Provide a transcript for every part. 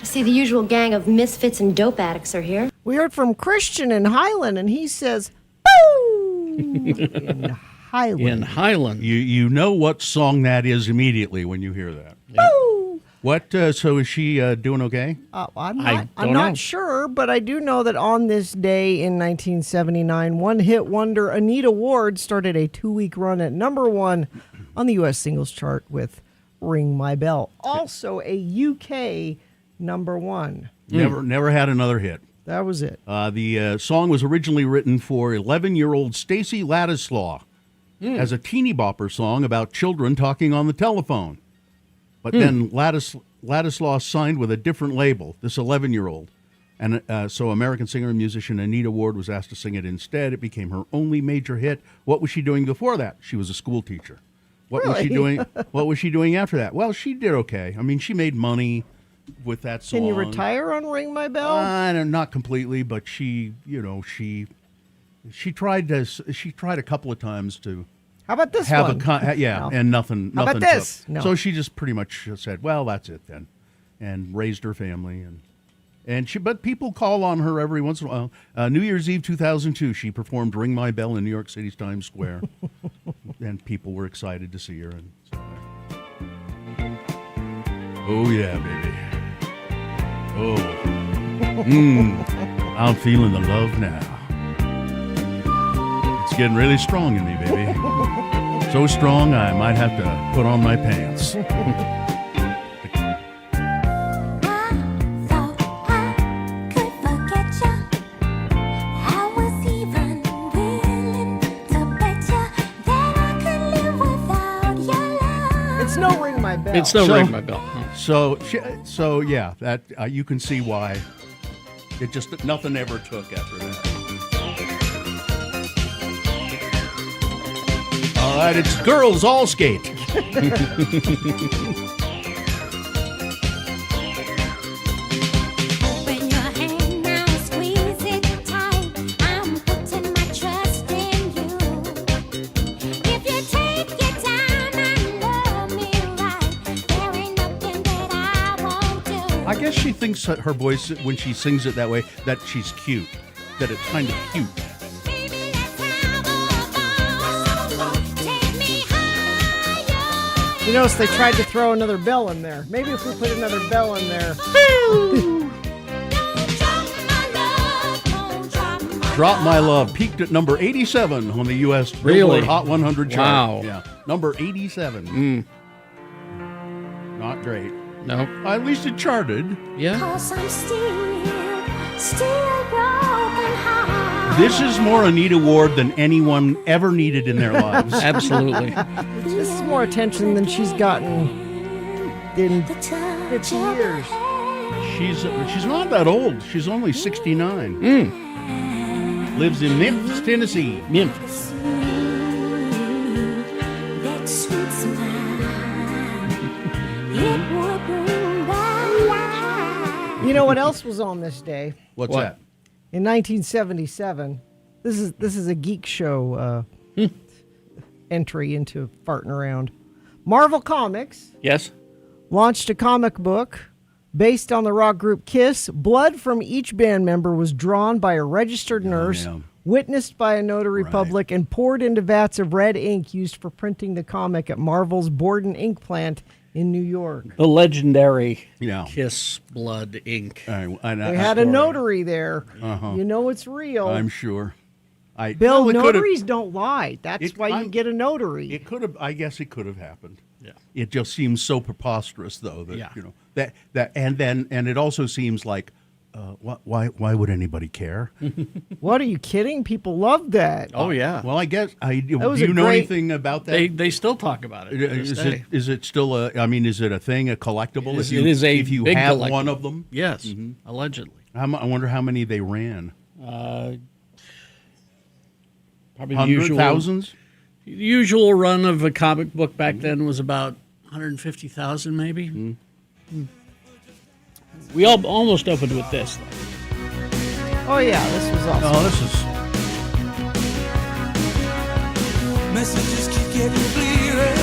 See, the usual gang of misfits and dope addicts are here. We heard from Christian in Highland, and he says, "Boo!" in Highland. In Highland. You know what song that is immediately when you hear that. Boo! What? So is she doing okay? I'm I don't not know. sure, but I do know that on this day in 1979, one-hit wonder Anita Ward started a 2-week run at number 1 on the U.S. singles chart with "Ring My Bell." Also a UK number 1. Never had another hit. That was it. The song was originally written for 11-year-old Stacy Ladislaw as a teeny bopper song about children talking on the telephone. But then Ladislaw signed with a different label, this 11-year-old. And so American singer and musician Anita Ward was asked to sing it instead. It became her only major hit. What was she doing before that? She was a school teacher. What was she doing? What was she doing after that? Well, she did okay. I mean, she made money with that song. Can you retire on "Ring My Bell"? Not completely, but she tried a couple of times to How about this have one? No. And nothing. How about nothing this? took. No. So she just pretty much said, "Well, that's it then," and raised her family but people call on her every once in a while. New Year's Eve 2002, she performed "Ring My Bell" in New York City's Times Square, and people were excited to see her. And so, oh yeah, baby. Oh, I'm feeling the love now. It's getting really strong in me, baby. So strong, I might have to put on my pants. It's no "Ring My Bell." It's no Ring My Bell. So yeah, that you can see why it just nothing ever took after that. All right, it's Girls All Skate. Open your hand now, squeeze I guess she thinks that her voice, when she sings it that way, that she's cute. That it's kind of cute. You notice they tried to throw another bell in there. Maybe if we put another bell in there. Drop My Love peaked at number 87 on the U.S. Really? Billboard Hot 100 chart. Wow. Yeah, number 87. Not great. No. At least it charted. Yeah. Cause I'm still broken heart. This is more Anita Ward than anyone ever needed in their lives. Absolutely. This is more attention than she's gotten in 50 years. She's not that old. She's only 69. Lives in Memphis, Tennessee. Memphis. That sweet smile, it would bring back. You know what else was on this day? What's What? that? In 1977, this is a geek show entry into farting around. Marvel Comics Yes. launched a comic book based on the rock group Kiss. Blood from each band member was drawn by a registered nurse, yeah. witnessed by a notary public, and poured into vats of red ink used for printing the comic at Marvel's Borden ink plant in New York. The legendary Yeah. Kiss Blood Ink. They had a notary there. You know it's real. I'm sure. Bill, Well, it could've- notaries don't lie. That's why you get a notary. It could have. I guess it could have happened. Yeah. It just seems so preposterous, though. That Yeah. and it also seems like, why would anybody care? What are you kidding? People love that. Oh, yeah. Well, I guess do was you a know great- anything about that? They still talk about it. to this day. Is it still a? I mean, is it a thing, a collectible? It is a if you big have collectible. one of them. Yes, allegedly. I wonder how many they ran. Probably the Hundred usual. thousands. The usual run of a comic book back then was about 150,000, maybe. We almost opened with this. Oh, yeah, this was awesome. Oh, this is. Messages keep getting clearer.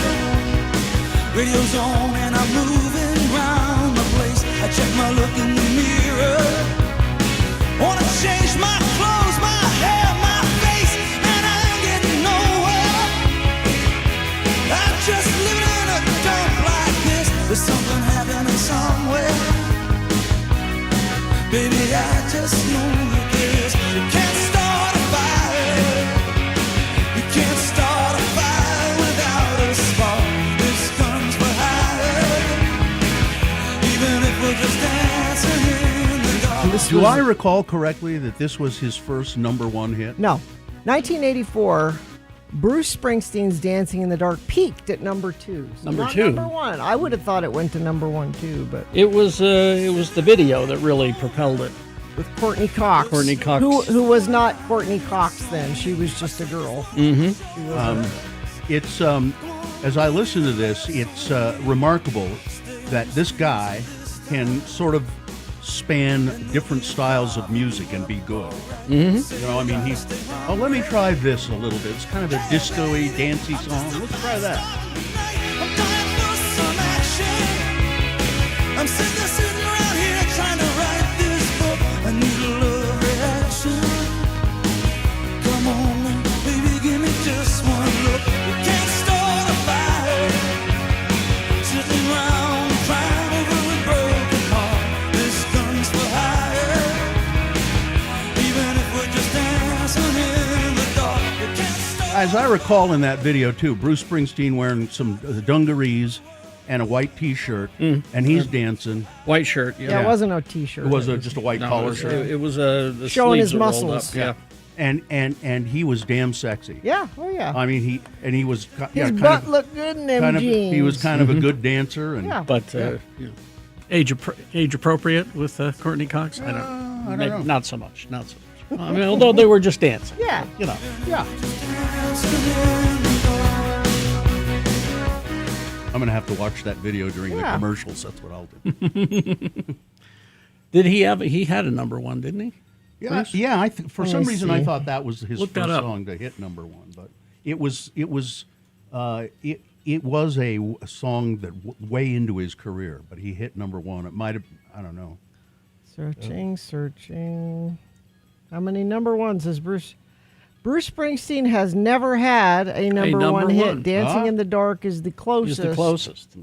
Radio's on and I'm moving round the place. I check my look in the mirror. Wanna change my clothes, my hair, my face, and I ain't getting nowhere. I'm just living in a dump like this. There's something happening somewhere. Baby, I just know this. You can't start a fire. You can't start a fire without a spark. This comes for hire. Even if we're just dancing in the dark. Do I recall correctly that this was his first #1 hit? No. 1984, Bruce Springsteen's Dancing in the Dark peaked at number 2. So Number not 2. Number 1. I would have thought it went to number 1 too, but It was the video that really propelled it. with Courtney Cox. Courtney Cox. Who was not Courtney Cox then. She was just a girl. It's as I listen to this, it's remarkable that this guy can sort of span different styles of music and be good. Mm-hmm. You know, I mean, let me try this a little bit. It's kind of a disco-y, dancey song. Let's try that. I'm dying for some action. I'm sick of sitting around here trying to write this book. I need a love reaction. Come on, baby, give me just one look. You can't start a fire. Sitting around crying over a broken heart. This gun's for hire. Even if we're just dancing in the dark, you can't start. As I recall in that video, too, Bruce Springsteen wearing some dungarees and a white T-shirt, and he's dancing. White shirt. Yeah. Yeah, it wasn't a t-shirt. It was just a white No, collar it shirt. was the Showing sleeves his were rolled muscles. up. Yeah. And he was damn sexy. Yeah, oh yeah. I mean, he was His butt looked good in them jeans. he was kind of a good dancer, and Yeah. But you know, age appropriate with Courtney Cox. I don't know. Not so much. Not so much. I mean, although they were just dancing. Yeah. You know. Yeah. I'm gonna have to watch that video during the Yeah. commercials. That's what I'll do. Did he have? He had a #1, didn't he? Yeah, yeah. For Let some me reason, see. I thought that was his Look that first up. song to hit #1, but it was it was a song that way into his career, but he hit number one. It might have, I don't know. Searching. How many number ones has Bruce? Bruce Springsteen has never had a number one hit. Dancing in the Dark is the closest. Is the closest.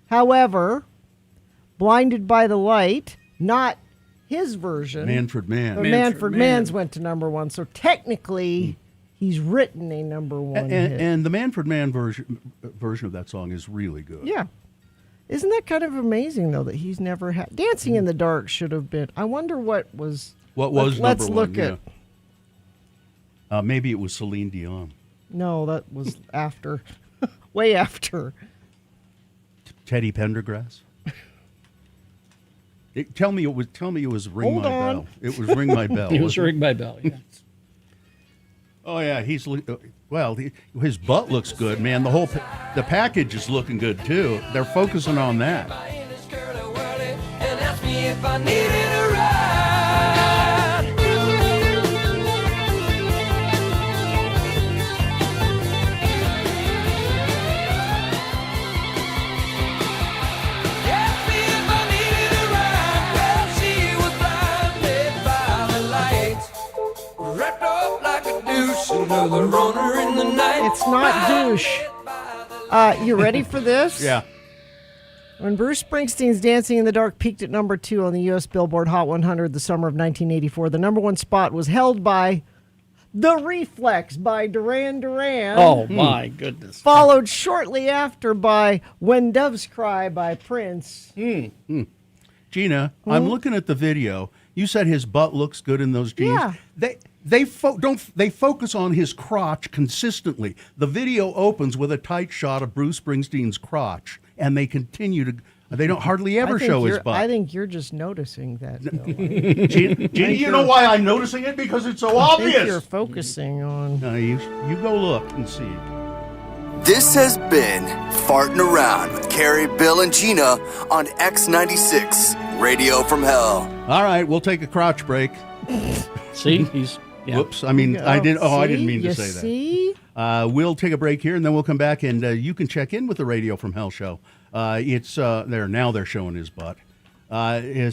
However, Blinded by the Light, not his version. Manfred Mann. But Manfred Mann's went to number one. So technically, he's written a number one hit. And the Manfred Mann version of that song is really good. Yeah. Isn't that kind of amazing, though, that he's never had... Dancing in the Dark should have been... I wonder what was... What was Let's number look one? at... Maybe it was Celine Dion. No, that was after. Way after. Teddy Pendergrass. Tell me it was Ring Hold My on. Bell. It was Ring My Bell. It was wasn't Ring My Bell, yeah. Oh yeah, his butt looks good, man. The package is looking good too. They're focusing on that. And asked me if I needed a ride. Asked me if I needed a ride. Well, she was blinded by the light, wrapped up like a douche, another runner in the night. It's not douche. You ready for this? Yeah. When Bruce Springsteen's Dancing in the Dark peaked at number 2 on the U.S. Billboard Hot 100 the summer of 1984, the number one spot was held by The Reflex by Duran Duran. Oh, my goodness. Followed shortly after by When Doves Cry by Prince. Gina, I'm looking at the video. You said his butt looks good in those jeans. Yeah. They focus on his crotch consistently. The video opens with a tight shot of Bruce Springsteen's crotch, and they continue to. They don't hardly ever show his butt. I think you're just noticing that. Gina, you know why I'm noticing it? Because it's so I think you're obvious. focusing on. You go look and see. This has been Farting Around with Carrie, Bill, and Gina on X96, Radio from Hell. All right, we'll take a crotch break. See? He's... Yeah. Whoops. I mean, I didn't. Oh, I didn't mean to You say that. See? We'll take a break here, and then we'll come back, and you can check in with the Radio from Hell show. It's there now. They're showing his butt. Check in.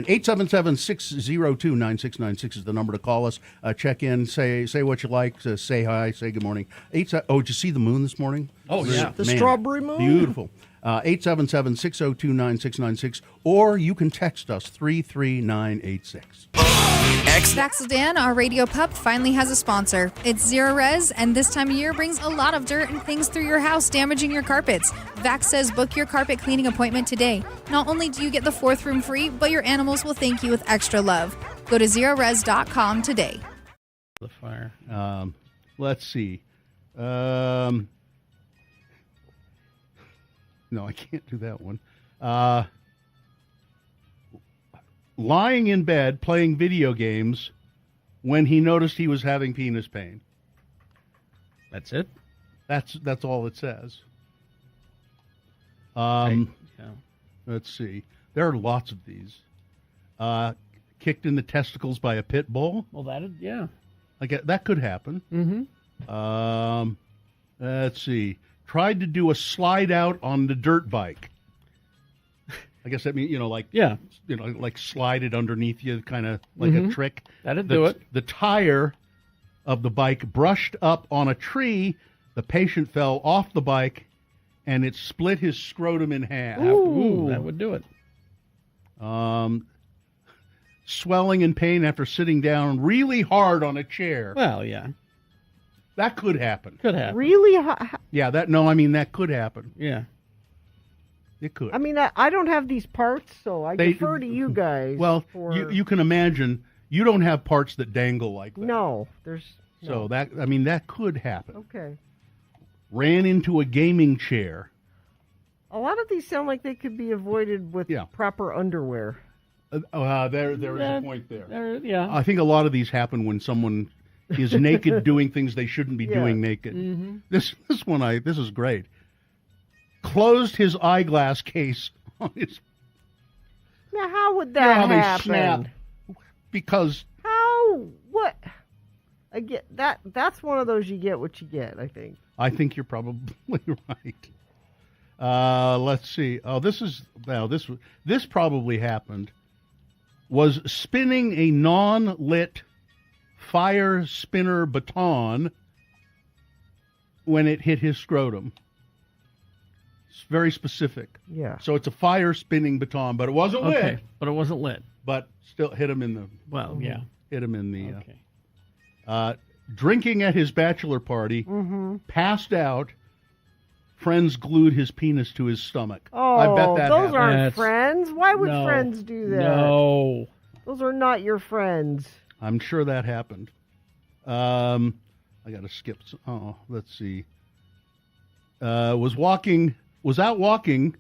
877-602-9696 is the number to call us. Check in. Say what you like. Say hi. Say good morning. Did you see the moon this morning? Oh, yeah. The strawberry moon? Beautiful. 877-602-9696, or you can text us 33986. Vaxel Dan, our radio pup, finally has a sponsor. It's Zero Res, and this time of year brings a lot of dirt and things through your house, damaging your carpets. Vax says book your carpet cleaning appointment today. Not only do you get the 4th room free, but your animals will thank you with extra love. Go to zerores.com today. The fire. Let's see. No, I can't do that one. Lying in bed playing video games when he noticed he was having penis pain. That's it? That's all it says. Yeah. Let's see. There are lots of these. Kicked in the testicles by a pit bull. Well, yeah. That could happen. Mm-hmm. Let's see. Tried to do a slide out on the dirt bike. I guess that means, like slide it underneath you, kind of like a trick. That'd do it. The tire of the bike brushed up on a tree. The patient fell off the bike, and it split his scrotum in half. Ooh, that would do it. Swelling and pain after sitting down really hard on a chair. Well, yeah. That could happen. Could happen. Really? Yeah, that could happen. Yeah. It could. I mean, I don't have these parts, so I defer to you guys. Well, you can imagine you don't have parts that dangle like that. No, So that could happen. Okay. Ran into a gaming chair. A lot of these sound like they could be avoided with proper underwear. There is a point there. Yeah. I think a lot of these happen when someone is naked doing things they shouldn't be doing naked. Mm-hmm. This is great. Closed his eyeglass case on his. Now, how would that They happen? snap. Because How? What? I get that. That's one of those you get what you get, I think. I think you're probably right. Let's see. Oh, this probably happened. Was spinning a non-lit fire spinner baton when it hit his scrotum. It's very specific. Yeah. So it's a fire spinning baton, but it wasn't lit. Okay, but it wasn't lit. But still hit him in the. Well, yeah. Hit him in the. Okay. Drinking at his bachelor party, passed out. Friends glued his penis to his stomach. Oh, I bet that those happened. aren't That's- friends. Why would No. friends do that? No. Those are not your friends. I'm sure that happened. I got to skip. Let's see. Was out walking,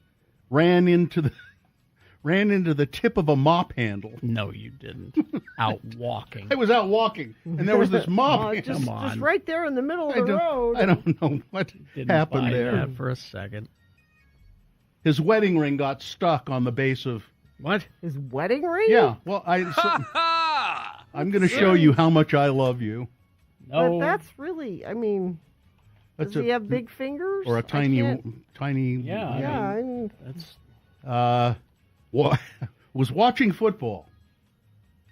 ran into the tip of a mop handle. No, you didn't. Out walking. I was out walking, and there was this mop handle. Just, Come on. just right there in the middle of the road. I don't know what Didn't happened buy there. that for a second. His wedding ring got stuck on the base of. What? His wedding ring? Yeah. Well, I'm going to show you how much I love you. No. But that's really, I mean, That's does he have big fingers? or a I tiny. Yeah. I Yeah, mean, I mean, that's Was watching football.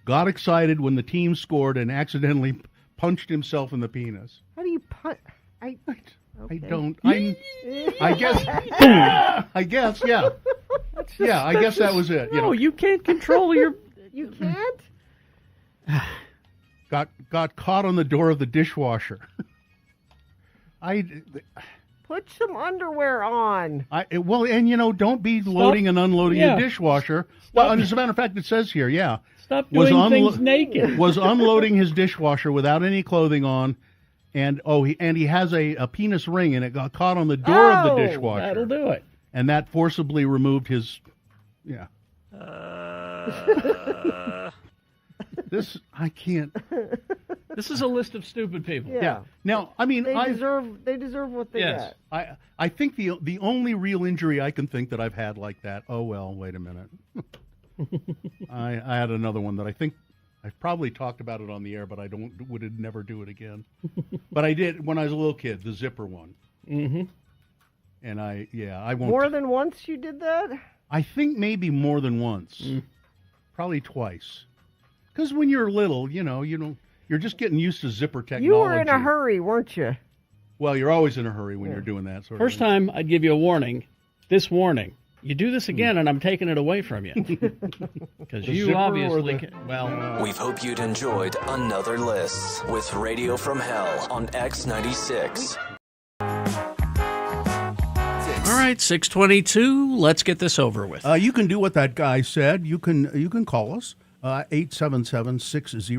Got excited when the team scored and accidentally punched himself in the penis. how do you punch? I Okay. don't. I guess. I guess. Yeah. Yeah. I guess that was it. no. You can't control your. You can't? Got caught on the door of the dishwasher. Put some underwear on. Well, and don't be loading and unloading Yeah. the dishwasher. Well, and as a matter of fact, it says here, yeah. Stop doing things naked. Was unloading his dishwasher without any clothing on, and he has a penis ring, and it got caught on the door of the Oh, dishwasher. That'll do it. And that forcibly removed his. Yeah. This I can't. This is a list of stupid people. Yeah. Now, I mean, They deserve what they Yes. get. I think the only real injury I can think that I've had like that. Oh well, wait a minute. I had another one that I think I've probably talked about it on the air, but I would never do it again. But I did when I was a little kid, the zipper one. Mm-hmm. And I won't. More than once you did that? I think maybe more than once, probably twice. Because when you're little, you're just getting used to zipper technology. You were in a hurry, weren't you? Well, you're always in a hurry when you're doing that sort First of thing. time I'd give you a warning. This warning. You do this again, and I'm taking it away from you. Because The you zipper or obviously the- well. We hope you'd enjoyed another list with Radio from Hell on X96. All right, 622. Let's get this over with. You can do what that guy said. You can call us.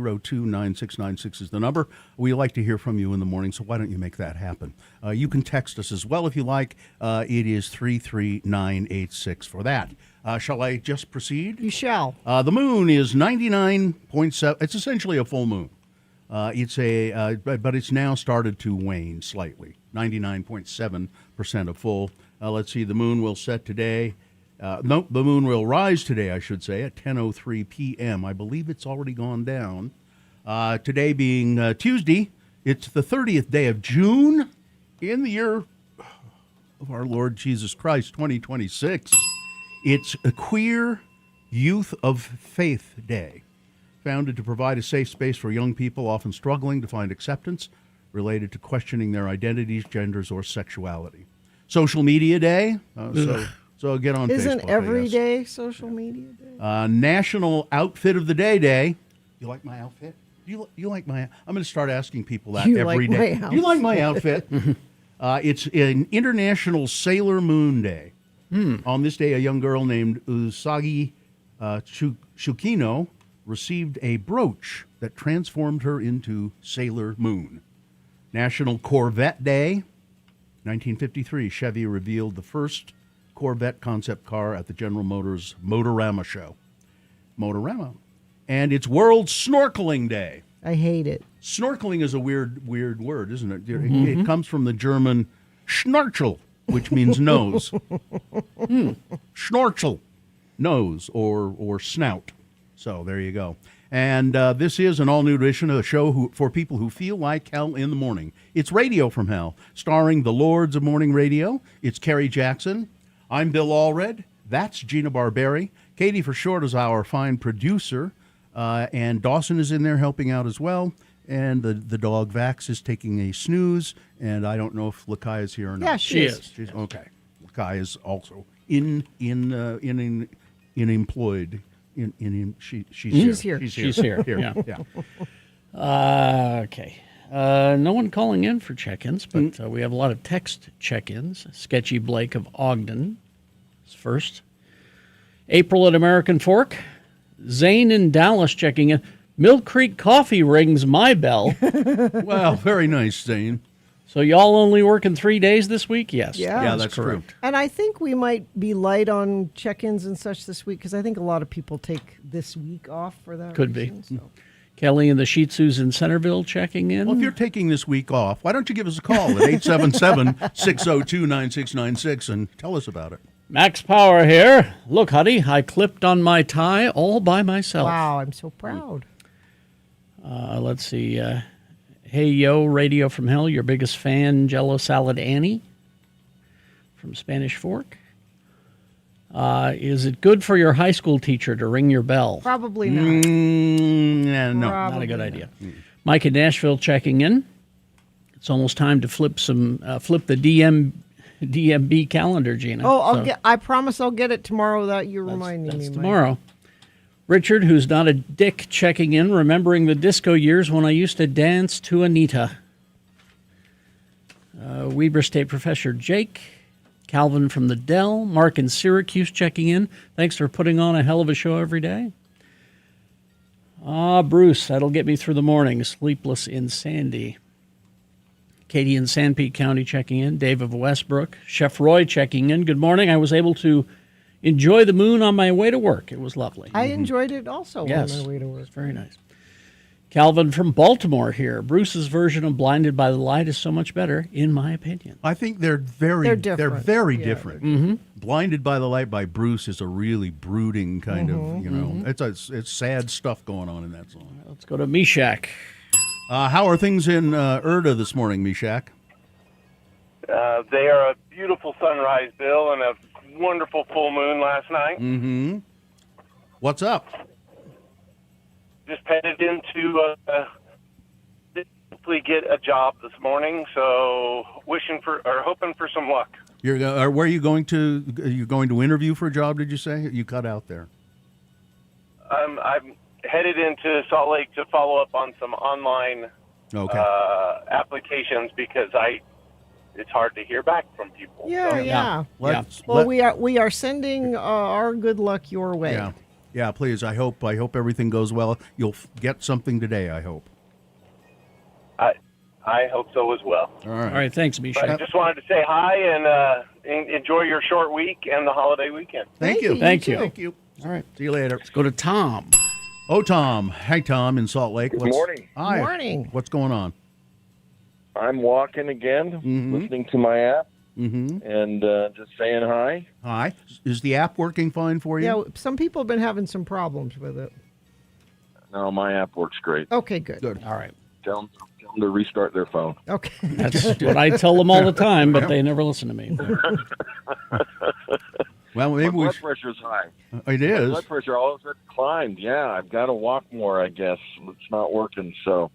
877-602-9696 is the number. We like to hear from you in the morning, so why don't you make that happen? You can text us as well if you like. It is 33986 for that. Shall I just proceed? You shall. The moon is 99.7. It's essentially a full moon. But it's now started to wane slightly. 99.7% of full. Let's see. The moon will set today. The moon will rise today, I should say, at 10:03 p.m. I believe it's already gone down. Today being Tuesday, it's the 30th day of June in the year of our Lord Jesus Christ, 2026. It's a Queer Youth of Faith Day, founded to provide a safe space for young people often struggling to find acceptance related to questioning their identities, genders, or sexuality. Social Media Day. So get on Facebook. Isn't I every guess. day social media day? National Outfit of the Day. You like my outfit? You like my? I'm going to start asking people that You every like day. my Do you like my outfit? It's an International Sailor Moon Day. On this day, a young girl named Usagi Shukino received a brooch that transformed her into Sailor Moon. National Corvette Day. 1953, Chevy revealed the first Corvette concept car at the General Motors Motorama show. Motorama. And it's World Snorkeling Day. I hate it. Snorkeling is a weird word, isn't it? It comes from the German Schnarchel, which means nose. Schnorchel, nose or snout. So there you go. And this is an all-new edition of the show for people who feel like hell in the morning. It's Radio from Hell, starring the Lords of Morning Radio. It's Kerry Jackson. I'm Bill Allred. That's Gina Barberi. Katie for short is our fine producer. And Dawson is in there helping out as well. And the dog Vax is taking a snooze. And I don't know if Lakai is here or not. Yeah, she is. She's okay. Lakai is also employed. She's here. She's here. Yeah. Okay. No one calling in for check-ins, but we have a lot of text check-ins. Sketchy Blake of Ogden is first. April at American Fork. Zane in Dallas checking in. Mill Creek Coffee rings my bell. Well, very nice, Zane. So y'all only working 3 days this week? Yes. Yeah, that's correct. true. And I think we might be light on check-ins and such this week because I think a lot of people take this week off for that Could reason, be. so. Kelly and the Shih Tzus in Centerville checking in. Well, if you're taking this week off, why don't you give us a call at 877-602-9696 and tell us about it. Max Power here. Look, honey, I clipped on my tie all by myself. Wow, I'm so proud. Let's see. Hey, yo, Radio from Hell, your biggest fan, Jello Salad Annie from Spanish Fork. Is it good for your high school teacher to ring your bell? Probably not. No. Not a good idea. Mike in Nashville checking in. It's almost time to flip the DMB calendar, Gina. Oh, I promise I'll get it tomorrow without you reminding me. That's Mike. tomorrow. Richard, who's not a dick, checking in, remembering the disco years when I used to dance to Anita. Weber State Professor Jake. Calvin from the Dell. Mark in Syracuse checking in. Thanks for putting on a hell of a show every day. Bruce, that'll get me through the morning. Sleepless in Sandy. Katie in Sanpete County checking in. Dave of Westbrook. Chef Roy checking in. Good morning. I was able to enjoy the moon on my way to work. It was lovely. I enjoyed it also Yes. on my way to work. It's very nice. Calvin from Baltimore here. Bruce's version of Blinded by the Light is so much better, in my opinion. I think they're very They're different. very Yeah, different. Mm-hmm. Blinded by the Light by Bruce is a really brooding kind of, it's sad stuff going on in that song. Let's go to Meshach. How are things in Erda this morning, Meshach? They are a beautiful sunrise, Bill, and a wonderful full moon last night. Mm-hmm. What's up? Just headed into hopefully get a job this morning, so hoping for some luck. Where are you going to? Are you going to interview for a job? Did you say? You cut out there. I'm headed into Salt Lake to follow up on some online applications because it's hard to hear back from people. Yeah. Let's- Well, we are sending our good luck your way. Yeah. Please. I hope everything goes well. You'll get something today. I hope. I hope so as well. All right. All right, thanks, Meshach. But I just wanted to say hi and enjoy your short week and the holiday weekend. Thank you. Thank you. Thank you. All right. See you later. Let's go to Tom. Oh, Tom. Hi, Tom in Salt Lake. Good morning. Hi. Morning. What's going on? I'm walking again, listening to my app, and just saying hi. Hi. Is the app working fine for you? Yeah, some people have been having some problems with it. No, my app works great. Okay, good. All right. Tell them to restart their phone. Okay. That's what I tell them all the time, but they never listen to me. Well, maybe My blood pressure's high. It My is. blood pressure all of a sudden climbed. Yeah, I've got to walk more, I guess. It's not working, so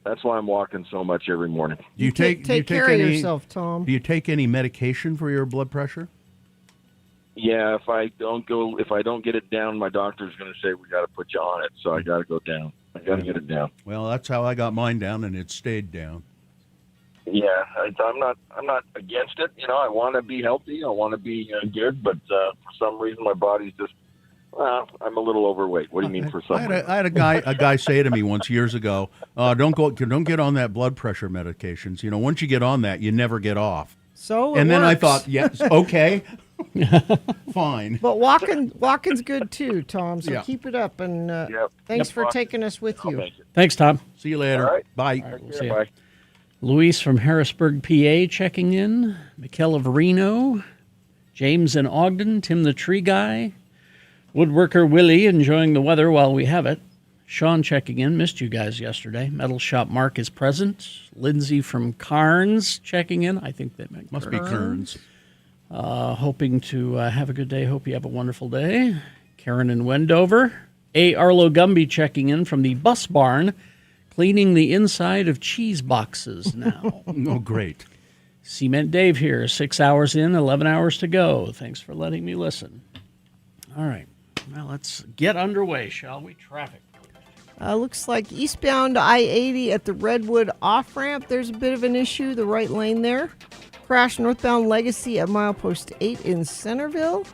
that's why I'm walking so much every morning. Do you take care of any, yourself, Tom. Do you take any medication for your blood pressure? Yeah, if I don't get it down, my doctor's going to say we got to put you on it. So I got to go down. I got to get it down. Well, that's how I got mine down, and it stayed down. Yeah, I'm not against it. You know, I want to be healthy. I want to be good, but for some reason my body's just. Well, I'm a little overweight. What do you mean for some reason? I had a guy say to me once years ago, don't get on that blood pressure medications. You know, once you get on that, you never get off. So and then I works. thought, yes, okay, fine. But walking's good too, Tom. So Yeah. keep it up, and thanks for taking us with I'll you. make it. Thanks, Tom. See you later. All right. Bye. We'll Yeah, see ya. bye. Luis from Harrisburg, PA, checking in. Mikkel of Reno. James in Ogden. Tim the Tree Guy. Woodworker Willie enjoying the weather while we have it. Sean checking in. Missed you guys yesterday. Metal Shop Mark is present. Lindsay from Carnes checking in. I think they meant Must be Kearns. hoping to have a good day. Hope you have a wonderful day. Karen in Wendover. A. Arlo Gumby checking in from the bus barn, cleaning the inside of cheese boxes now. Oh, great. Cement Dave here. 6 hours in, 11 hours to go. Thanks for letting me listen. All right. Well, let's get underway, shall we? Traffic. Looks like eastbound I-80 at the Redwood off-ramp. There's a bit of an issue, the right lane there. Crash northbound Legacy at milepost 8 in Centerville.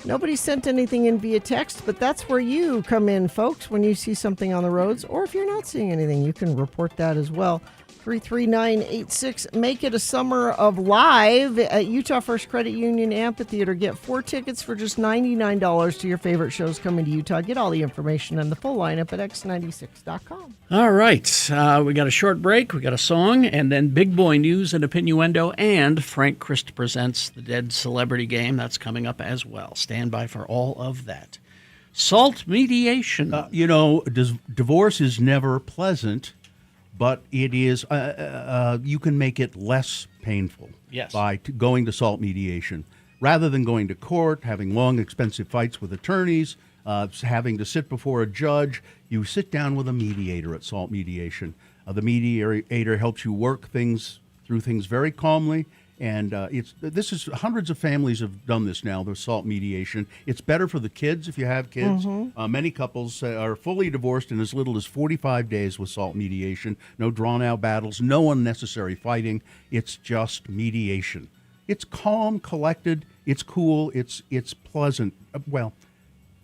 Nobody sent anything in via text, but that's where you come in, folks, when you see something on the roads. Or if you're not seeing anything, you can report that as well. 33986. Make it a summer of live at Utah First Credit Union Amphitheater. Get 4 tickets for just $99 to your favorite shows coming to Utah. Get all the information and the full lineup at x96.com. All right. We got a short break. We got a song, and then big boy news and opinioendo, and Frank Christ presents the Dead Celebrity Game. That's coming up as well. Stand by for all of that. Salt mediation. Divorce is never pleasant, but it is, you can make it less painful by going to salt mediation. Rather than going to court, having long, expensive fights with attorneys, having to sit before a judge, you sit down with a mediator at salt mediation. The mediator helps you work through things very calmly. And hundreds of families have done this now, the salt mediation. It's better for the kids if you have kids. Many couples are fully divorced in as little as 45 days with salt mediation. No drawn-out battles, no unnecessary fighting. It's just mediation. It's calm, collected, it's cool, it's pleasant. Well,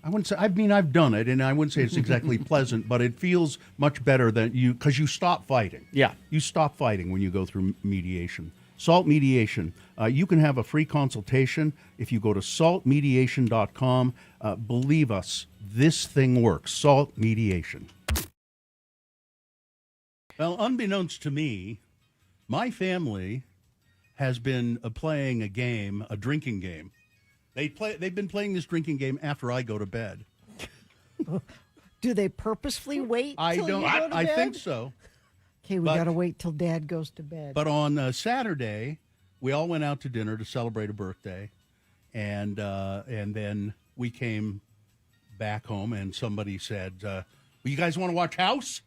I wouldn't say, I've done it, and I wouldn't say it's exactly pleasant, but it feels much better because you stop fighting. Yeah. You stop fighting when you go through mediation. Salt Mediation. You can have a free consultation if you go to saltmediation.com. Believe us, this thing works. Salt Mediation. Well, unbeknownst to me, my family has been playing a drinking game. They've been playing this drinking game after I go to bed. Do they purposefully wait till you go to bed? I think so. Okay, we got to wait till Dad goes to bed. But on Saturday, we all went out to dinner to celebrate a birthday, and then we came back home, and somebody said, well, you guys want to watch House?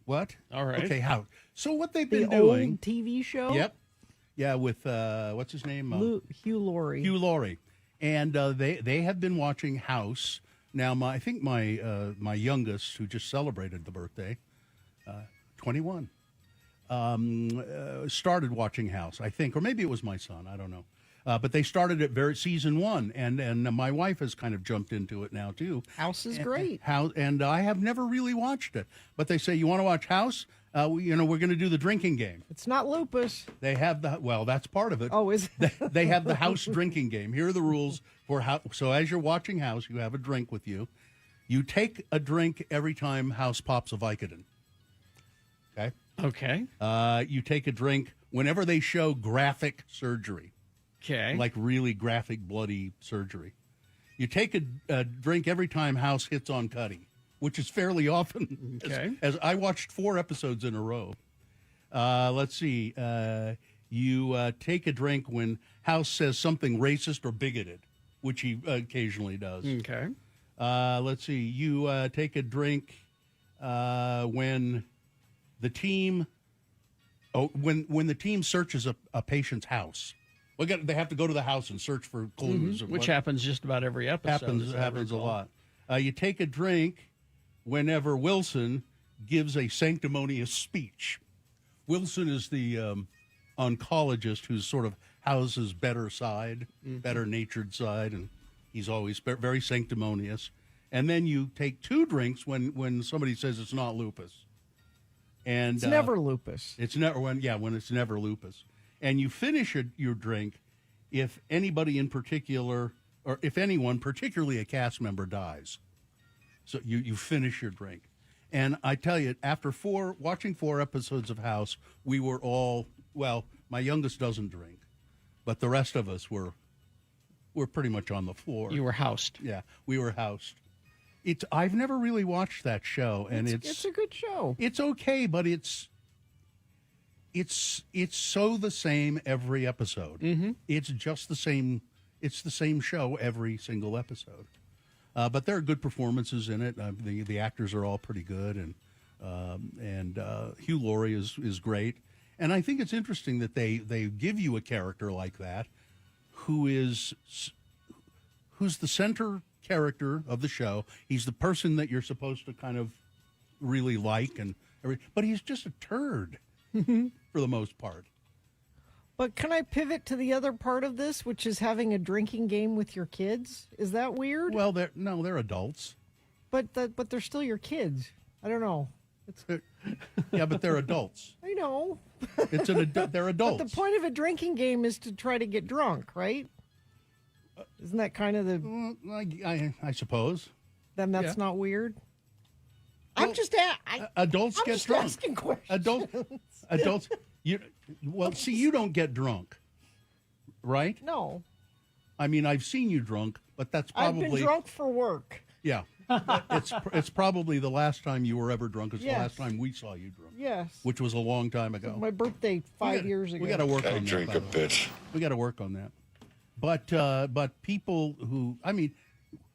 What? All right. Okay, House. So what they've been the doing... old TV show? Yep. Yeah, with, what's his name? Hugh Laurie. Hugh Laurie. And they have been watching House. Now, I think my youngest, who just celebrated the birthday, 21, started watching House, I think, or maybe it was my son, I don't know. But they started at season 1, and my wife has kind of jumped into it now too. House is great. And I have never really watched it, but they say, you want to watch House? We're going to do the drinking game. It's not lupus. They have that's part of it. Oh, is it? They have the House drinking game. Here are the rules for how. So as you're watching House, you have a drink with you. You take a drink every time House pops a Vicodin. Okay. Okay. You take a drink whenever they show graphic surgery. Okay. Like really graphic, bloody surgery. You take a drink every time House hits on Cuddy, which is fairly often. Okay. As I watched 4 episodes in a row. Let's see. You take a drink when House says something racist or bigoted, which he occasionally does. Okay. Let's see. You take a drink when the team. When the team searches a patient's house. They have to go to the house and search for clues. Which happens just about every episode. Happens a lot. You take a drink whenever Wilson gives a sanctimonious speech. Wilson is the oncologist who's sort of House's better side, better-natured side, and he's always very sanctimonious. And then you take 2 drinks when somebody says it's not lupus. And it's never lupus. It's never when it's never lupus. And you finish your drink if anybody in particular, or if anyone, particularly a cast member, dies. So you finish your drink. And I tell you, after watching 4 episodes of House, we were all, well, my youngest doesn't drink, but the rest of us were we're pretty much on the floor. You were housed. Yeah, we were housed. I've never really watched that show, and It's a good show. It's okay, but it's so the same every episode. Mm-hmm. It's just the same. It's the same show every single episode. But there are good performances in it. The actors are all pretty good, and Hugh Laurie is great. And I think it's interesting that they give you a character like that, who's the center character of the show. He's the person that you're supposed to kind of really like, but he's just a turd for the most part. But can I pivot to the other part of this, which is having a drinking game with your kids? Is that weird? Well, they're adults. But they're still your kids. I don't know. Yeah, but they're adults. I know. They're adults. But the point of a drinking game is to try to get drunk, right? Isn't that kind of the? I suppose. Then that's not weird. I'm just adults get drunk. Asking questions. Adults. See, you don't get drunk, right? No. I mean, I've seen you drunk, but that's probably I've been drunk for work. Yeah, it's probably the last time you were ever drunk. It's Yes. the last time we saw you drunk. Yes. Which was a long time ago. My birthday 5 years ago. We got to work on that. Drink a bitch. We got to work on that. But people who, I mean,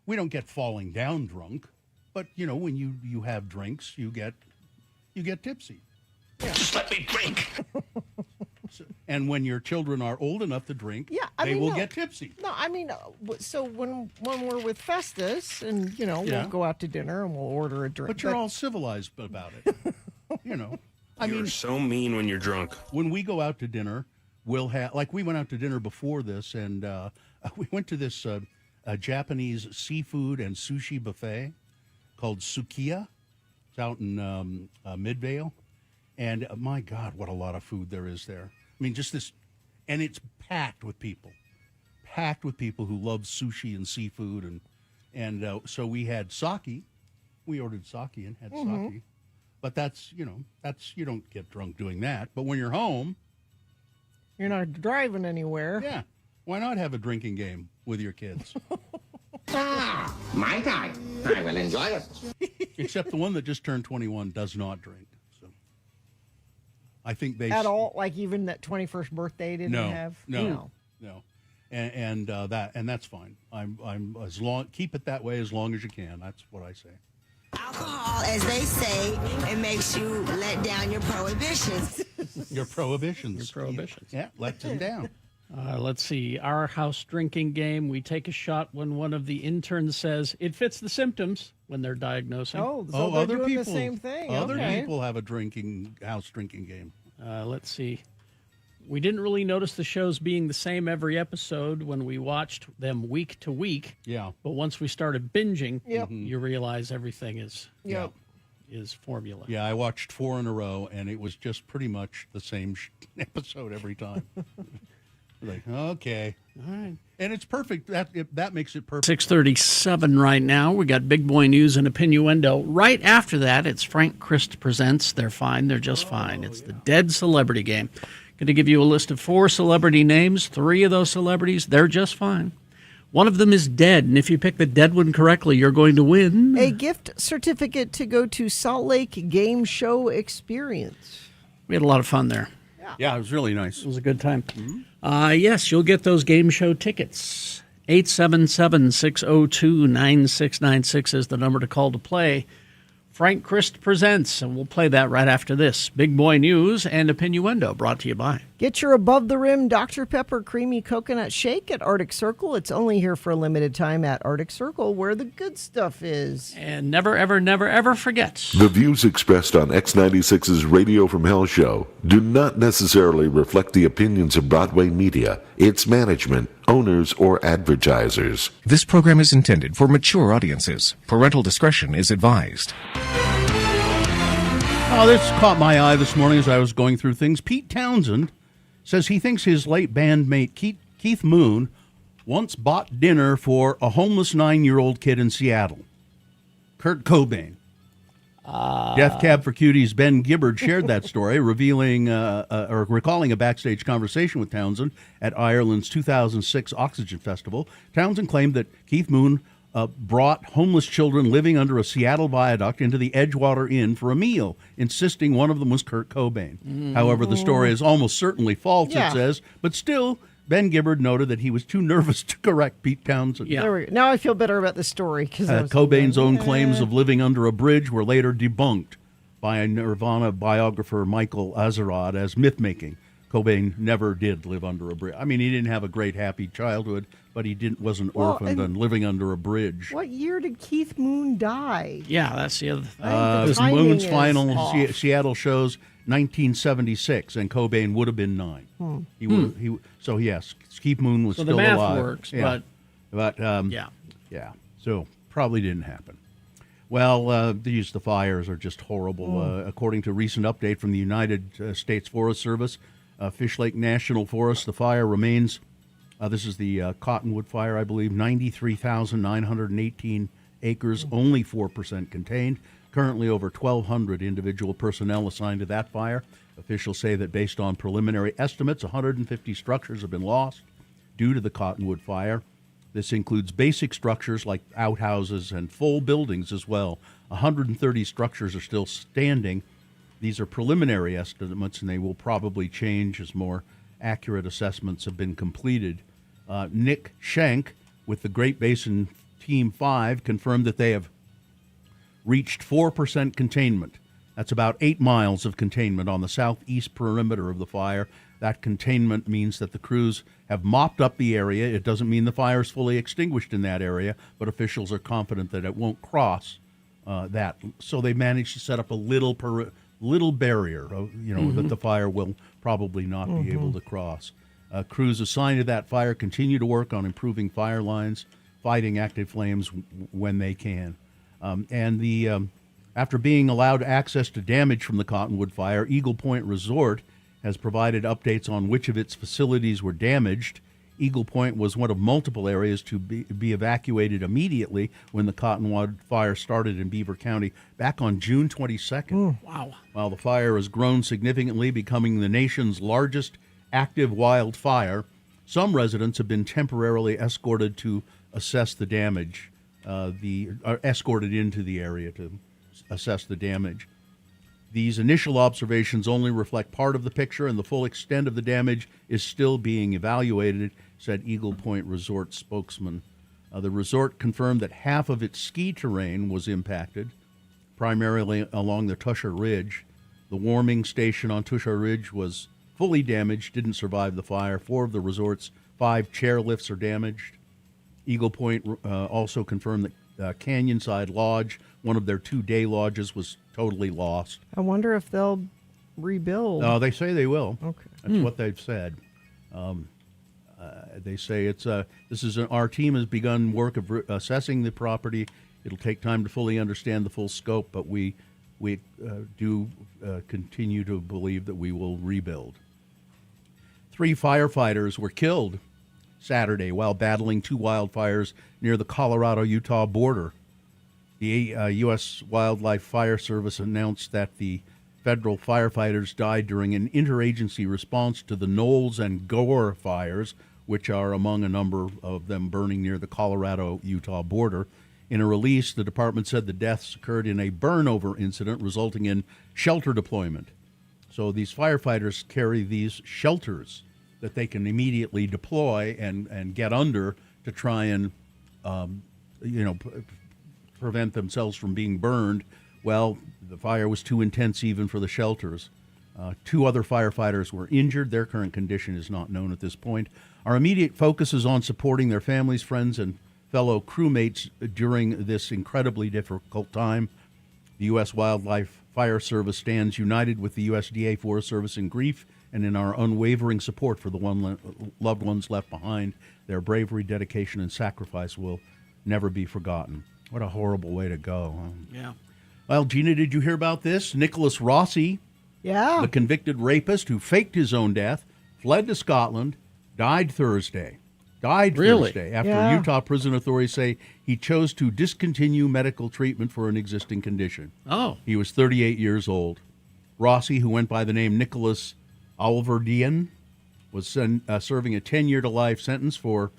we don't get falling down drunk, but when you have drinks, you get tipsy. Just let me drink. And when your children are old enough to drink, they will get tipsy. No, I mean, so when we're with Festus and, we'll go out to dinner and we'll order a drink. But you're all civilized about it. I mean, You're so mean when you're drunk. When we go out to dinner, we'll have, like we went out to dinner before this, and we went to this Japanese seafood and sushi buffet called Sukiya. It's out in Midvale. And my God, what a lot of food there is there. I mean, just this, and it's packed with people who love sushi and seafood. And so we had sake. We ordered sake and had sake. But that's, you don't get drunk doing that. But when you're home. You're not driving anywhere. Yeah. Why not have a drinking game with your kids? My time. I will enjoy it. Except the one that just turned 21 does not drink. So I think they at all, like even that 21st birthday didn't have. No. And that's fine. I'm as long keep it that way as long as you can. That's what I say. Alcohol, as they say, it makes you let down your prohibitions. Your prohibitions. Yeah, let them down. Let's see. Our house drinking game. We take a shot when one of the interns says it fits the symptoms when they're diagnosing. Oh, so they're other doing people, the same thing. Other Okay. people have a house drinking game. Let's see. We didn't really notice the shows being the same every episode when we watched them week to week. Yeah. But once we started binging, Yep. you realize everything is Yep. is formula. Yeah, I watched 4 in a row, and it was just pretty much the same episode every time. Like, okay. All right. And it's perfect. That makes it perfect. 6:37 right now. We got Big Boy News and Opinioendo. Right after that, it's Frank Christ Presents They're Fine, They're Just Fine. It's the Dead Celebrity Game. Going to give you a list of 4 celebrity names. 3 of those celebrities, they're just fine. One of them is dead, and if you pick the dead one correctly, you're going to win a gift certificate to go to Salt Lake Game Show Experience. We had a lot of fun there. Yeah, it was really nice. It was a good time. Yes, you'll get those game show tickets. 877-602-9696 is the number to call to play. Frank Christ Presents, and we'll play that right after this. Big Boy News and Opinioendo, brought to you by. Get your above-the-rim Dr. Pepper Creamy Coconut Shake at Arctic Circle. It's only here for a limited time at Arctic Circle, where the good stuff is. And never, ever, never, ever forget. The views expressed on X96's Radio from Hell show do not necessarily reflect the opinions of Broadway Media, its management, owners, or advertisers. This program is intended for mature audiences. Parental discretion is advised. Oh, this caught my eye this morning as I was going through things. Pete Townsend says he thinks his late bandmate Keith Moon once bought dinner for a homeless 9-year-old kid in Seattle, Kurt Cobain. Death Cab for Cuties' Ben Gibbard shared that story, revealing or recalling a backstage conversation with Townsend at Ireland's 2006 Oxygen Festival. Townsend claimed that Keith Moon brought homeless children living under a Seattle viaduct into the Edgewater Inn for a meal, insisting one of them was Kurt Cobain. However, the story is almost certainly false, Yeah. it says, but still, Ben Gibbard noted that he was too nervous to correct Pete Townsend. There we go. Now I feel better about the story because Cobain's own claims of living under a bridge were later debunked by a Nirvana biographer, Michael Azerrad, as myth-making. Cobain never did live under a bridge. I mean, he didn't have a great, happy childhood, but he wasn't orphaned and living under a bridge. What year did Keith Moon die? Yeah, that's the other thing. The It was timing Moon's is final off. Seattle shows, 1976, and Cobain would have been 9. So yes, Keith Moon was So the still math alive. works, yeah. but yeah. So probably didn't happen. Well, the fires are just horrible. According to a recent update from the United States Forest Service, Fish Lake National Forest, the fire remains. This is the Cottonwood fire, I believe, 93,918 acres, only 4% contained. Currently, over 1,200 individual personnel assigned to that fire. Officials say that based on preliminary estimates, 150 structures have been lost due to the Cottonwood fire. This includes basic structures like outhouses and full buildings as well. 130 structures are still standing. These are preliminary estimates, and they will probably change as more accurate assessments have been completed. Nick Schenk with the Great Basin Team 5 confirmed that they have reached 4% containment. That's about 8 miles of containment on the southeast perimeter of the fire. That containment means that the crews have mopped up the area. It doesn't mean the fire is fully extinguished in that area, but officials are confident that it won't cross that. So they managed to set up a little barrier, that the fire will probably not be able to cross. Crews assigned to that fire continue to work on improving fire lines, fighting active flames when they can. After being allowed access to damage from the Cottonwood fire, Eagle Point Resort has provided updates on which of its facilities were damaged. Eagle Point was one of multiple areas to be evacuated immediately when the Cottonwood fire started in Beaver County back on June 22nd. Wow. While the fire has grown significantly, becoming the nation's largest active wildfire, some residents have been temporarily escorted to assess the damage, escorted into the area to assess the damage. These initial observations only reflect part of the picture, and the full extent of the damage is still being evaluated, said Eagle Point Resort spokesman. The resort confirmed that half of its ski terrain was impacted, primarily along the Tusher Ridge. The warming station on Tusher Ridge was fully damaged, didn't survive the fire. 4 of the resort's 5 chairlifts are damaged. Eagle Point also confirmed that Canyonside Lodge, one of their 2 day lodges, was totally lost. I wonder if they'll rebuild. They say they will. Okay. That's what they've said. They say our team has begun work of assessing the property. It'll take time to fully understand the full scope, but we do continue to believe that we will rebuild. 3 firefighters were killed Saturday while battling 2 wildfires near the Colorado-Utah border. The U.S. Wildlife Fire Service announced that the federal firefighters died during an interagency response to the Knowles and Gore fires, which are among a number of them burning near the Colorado-Utah border. In a release, the department said the deaths occurred in a burnover incident resulting in shelter deployment. So these firefighters carry these shelters that they can immediately deploy and get under to try and, prevent themselves from being burned. Well, the fire was too intense even for the shelters. 2 other firefighters were injured. Their current condition is not known at this point. Our immediate focus is on supporting their families, friends, and fellow crewmates during this incredibly difficult time. The U.S. Wildlife Fire Service stands united with the USDA Forest Service in grief and in our unwavering support for the loved ones left behind. Their bravery, dedication, and sacrifice will never be forgotten. What a horrible way to go. Huh? Yeah. Well, Gina, did you hear about this? Nicholas Rossi, the convicted rapist who faked his own death, fled to Scotland, died Thursday. died Really? Thursday after Yeah. Utah prison authorities say he chose to discontinue medical treatment for an existing condition. Oh. He was 38 years old. Rossi, who went by the name Nicholas Alvardian, was serving a 10-year-to-life sentence for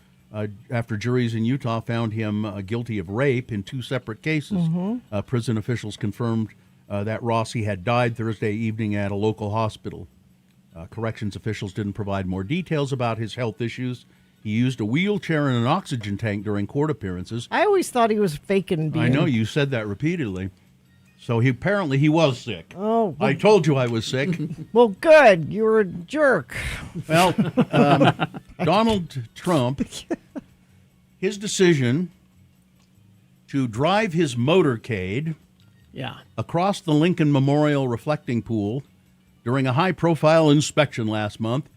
after juries in Utah found him guilty of rape in 2 separate cases. Mm-hmm. Prison officials confirmed that Rossi had died Thursday evening at a local hospital. Corrections officials didn't provide more details about his health issues. He used a wheelchair and an oxygen tank during court appearances. I always thought he was faking being. I know you said that repeatedly. So he was sick. Oh, I told you I was sick. well, good. You were a jerk. Well, Donald Trump, his decision to drive his motorcade Yeah. across the Lincoln Memorial reflecting pool during a high-profile inspection last month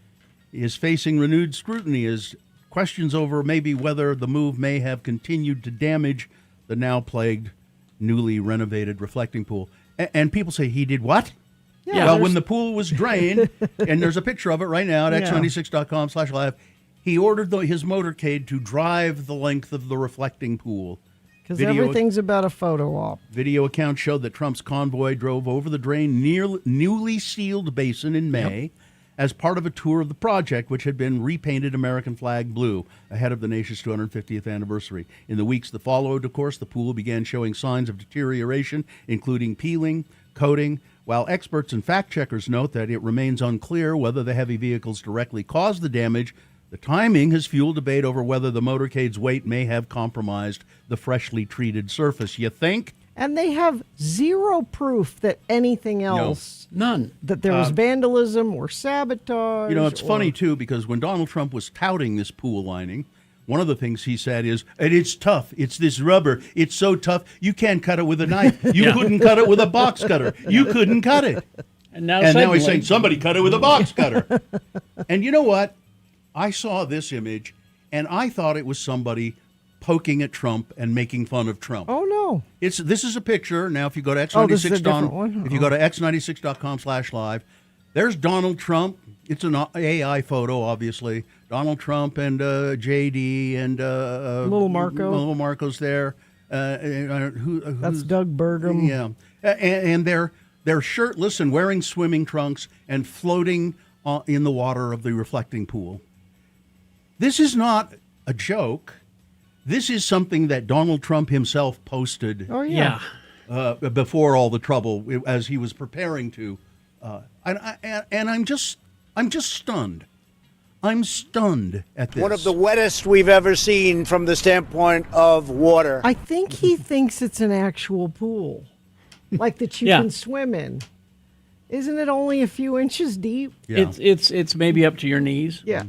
is facing renewed scrutiny as questions over maybe whether the move may have continued to damage the now plagued, newly renovated reflecting pool. And people say, he did what? Yeah, Well, when the pool was drained, and there's a picture of it right now at Yeah. x96.com/live, he ordered his motorcade to drive the length of the reflecting pool. Because everything's about a photo op. Video accounts showed that Trump's convoy drove over the drained newly sealed basin in May as part of a tour of the project, which had been repainted American flag blue ahead of the nation's 250th anniversary. In the weeks that followed, of course, the pool began showing signs of deterioration, including peeling, coating, while experts and fact-checkers note that it remains unclear whether the heavy vehicles directly caused the damage. The timing has fueled debate over whether the motorcade's weight may have compromised the freshly treated surface. You think? And they have zero proof that anything else, None. that there was vandalism or sabotage. You know, it's or- funny, too, because when Donald Trump was touting this pool lining, one of the things he said is, and it's tough. It's this rubber. It's so tough. You can't cut it with a knife. You couldn't cut it with a box cutter. You couldn't cut it. And now Now suddenly- he's saying, somebody cut it with a box cutter. And you know what? I saw this image, and I thought it was somebody poking at Trump and making fun of Trump. Oh, no. This is a picture. Now, if you go to Oh, this is a x96 different one? if you go to x96.com/live, there's Donald Trump. It's an AI photo, obviously. Donald Trump and JD and Little Marco. Little Marco's there. That's Doug Burgum. Yeah, and they're shirtless and wearing swimming trunks and floating in the water of the reflecting pool. This is not a joke. This is something that Donald Trump himself posted. Oh, yeah. Before all the trouble, as he was preparing to, and I'm just stunned. I'm stunned at this. One of the wettest we've ever seen from the standpoint of water. I think he thinks it's an actual pool, like that you Yeah. can swim in. Isn't it only a few inches deep? Yeah. It's maybe up to your knees. Yeah.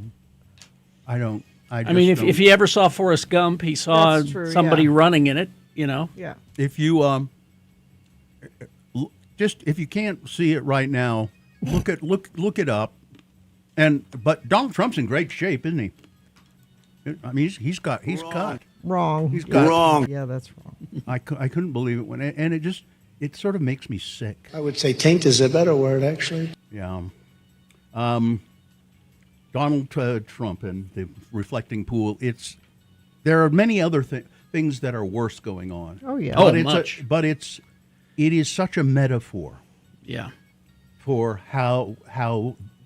I don't. I mean, if he ever saw Forrest Gump, he saw That's true, somebody yeah. running in it. You know. Yeah. If you just if you can't see it right now, look it up. But Donald Trump's in great shape, isn't he? I mean, he's cut. Wrong. He's got Wrong. Yeah, that's wrong. I couldn't believe it and it sort of makes me sick. I would say taint is a better word, actually. Yeah. Donald Trump and the reflecting pool. There are many other things that are worse going on. Oh, yeah. But Much. it is such a metaphor Yeah. for how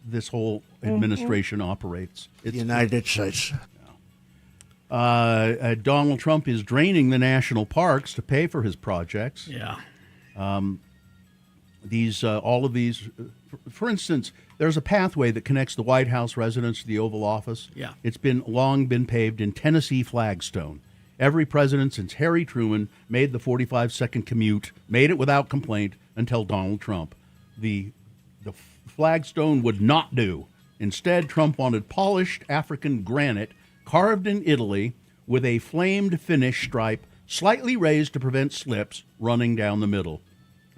this whole administration operates. The United States. Donald Trump is draining the national parks to pay for his projects. Yeah. All of these, for instance, there's a pathway that connects the White House residence to the Oval Office. Yeah. It's long been paved in Tennessee flagstone. Every president since Harry Truman made the 45-second commute, made it without complaint until Donald Trump. The flagstone would not do. Instead, Trump wanted polished African granite carved in Italy with a flamed finish stripe slightly raised to prevent slips running down the middle.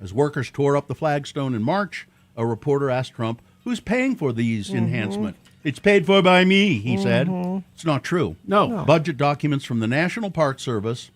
As workers tore up the flagstone in March, a reporter asked Trump, who's paying for these enhancements? It's paid for by me, he said. It's not true. No. Budget documents from the National Park Service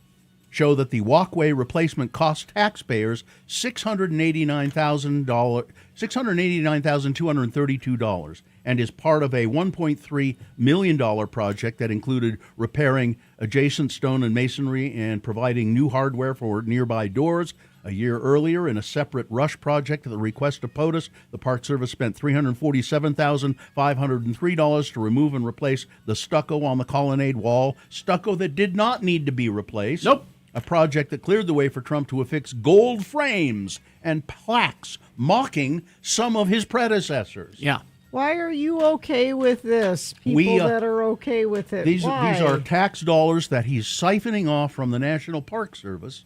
show that the walkway replacement cost taxpayers $689,232, and is part of a $1.3 million project that included repairing adjacent stone and masonry and providing new hardware for nearby doors. A year earlier, in a separate rush project at the request of POTUS, the Park Service spent $347,503 to remove and replace the stucco on the colonnade wall, stucco that did not need to be replaced. Nope. A project that cleared the way for Trump to affix gold frames and plaques mocking some of his predecessors. Yeah. Why are you okay with this? People We, that are okay with it. These Why? are tax dollars that he's siphoning off from the National Park Service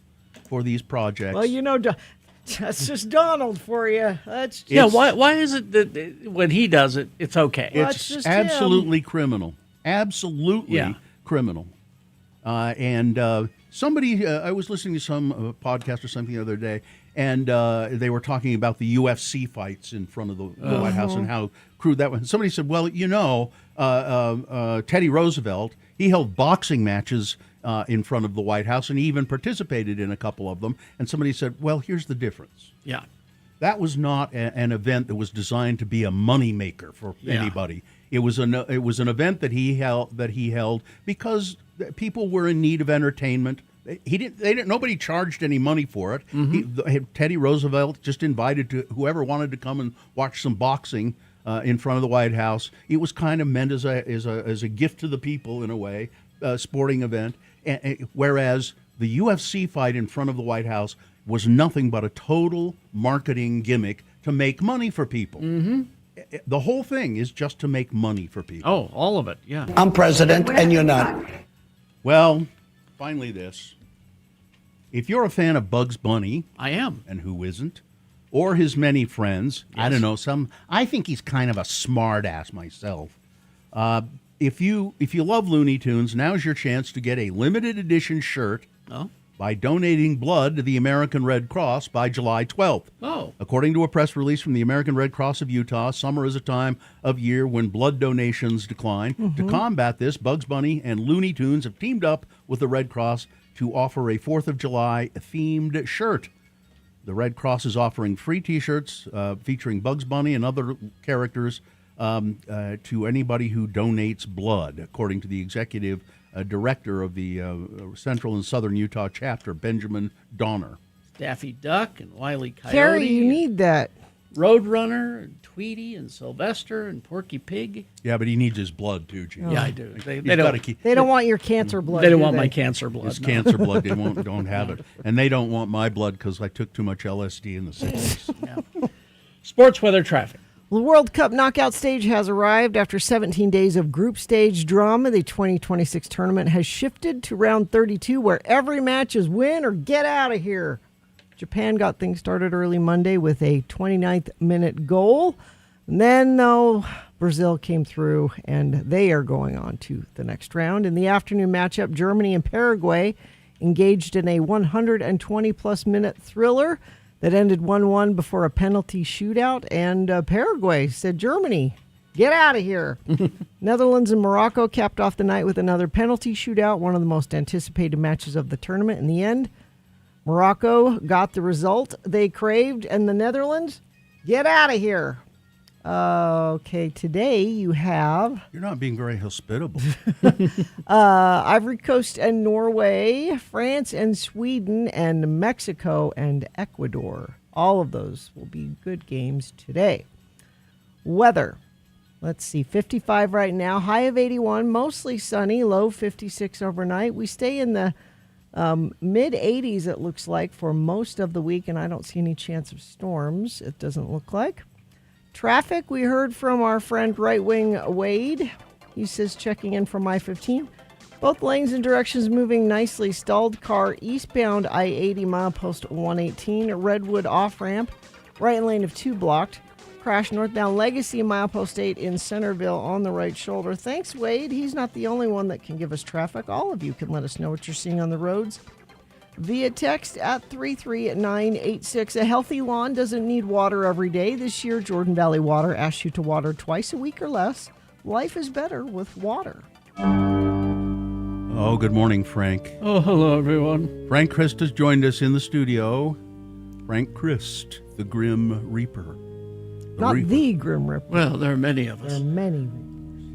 for these projects. Well, you know, that's just Donald for you. That's just, Yeah, why is it that when he does it, it's okay? That's just It's absolutely criminal. Absolutely criminal. Somebody, I was listening to some podcast or something the other day, and they were talking about the UFC fights in front of the White House and how crude that was. Somebody said, well, you know, Teddy Roosevelt, he held boxing matches in front of the White House, and he even participated in a couple of them. And somebody said, well, here's the difference. Yeah. That was not an event that was designed to be a moneymaker for anybody. It was an event that he held because people were in need of entertainment. Nobody charged any money for it. Teddy Roosevelt just invited whoever wanted to come and watch some boxing in front of the White House. It was kind of meant as a gift to the people in a way, sporting event. Whereas the UFC fight in front of the White House was nothing but a total marketing gimmick to make money for people. The whole thing is just to make money for people. Oh, all of it, yeah. I'm president and you're not. Well, finally this. If you're a fan of Bugs Bunny, I am. And who isn't? Or his many friends, I don't know, I think he's kind of a smart ass myself. If you love Looney Tunes, now's your chance to get a limited edition shirt by donating blood to the American Red Cross by July 12th. Oh. According to a press release from the American Red Cross of Utah, summer is a time of year when blood donations decline. To combat this, Bugs Bunny and Looney Tunes have teamed up with the Red Cross to offer a 4th of July themed shirt. The Red Cross is offering free T-shirts featuring Bugs Bunny and other characters to anybody who donates blood, according to the executive director of the Central and Southern Utah chapter, Benjamin Donner. Daffy Duck and Wile E. Coyote. Carrie, you need that. Roadrunner and Tweety and Sylvester and Porky Pig. Yeah, but he needs his blood too, Gene. Yeah, I do. They don't want your cancer blood. They don't want my cancer blood. His cancer blood, they don't have it. And they don't want my blood because I took too much LSD in the 60s. Yeah. Sports weather traffic. The World Cup knockout stage has arrived after 17 days of group stage drama. The 2026 tournament has shifted to round 32, where every match is win or get out of here. Japan got things started early Monday with a 29th minute goal. And then, though, Brazil came through, and they are going on to the next round. In the afternoon matchup, Germany and Paraguay engaged in a 120-plus minute thriller that ended 1-1 before a penalty shootout, and Paraguay said, Germany, get out of here. Netherlands and Morocco capped off the night with another penalty shootout, one of the most anticipated matches of the tournament. In the end, Morocco got the result they craved, and the Netherlands, get out of here. Okay, today you have... You're not being very hospitable. Ivory Coast and Norway, France and Sweden, and Mexico and Ecuador. All of those will be good games today. Weather. Let's see, 55 right now, high of 81, mostly sunny, low 56 overnight. We stay in the mid-80s, it looks like, for most of the week, and I don't see any chance of storms, it doesn't look like. Traffic, we heard from our friend Right Wing Wade. He says checking in from I-15. Both lanes and directions moving nicely. Stalled car eastbound I-80 milepost 118. Redwood off-ramp. Right lane of 2 blocked. Crash northbound Legacy milepost 8 in Centerville on the right shoulder. Thanks, Wade. He's not the only one that can give us traffic. All of you can let us know what you're seeing on the roads via text at 33986. A healthy lawn doesn't need water every day. This year, Jordan Valley Water asks you to water twice a week or less. Life is better with water. Oh, good morning, Frank. Oh, hello, everyone. Frank Christ has joined us in the studio. Frank Christ, the Grim Reaper. Not the Grim Reaper. Well, there are many of us. There are many.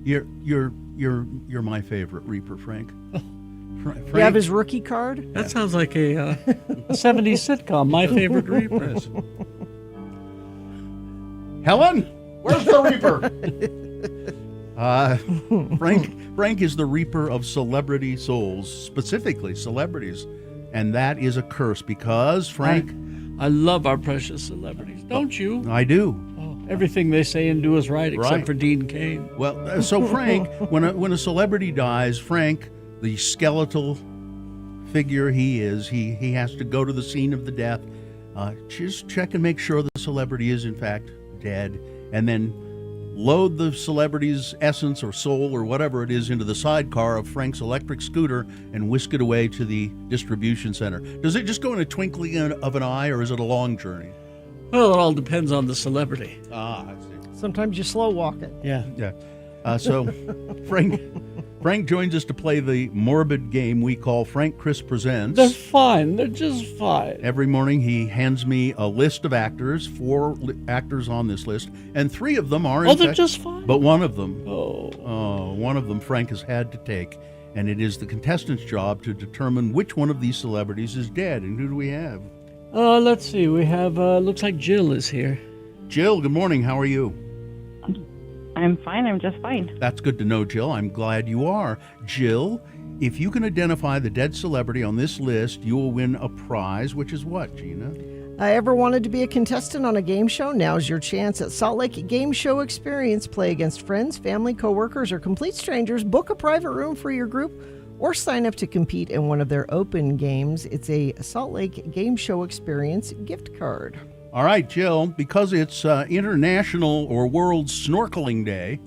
You're my favorite Reaper, Frank. Frank. You have his rookie card? That sounds like a 70s sitcom, My Favorite Reaper. Helen, where's the Reaper? Frank is the Reaper of celebrity souls, specifically celebrities. And that is a curse because, Frank... I love our precious celebrities, don't you? I do. Oh, everything they say and do is right, except for Dean Cain. Well, so Frank, when a celebrity dies, Frank, the skeletal figure he is, he has to go to the scene of the death, just check and make sure the celebrity is in fact dead, and then load the celebrity's essence or soul or whatever it is into the sidecar of Frank's electric scooter and whisk it away to the distribution center. Does it just go in a twinkling of an eye, or is it a long journey? Well, it all depends on the celebrity. I see. Sometimes you slow walk it. Yeah. So Frank joins us to play the morbid game we call Frank Chris Presents. They're fine. They're just fine. Every morning he hands me a list of actors, 4 actors on this list, and 3 of them are in they're fact, just fine. But one of them, one of them Frank has had to take, and it is the contestant's job to determine which one of these celebrities is dead. And who do we have? Let's see. We have, looks like Jill is here. Jill, good morning. How are you? I'm fine. I'm just fine. That's good to know, Jill. I'm glad you are. Jill, if you can identify the dead celebrity on this list, you will win a prize, which is what, Gina? Ever wanted to be a contestant on a game show? Now's your chance at Salt Lake Game Show Experience. Play against friends, family, coworkers, or complete strangers. Book a private room for your group or sign up to compete in one of their open games. It's a Salt Lake Game Show Experience gift card. All right, Jill, because it's International or World Snorkeling Day,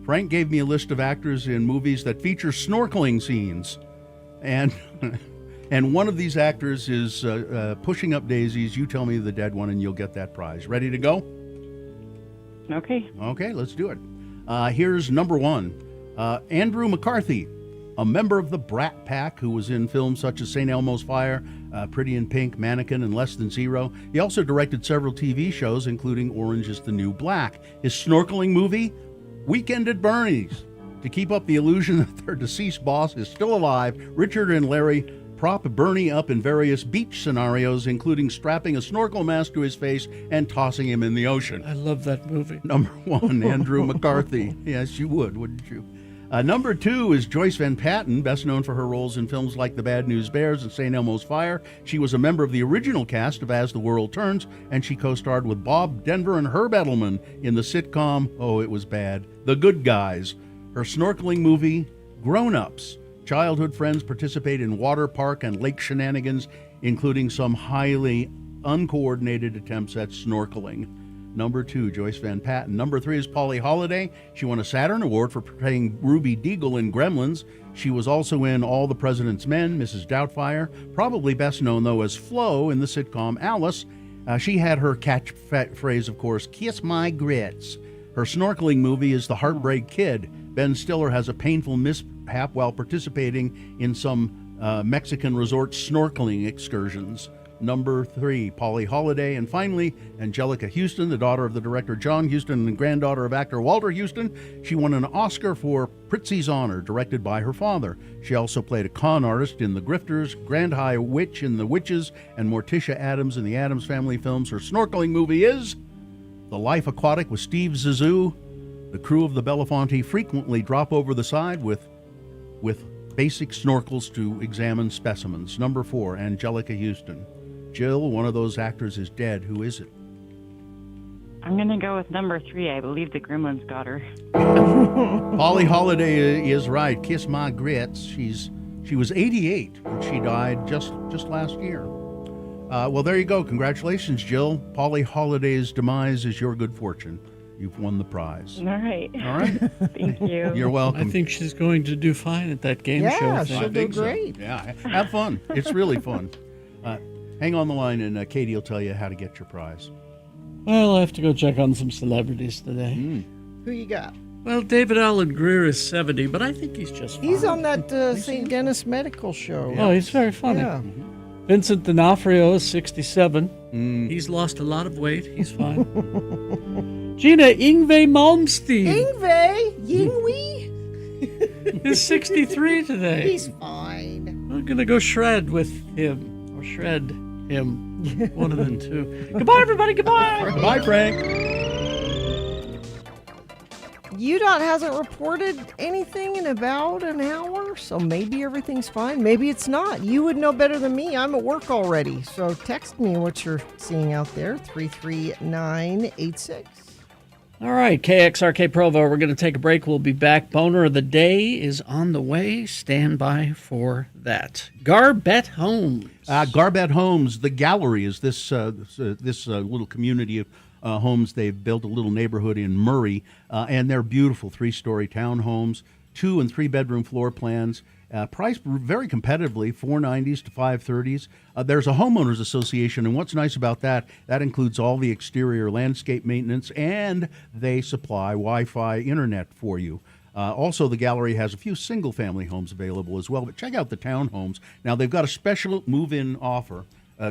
Frank gave me a list of actors in movies that feature snorkeling scenes. And and one of these actors is Pushing Up Daisies. You tell me the dead one and you'll get that prize. Ready to go? Okay. Okay, let's do it. Here's number 1. Andrew McCarthy, a member of the Brat Pack who was in films such as St. Elmo's Fire, Pretty in Pink, Mannequin, and Less Than Zero. He also directed several TV shows, including Orange is the New Black. His snorkeling movie, Weekend at Bernie's. To keep up the illusion that their deceased boss is still alive, Richard and Larry prop Bernie up in various beach scenarios, including strapping a snorkel mask to his face and tossing him in the ocean. I love that movie. Number 1, Andrew McCarthy. Yes, you would, wouldn't you? Number 2 is Joyce Van Patten, best known for her roles in films like The Bad News Bears and St. Elmo's Fire. She was a member of the original cast of As the World Turns, and she co-starred with Bob Denver and Herb Edelman in the sitcom, oh, it was bad, The Good Guys. Her snorkeling movie, Grown Ups. Childhood friends participate in water park and lake shenanigans, including some highly uncoordinated attempts at snorkeling. Number 2, Joyce Van Patten. Number 3 is Polly Holliday. She won a Saturn Award for playing Ruby Deagle in Gremlins. She was also in All the President's Men, Mrs. Doubtfire, probably best known, though, as Flo in the sitcom Alice. She had her catchphrase, of course, "Kiss my grits." Her snorkeling movie is The Heartbreak Kid. Ben Stiller has a painful mishap while participating in some Mexican resort snorkeling excursions. Number 3, Polly Holliday. And finally, Angelica Houston, the daughter of the director John Huston and granddaughter of actor Walter Huston. She won an Oscar for Pritzi's Honor, directed by her father. She also played a con artist in The Grifters, Grand High Witch in The Witches, and Morticia Addams in the Addams Family films. Her snorkeling movie is The Life Aquatic with Steve Zissou. The crew of the Belafonte frequently drop over the side with basic snorkels to examine specimens. Number 4, Angelica Houston. Jill, one of those actors is dead. Who is it? I'm going to go with number 3. I believe the Gremlins got her. Polly Holliday is right. Kiss my grits. She was 88 when she died just last year. Well, there you go. Congratulations, Jill. Polly Holliday's demise is your good fortune. You've won the prize. All right. All right. Thank you. You're welcome. I think she's going to do fine at that game show. Yeah, thing. she'll do great. So. Yeah, have fun. It's really fun. Hang on the line, and Katie will tell you how to get your prize. Well, I have to go check on some celebrities today. Who you got? Well, David Allen Greer is 70, but I think he's just fine. He's on that St. Dennis Medical Show. Oh, he's very funny. Yeah. Vincent D'Onofrio is 67. He's lost a lot of weight. He's fine. Gina, Yngwie Malmsteen Yngwie is 63 today. He's fine. We're going to go shred with him, or shred him, one of the two. Goodbye, everybody. Goodbye. Bye, Frank. UDOT hasn't reported anything in about an hour, so maybe everything's fine. Maybe it's not. You would know better than me. I'm at work already. So text me what you're seeing out there, 33986. All right, KXRK Provo, we're going to take a break. We'll be back. Boner of the day is on the way. Stand by for that. Garbett Homes. Garbett Homes, the gallery is this little community of homes. They've built a little neighborhood in Murray, and they're beautiful 3-story townhomes, 2 and 3 bedroom floor plans, priced very competitively, $490s to $530s. There's a homeowners association, and what's nice about that includes all the exterior landscape maintenance, and they supply Wi-Fi internet for you. Also, the gallery has a few single-family homes available as well, but check out the townhomes. Now, they've got a special move-in offer,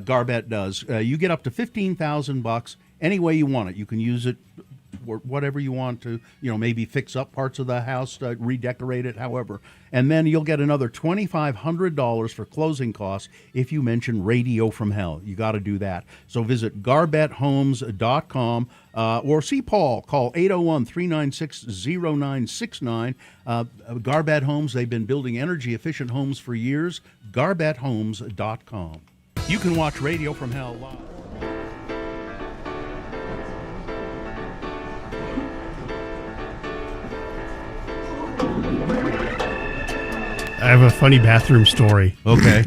Garbett does. You get up to $15,000 any way you want it. You can use it for whatever you want to, maybe fix up parts of the house, redecorate it, however. And then you'll get another $2,500 for closing costs if you mention Radio from Hell. You got to do that. So visit garbethomes.com or see Paul. Call 801-396-0969. Garbett Homes, they've been building energy-efficient homes for years. garbethomes.com. You can watch Radio from Hell live. I have a funny bathroom story. Okay.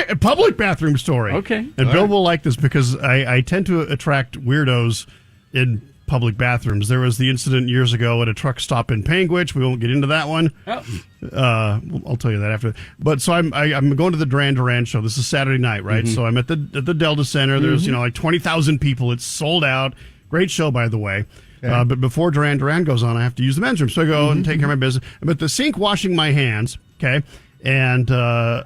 A public bathroom story. Okay. And Bill will like this because I tend to attract weirdos in public bathrooms. There was the incident years ago at a truck stop in Panguitch. We won't get into that one. Oh. I'll tell you that after. But so I'm going to the Duran Duran show. This is Saturday night, right? Mm-hmm. So I'm at the Delta Center. There's like 20,000 people. It's sold out. Great show, by the way. Okay. But before Duran Duran goes on, I have to use the men's room. So I go and take care of my business. I'm at the sink washing my hands, okay? And I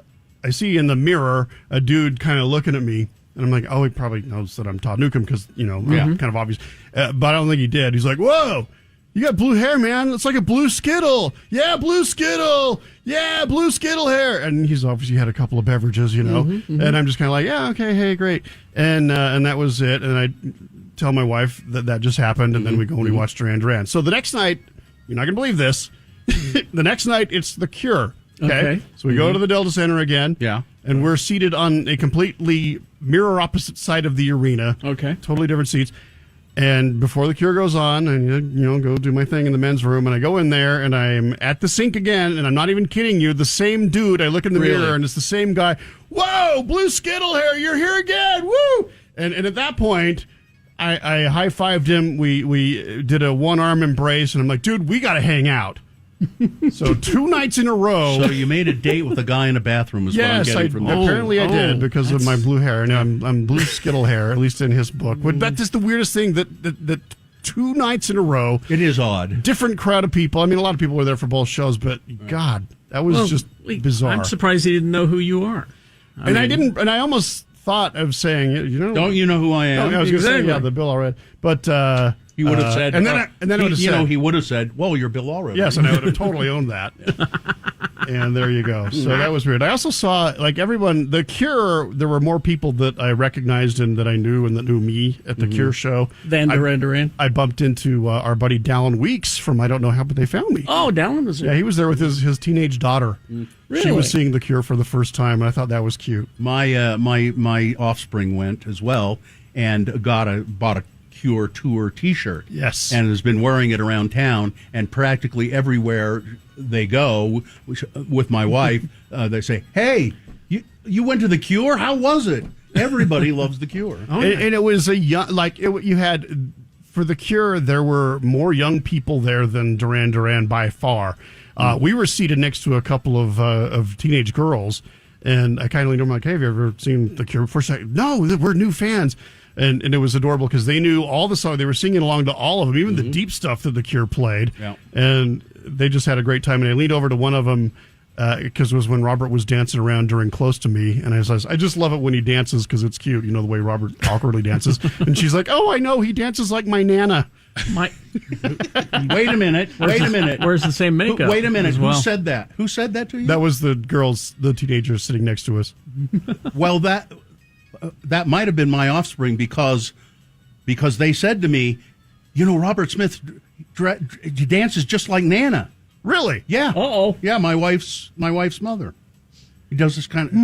see in the mirror a dude kind of looking at me. And I'm like, oh, he probably knows that I'm Todd Newcomb because, kind of obvious. But I don't think he did. He's like, whoa, you got blue hair, man. It's like a blue Skittle. Yeah, blue Skittle. Yeah, blue Skittle hair. And he's obviously had a couple of beverages, And I'm just kind of like, yeah, okay, hey, great. And that was it. And I tell my wife that just happened, and then we go and we watch Duran Duran. So the next night, you're not going to believe this, the next night it's The Cure. Okay. So we go to the Delta Center again. Yeah. And we're seated on a completely mirror opposite side of the arena. Okay. Totally different seats. And before The Cure goes on, and go do my thing in the men's room, and I go in there, and I'm at the sink again, and I'm not even kidding you, the same dude, I look in the mirror, and it's the same guy. Whoa, blue Skittle hair, you're here again, woo! And at that point, I high-fived him. We did a one-arm embrace, and I'm like, dude, we got to hang out. So 2 nights in a row. So you made a date with a guy in a bathroom is what I'm getting from that. Apparently I did because of my blue hair. And I'm blue Skittle hair, at least in his book. But that's the weirdest thing that 2 nights in a row. It is odd. Different crowd of people. I mean, a lot of people were there for both shows, but God, that was just bizarre. I'm surprised he didn't know who you are. I almost thought of saying, don't you know who I am? I was going to say, the Bill Allred. But he would have said, and then I would have said, he would have said, well, you're Bill Allred. Yes, and I would have totally owned that. And there you go. So that was weird. I also saw, everyone, The Cure, there were more people that I recognized and that I knew and that knew me at the Cure show. Than Duran Duran. I bumped into our buddy Dallin Weeks from I Don't Know How But They Found Me. Oh, Dallin was there. Yeah, he was there with his teenage daughter. Really? She was seeing The Cure for the first time, and I thought that was cute. My offspring went as well and bought a Cure tour T-shirt. Yes. And has been wearing it around town, and practically everywhere they go with my wife, they say, hey, you went to The Cure? How was it? Everybody loves The Cure. And it was a young, you had, for The Cure, there were more young people there than Duran Duran by far. We were seated next to a couple of teenage girls, and I kind of leaned over, like, hey, have you ever seen The Cure before? She's like, no, we're new fans. And it was adorable because they knew all the songs. They were singing along to all of them, even the deep stuff that The Cure played. Yeah. And they just had a great time. And I leaned over to one of them because it was when Robert was dancing around during Close to Me, and I says, I just love it when he dances because it's cute, the way Robert awkwardly dances. And she's like, oh, I know, he dances like my Nana. My, Wait a minute. Wears the same makeup. Wait a minute. as well. Who said that? Who said that to you? That was the teenager sitting next to us. Well, that might have been my offspring because they said to me, Robert Smith dances just like Nana. Really? Yeah. Uh-oh. Yeah, my wife's mother. He does this kind of.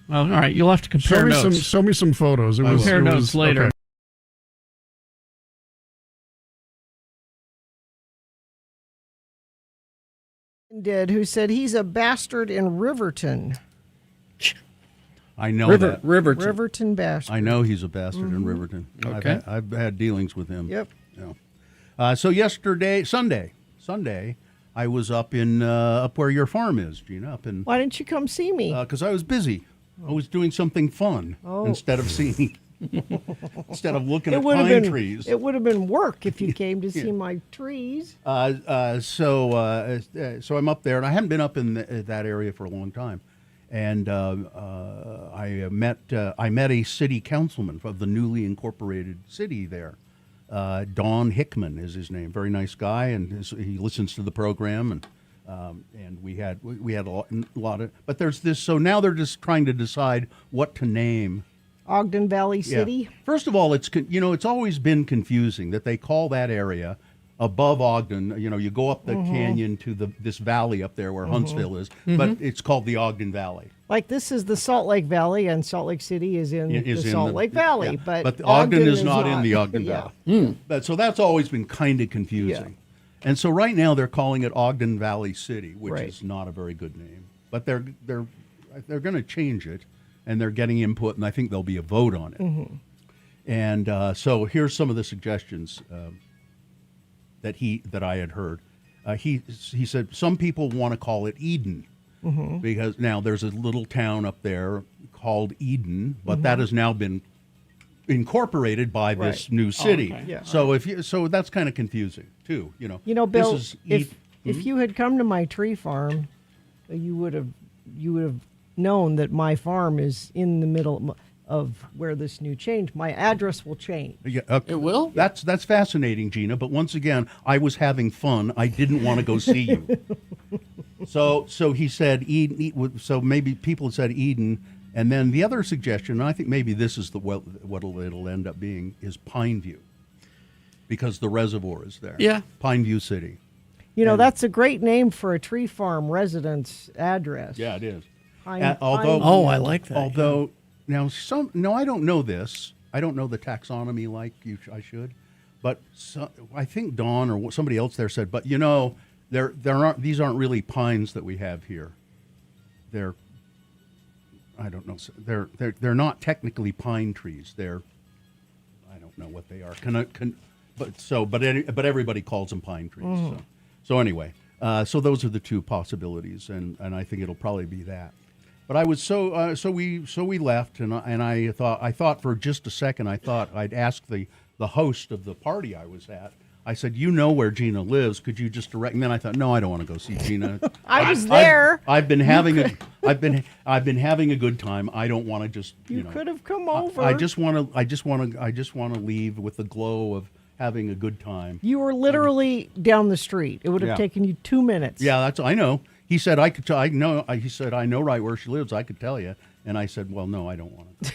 Well, all right. You'll have to compare notes. Show me some photos. Compare notes later. Okay. Did who said he's a bastard in Riverton. I know that. Riverton. Riverton bastard. I know he's a bastard in Riverton. Okay. I've had dealings with him. Yep. So yesterday, Sunday, I was up where your farm is, Gina. Why didn't you come see me? Because I was busy. I was doing something fun instead of seeing, instead of looking at pine trees. It would have been work if you came to see my trees. So I'm up there, and I haven't been up in that area for a long time. And I met a city councilman of the newly incorporated city there. Don Hickman is his name. Very nice guy, and he listens to the program. And we had a lot of. But there's this. So now they're just trying to decide what to name Ogden Valley City. Yeah. First of all, it's always been confusing that they call that area above Ogden. You go up the canyon to this valley up there where Huntsville is, but it's called the Ogden Valley. Like this is the Salt Lake Valley, and Salt Lake City is in the Salt Lake Valley. Yeah. But Ogden is not in the Ogden Yeah. Valley. So that's always been kind of confusing. Yeah. And so right now they're calling it Ogden Valley City, which is not a very good name. But they're going to change it, and they're getting input, and I think there'll be a vote on it. And so here's some of the suggestions that I had heard. He said some people want to call it Eden. Because now there's a little town up there called Eden, but that has now been incorporated by this new city. Yeah. So that's kind of confusing too. Bill, if you had come to my tree farm, you would have known that my farm is in the middle of where this new change. My address will change. Yeah, it will. That's fascinating, Gina. But once again, I was having fun. I didn't want to go see you. So he said Eden. So maybe people said Eden, and then the other suggestion, and I think maybe this is what it'll end up being, is Pineview, because the reservoir is there. Yeah, Pineview City. That's a great name for a tree farm residence address. Yeah, it is. I like that. Although now I don't know this. I don't know the taxonomy like I should, but I think Dawn or somebody else there said, but these aren't really pines that we have here. I don't know. They're not technically pine trees. I don't know what they are. But everybody calls them pine trees. So anyway, so those are the two possibilities, and I think it'll probably be that. But I was so we left, and I thought for just a second I'd ask the host of the party I was at. I said, where Gina lives. Could you just direct? And then I thought, no, I don't want to go see Gina. I was there. I've been having a good time. I don't want to just. You could have come over. I just want to leave with the glow of having a good time. You were literally down the street. It would have taken you 2 minutes. Yeah, I know. He said I could. I know. He said I know right where she lives. I could tell you. And I said, well, no, I don't want to.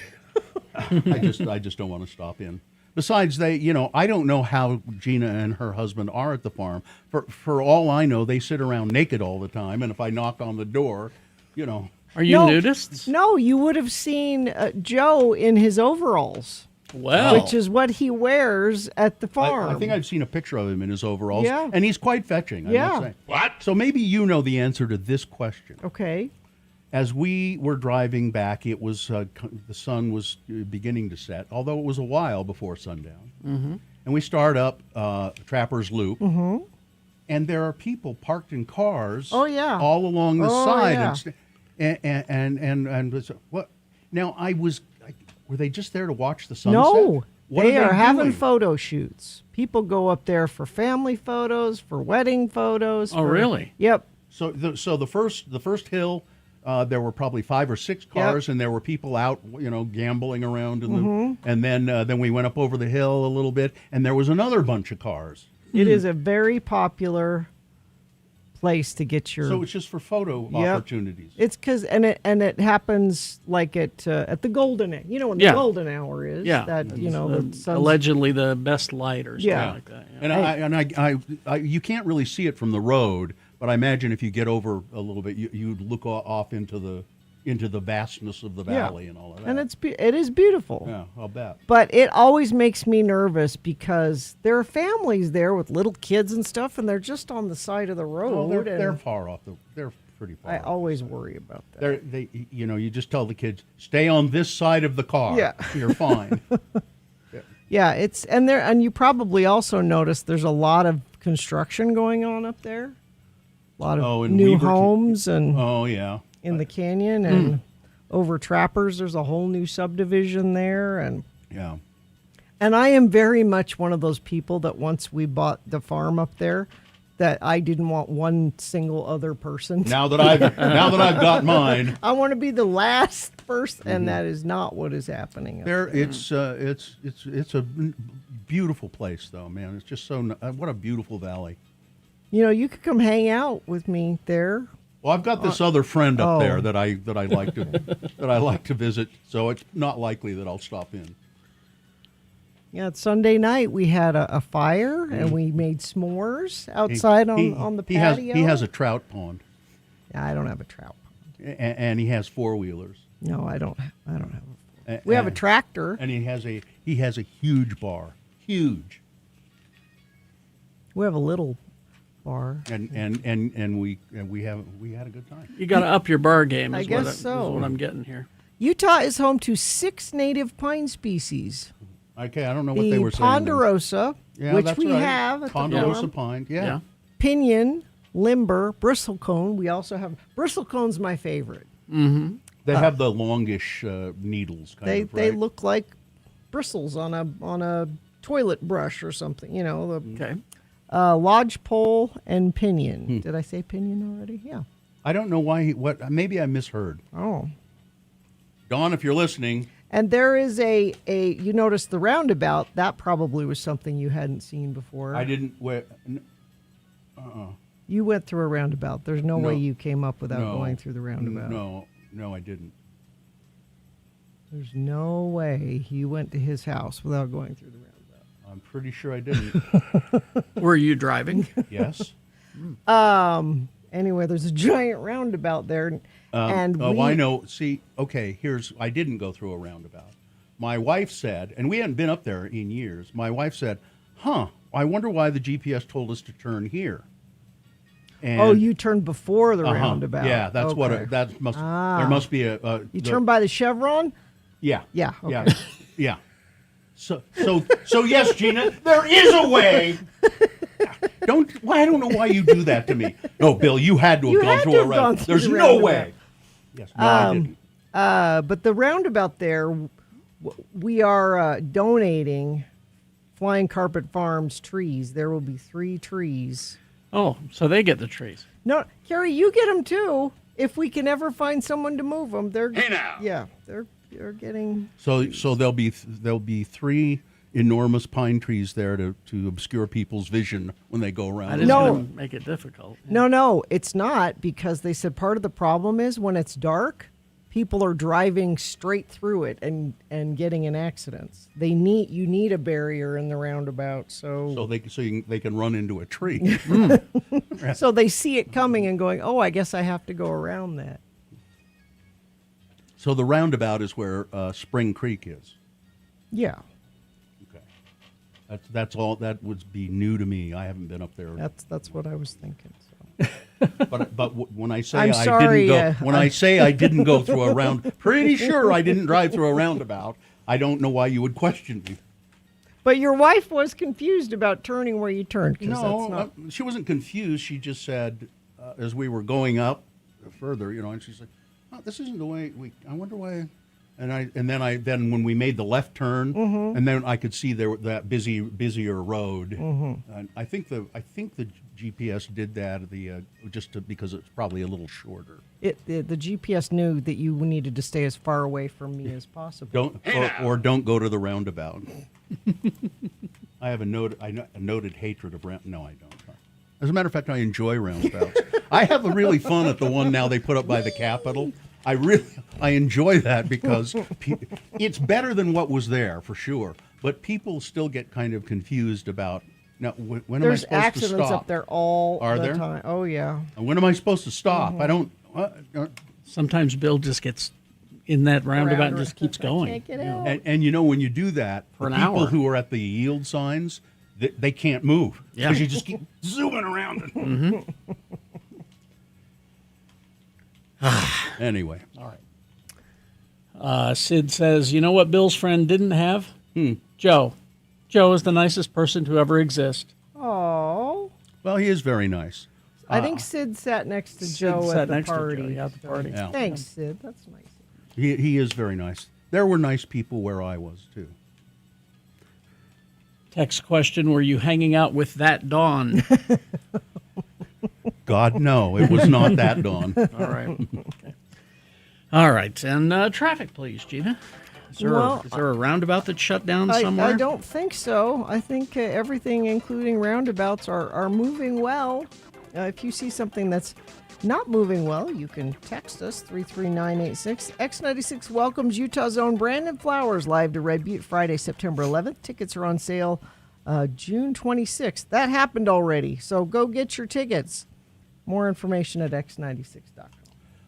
I just don't want to stop in. Besides, I don't know how Gina and her husband are at the farm. For all I know, they sit around naked all the time. And if I knock on the door, Are you nudists? No, you would have seen Joe in his overalls. Well, which is what he wears at the farm. I think I've seen a picture of him in his overalls. Yeah. And he's quite fetching, I must say. What? So maybe you know the answer to this question. Okay. As we were driving back, it was the sun was beginning to set, although it was a while before sundown. And we start up Trapper's Loop, and there are people parked in cars. Oh yeah, all along the side. Yeah. And what? Now were they just there to watch the sunset? No, they are having doing? photo shoots. People go up there for family photos, for wedding photos. Oh, really? Yep. So the first hill, there were probably 5 or 6 cars, and there were people out, gambling around. And then we went up over the hill a little bit, and there was another bunch of cars. It is a very popular place to get your. So it's just for photo opportunities. It's because it happens like at the golden hour. You know when the golden hour is. Yeah, That the sun's allegedly the best light or something like that. Yeah. And I you can't really see it from the road, but I imagine if you get over a little bit, you look off into the vastness of the valley and all of that. And it is beautiful. Yeah, I'll bet. But it always makes me nervous because there are families there with little kids and stuff, and they're just on the side of the road. Well, they're far off. They're pretty far. I always worry about that. You just tell the kids, stay on this side of the car. Yeah. You're fine. Yeah, and you probably also noticed there's a lot of construction going on up there. A lot of new homes and in the canyon and over Trappers. There's a whole new subdivision there, and I am very much one of those people that once we bought the farm up there, that I didn't want one single other person. Now that I've got mine, I want to be the last person, and that is not what is happening up there. It's a beautiful place, though, man. It's just what a beautiful valley. You could come hang out with me there. Well, I've got this other friend up there that I like to visit, so it's not likely that I'll stop in. Yeah, it's Sunday night. We had a fire and we made s'mores outside on the patio. He has a trout pond. Yeah, I don't have a trout pond. And he has 4-wheelers. No, I don't have. We have a tractor. And he has a huge bar. Huge. We have a little bar. And we had a good time. You got to up your bar game. I guess so. Is what I'm getting here. Utah is home to 6 native pine species. Okay, I don't know what they were saying. Ponderosa, which we right. have at Ponderosa the farm. pine, yeah. Pinion, limber, bristlecone. We also have bristlecone's my favorite. Mm-hmm. They have the longish needles. They look like bristles on a toilet brush or something. Okay. Lodgepole and pinion. Did I say pinion already? Yeah. I don't know why. Maybe I misheard. Oh. Dawn, if you're listening. And there is you noticed the roundabout. That probably was something you hadn't seen before. I didn't. You went through a roundabout. There's no way you came up without going through the roundabout. No, I didn't. There's no way you went to his house without going through the roundabout. I'm pretty sure I didn't. Were you driving? Yes. Anyway, there's a giant roundabout there. I know. See, okay, I didn't go through a roundabout. My wife said, and we hadn't been up there in years, my wife said, I wonder why the GPS told us to turn here. And, you turned before the roundabout. Yeah, that's okay. there must be a you turned by the Chevron? Yeah. Yeah, okay. Yeah. So yes, Gina, there is a way. I don't know why you do that to me. No, Bill, you had to have gone through a roundabout. There's no way. Yes, no, I didn't. But the roundabout there, we are donating Flying Carpet Farms trees. There will be 3 trees. Oh, so they get the trees. No, Carrie, you get them too. If we can ever find someone to move them, Hey now. Yeah, they're getting. So there'll be 3 enormous pine trees there to obscure people's vision when they go around. That is going to make it difficult. No, it's not, because they said part of the problem is when it's dark, people are driving straight through it and getting in accidents. You need a barrier in the roundabout so they can run into a tree. So they see it coming and going, oh, I guess I have to go around that. So the roundabout is where Spring Creek is. Yeah. That's all. That would be new to me. I haven't been up there. That's what I was thinking. So. But when I say I say I didn't go through a round, pretty sure I didn't drive through a roundabout. I don't know why you would question me. But your wife was confused about turning where you turned. No, she wasn't confused. She just said, as we were going up further, and she said, "Oh, this isn't the way I wonder why." And then when we made the left turn, Mhm. and then I could see there that busier road. Mhm. And I think the GPS did that because it's probably a little shorter. The GPS knew that you needed to stay as far away from me as possible. Don't go to the roundabout. I have a noted hatred of round. No, I don't. As a matter of fact, I enjoy roundabouts. I have a really fun at the one now they put up by the Capitol. I enjoy that because it's better than what was there for sure. But people still get kind of confused about now when am I There's supposed to accidents stop? up there all Are the there? time. Oh yeah. And when am I supposed to stop? Mhm. I don't. Sometimes Bill just gets in that roundabout and just keeps going. Can't get out. And when you do that, For the an people hour. who are at the yield signs, they can't move Yeah. because you just keep zooming around. Mhm. Anyway, all right. Sid says, "You know what Bill's friend didn't have? Joe. Joe is the nicest person to ever exist." Oh. Well, he is very nice. I think Sid sat next to Joe sat at the next to Joe, party. yeah, at the party. Yeah. Thanks, Sid. That's nice. He is very nice. There were nice people where I was too. Text question: were you hanging out with that Dawn? God, no, it was not that Dawn. All right. Okay. All right. And traffic, please, Gina. Is there a roundabout that's shut down somewhere? I don't think so. I think everything, including roundabouts, are moving well. If you see something that's not moving well, you can text us 33986. X96 welcomes Utah's own Brandon Flowers live to Red Butte Friday, September 11th. Tickets are on sale June 26th. That happened already, so go get your tickets. More information at x96.com.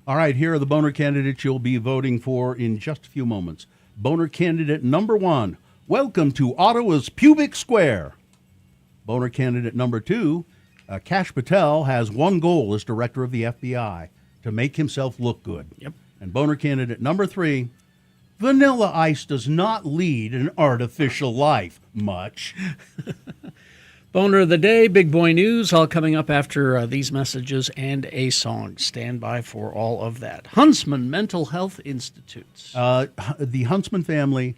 All right, here are the boner candidates you'll be voting for in just a few moments. Boner candidate number 1, welcome to Ottawa's Pubic Square. Boner candidate number 2, Kash Patel has one goal as director of the FBI, to make himself look good. Yep. And boner candidate number 3, Vanilla Ice does not lead an artificial life much. Boner of the day, big boy news, all coming up after these messages and a song. Stand by for all of that. Huntsman Mental Health Institutes. The Huntsman family,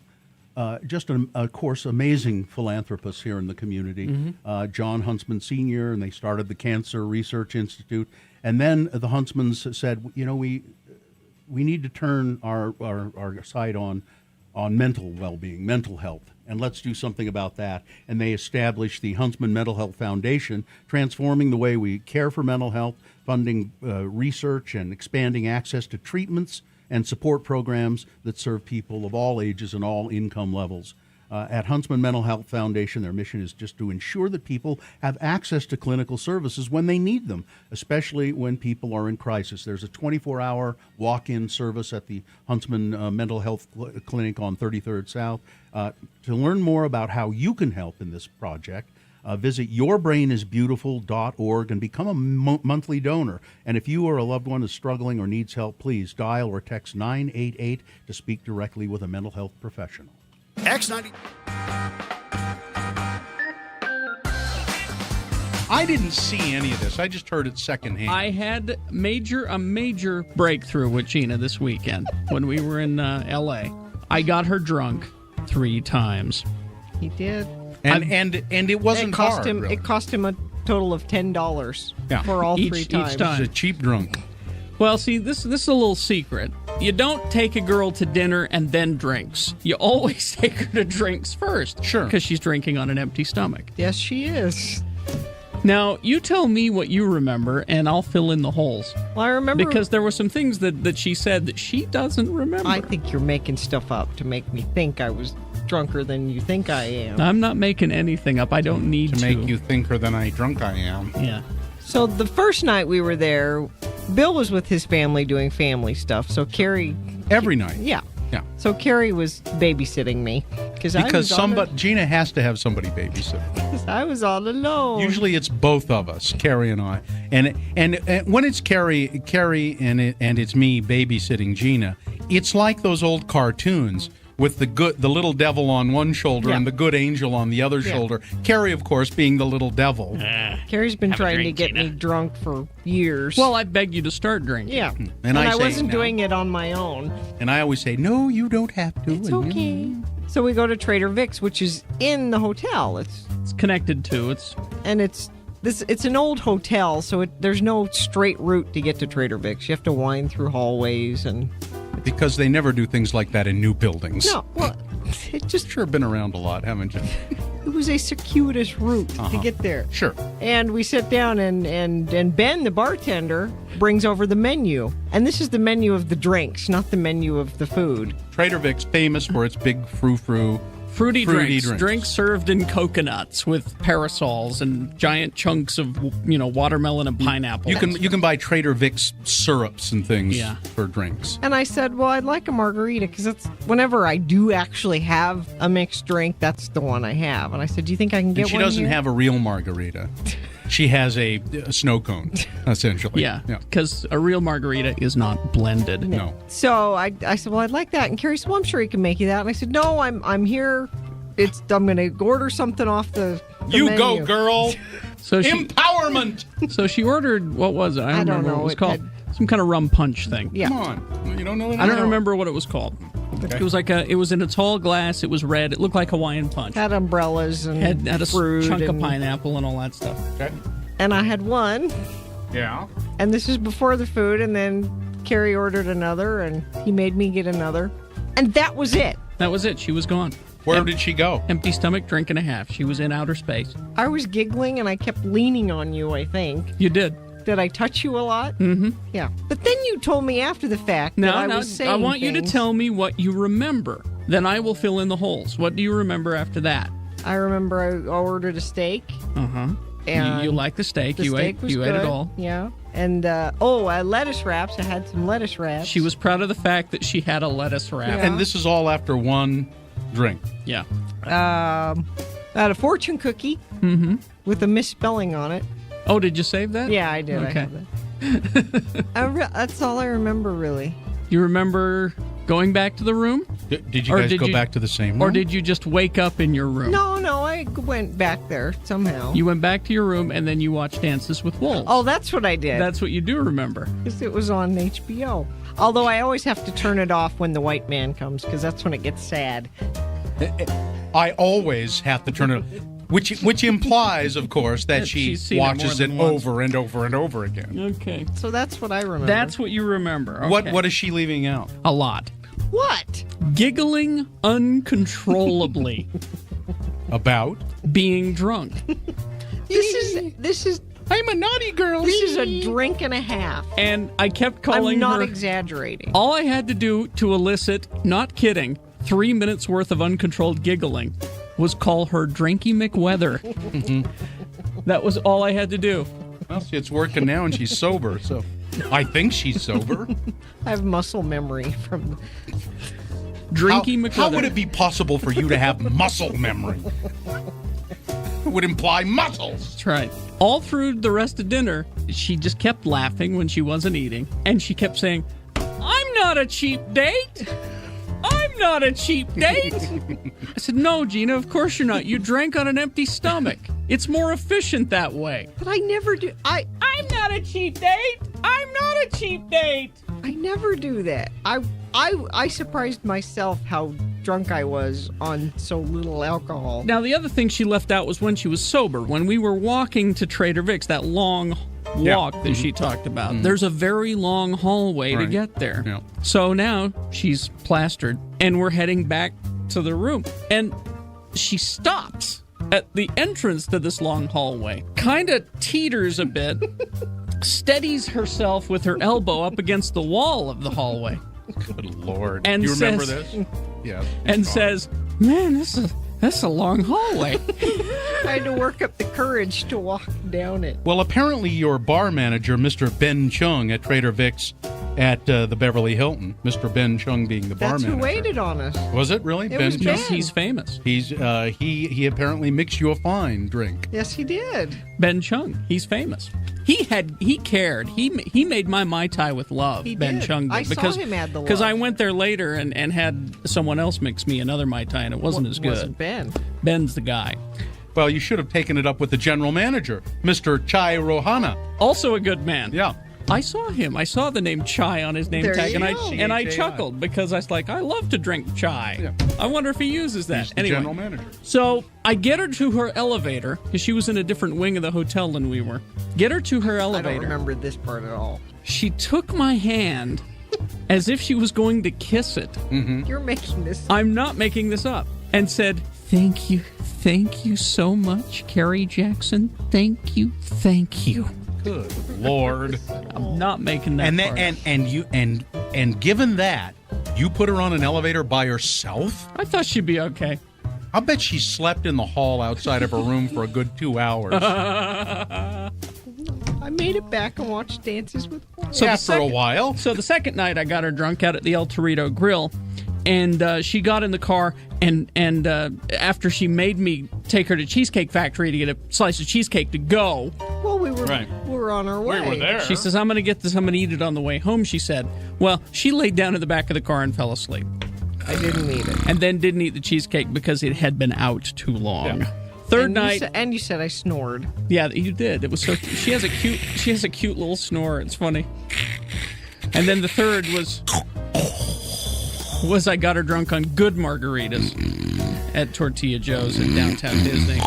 just of course, amazing philanthropists here in the community. John Huntsman Sr., and they started the Cancer Research Institute. And then the Huntsmans said, you know, we need to turn our sight on mental well-being, mental health, and let's do something about that. And they established the Huntsman Mental Health Foundation, transforming the way we care for mental health, funding research and expanding access to treatments and support programs that serve people of all ages and all income levels. At Huntsman Mental Health Foundation, their mission is just to ensure that people have access to clinical services when they need them, especially when people are in crisis. There's a 24-hour walk-in service at the Huntsman Mental Health Clinic on 33rd South. To learn more about how you can help in this project, visit yourbrainisbeautiful.org and become a monthly donor. And if you or a loved one is struggling or needs help, please dial or text 988 to speak directly with a mental health professional. X90. I didn't see any of this. I just heard it secondhand. I had a major breakthrough with Gina this weekend when we were in L.A. I got her drunk 3 times. He did. And it wasn't hard. Really. It cost him a total of $10 for all 3 times. Each time. It's a cheap drunk. Well, see, this is a little secret. You don't take a girl to dinner and then drinks. You always take her to drinks first. Sure. Because she's drinking on an empty stomach. Yes, she is. Now, you tell me what you remember, and I'll fill in the holes. Well, I remember... Because there were some things that she said that she doesn't remember. I think you're making stuff up to make me think I was drunker than you think I am. I'm not making anything up. I don't need to. To make you thinker than I drunk I am. Yeah. So the first night we were there, Bill was with his family doing family stuff. So Carrie... Every night. Yeah. Yeah. So Carrie was babysitting me. Because Gina has to have somebody babysit. I was all alone. Usually it's both of us, Carrie and I. And when it's Carrie and it's me babysitting Gina, it's like those old cartoons with the little devil on one shoulder and the good angel on the other shoulder. Carrie, of course, being the little devil. Carrie's been trying to get me drunk for years. Well, I begged you to start drinking. Yeah. And I say, wasn't doing it on my own. And I always say, no, you don't have to. It's okay. So we go to Trader Vic's, which is in the hotel. It's connected to it's an old hotel, so there's no straight route to get to Trader Vic's. You have to wind through hallways and. Because they never do things like that in new buildings. No, well, it just sure been around a lot, haven't you? It was a circuitous route to get there. Sure. And we sit down, and Ben, the bartender, brings over the menu. And this is the menu of the drinks, not the menu of the food. Trader Vic's famous for its big Fruity drinks. Drinks served in coconuts with parasols and giant chunks of watermelon and pineapple. You can buy Trader Vic's syrups and things for drinks. And I said, well, I'd like a margarita because that's whenever I do actually have a mixed drink, that's the one I have. And I said, do you think I can get one? She doesn't have a real margarita. She has a snow cone, essentially. Yeah, because a real margarita is not blended. No. So I said, well, I'd like that. And Carrie said, well, I'm sure he can make you that. And I said, no, I'm here. I'm going to order something off the You menu. go, girl. Empowerment. So she ordered, what was it? I don't remember what it was called. Some kind of rum punch thing. Yeah. Come on. You don't know that? I don't remember what it was called. Okay. It was it was in a tall glass. It was red. It looked like Hawaiian punch. Had umbrellas and had a fruit chunk and of pineapple and all that stuff. Okay. And I had one. Yeah. And this is before the food, and then Carrie ordered another, and he made me get another. And that was it. That was it. She was gone. Where did she go? Empty stomach, drink and a half. She was in outer space. I was giggling, and I kept leaning on you, I think. You did. Did I touch you a lot? Mm-hmm. Yeah. But then you told me after the fact that I was saying I want you to things. tell me what you remember. Then I will fill in the holes. What do you remember after that? I remember I ordered a steak. Uh-huh. And you like the steak. The you steak ate was you good. ate it all. Yeah. And, lettuce wraps. I had some lettuce wraps. She was proud of the fact that she had a lettuce wrap. Yeah. And this is all after one drink. Yeah. I had a fortune cookie with a misspelling on it. Oh, did you save that? Yeah, I did. Okay. I have that. That's all I remember, really. You remember going back to the room? Did you guys go back to the same room? Or did you just wake up in your room? No, I went back there somehow. You went back to your room and then you watched Dances with Wolves. Oh, that's what I did. That's what you do remember. Because it was on HBO. Although I always have to turn it off when the white man comes, because that's when it gets sad. I always have to turn it off. Which implies, of course, that she watches it over and over and over again. Okay. So that's what I remember. That's what you remember. Okay. What is she leaving out? A lot. What? Giggling uncontrollably. About? Being drunk. This is I'm a naughty girl. This is a drink and a half. And I kept calling I'm not her. exaggerating. All I had to do to elicit, not kidding, 3 minutes worth of uncontrolled giggling was call her Drinky McWeather. That was all I had to do. Well, see, it's working now and she's sober, so I think she's sober. I have muscle memory from Drinky McWeather. How would it be possible for you to have muscle memory? It would imply muscles. That's right. All through the rest of dinner, she just kept laughing when she wasn't eating, and she kept saying, "I'm not a cheap date. I'm not a cheap date." I said, "No, Gina, of course you're not. You drank on an empty stomach. It's more efficient that way." But I never do. I'm not a cheap date. I'm not a cheap date. I never do that. I surprised myself how drunk I was on so little alcohol. Now, the other thing she left out was when she was sober. When we were walking to Trader Vic's, that long walk that she talked about, there's a very long hallway to get there. Yeah. So now she's plastered, and we're heading back to the room. And she stops at the entrance to this long hallway, kind of teeters a bit, steadies herself with her elbow up against the wall of the hallway. Good Lord. And you remember says- this? Yeah. And says, "Man, that's a long hallway." I had to work up the courage to walk down it. Well, apparently your bar manager, Mr. Ben Chung at Trader Vic's at the Beverly Hilton, Mr. Ben Chung being the bar That's who manager. waited on us. Was it really? It was Chung? Ben. He's famous. He's he apparently mixed you a fine drink. Yes, he did. Ben Chung. He's famous. He cared. He made my Mai Tai with love. He Ben did. Chung did. I saw him add the because love. I went there later and had someone else mix me another Mai Tai, and it wasn't as good. Wasn't Ben. Ben's the guy. Well, you should have taken it up with the general manager, Mr. Chai Rohana. Also a good man. Yeah. I saw him. I saw the name Chai on his name There tag, you and go. I CHAI. chuckled because I was like, I love to drink chai. Yeah. I wonder if he uses that. He's the Anyway, general manager. so I get her to her elevator because she was in a different wing of the hotel than we were. Get her to her I elevator. don't remember this part at all. She took my hand as if she was going to kiss it. You're making this. I'm not making this up. And said, Thank you so much, Carrie Jackson. Thank you. Good Lord. I'm not making that And part then, up. and given that, you put her on an elevator by herself? I thought she'd be okay. I'll bet she slept in the hall outside of her room for a good 2 hours. I made it back and watched Dances with Wolves. Yeah, for a while. So the second night, I got her drunk out at the El Torito Grill, and she got in the car, and after she made me take her to Cheesecake Factory to get a slice of cheesecake to go, Well, we were on our way. We were there. she says, I'm going to get this, I'm going to eat it on the way home, she said. Well, she laid down in the back of the car and fell asleep. I didn't eat it. And then didn't eat the cheesecake because it had been out too long. Yeah. Third And night, you said I snored. yeah, you did. It was so. She has a cute little snore. It's funny. And then the third was I got her drunk on good margaritas at Tortilla Joe's in downtown Disney,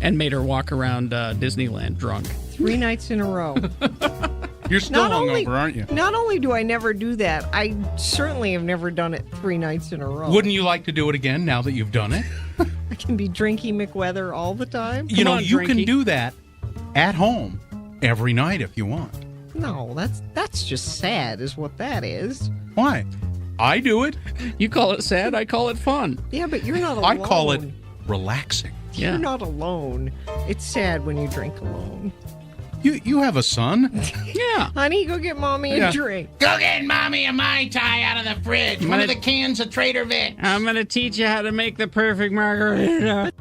and made her walk around Disneyland drunk. 3 nights in a row. You're still hungover, aren't you? Not only do I never do that, I certainly have never done it 3 nights in a row. Wouldn't you like to do it again now that you've done it? I can be Drinky McWeather all the time. You know, on, you can Drinky. do that at home every night if you want. No, that's just sad, is what that is. Why? I do it. You call it sad. I call it fun. Yeah, but you're not alone. I call it relaxing. Yeah. You're not alone. It's sad when you drink alone. You have a son? Yeah. Honey, go get mommy Yeah. a drink. Go get mommy a Mai Tai out of the fridge. One of the cans of Trader Vic's. I'm gonna teach you how to make the perfect margarita.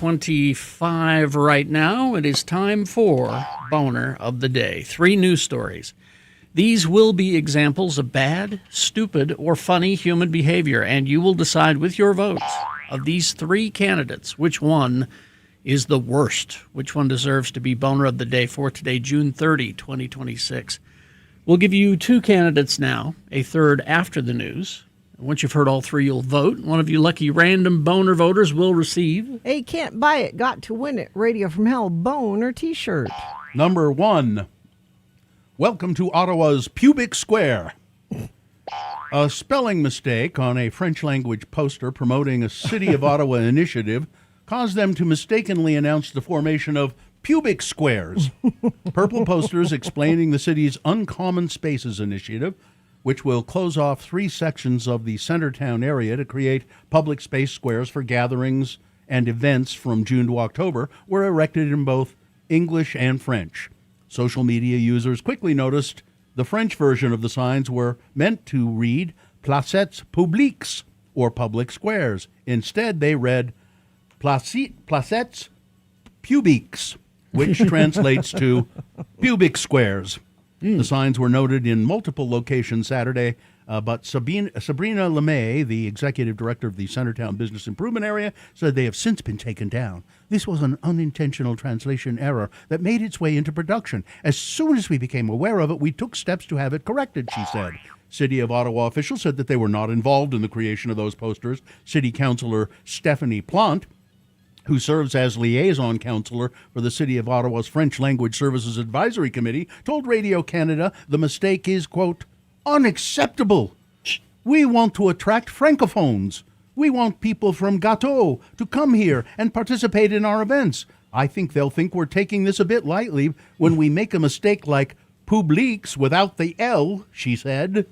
.25 right now. It is time for Boner of the Day. 3 news stories. These will be examples of bad, stupid, or funny human behavior, and you will decide with your votes of these 3 candidates which one is the worst, which one deserves to be Boner of the Day for today, June 30, 2026. We'll give you 2 candidates now, a third after the news. Once you've heard all 3, you'll vote. One of you lucky random boner voters will receive Hey, can't buy it, got to win it. Radio from Hell boner t-shirt. Number 1. Welcome to Ottawa's Pubic Square. A spelling mistake on a French language poster promoting a City of Ottawa initiative caused them to mistakenly announce the formation of pubic squares. Purple posters explaining the city's Uncommon Spaces initiative, which will close off 3 sections of the Centertown area to create public space squares for gatherings and events from June to October, were erected in both English and French. Social media users quickly noticed the French version of the signs were meant to read placettes publiques, or public squares. Instead, they read placettes pubiques, which translates to pubic squares. The signs were noted in multiple locations Saturday, but Sabrina LeMay, the executive director of the Centertown Business Improvement Area, said they have since been taken down. This was an unintentional translation error that made its way into production. As soon as we became aware of it, we took steps to have it corrected, she said. City of Ottawa officials said that they were not involved in the creation of those posters. City Councillor Stephanie Plante, who serves as liaison counselor for the City of Ottawa's French Language Services Advisory Committee, told Radio Canada the mistake is, quote, unacceptable. We want to attract francophones. We want people from Gâteau to come here and participate in our events. I think they'll think we're taking this a bit lightly when we make a mistake like Publix without the L, she said.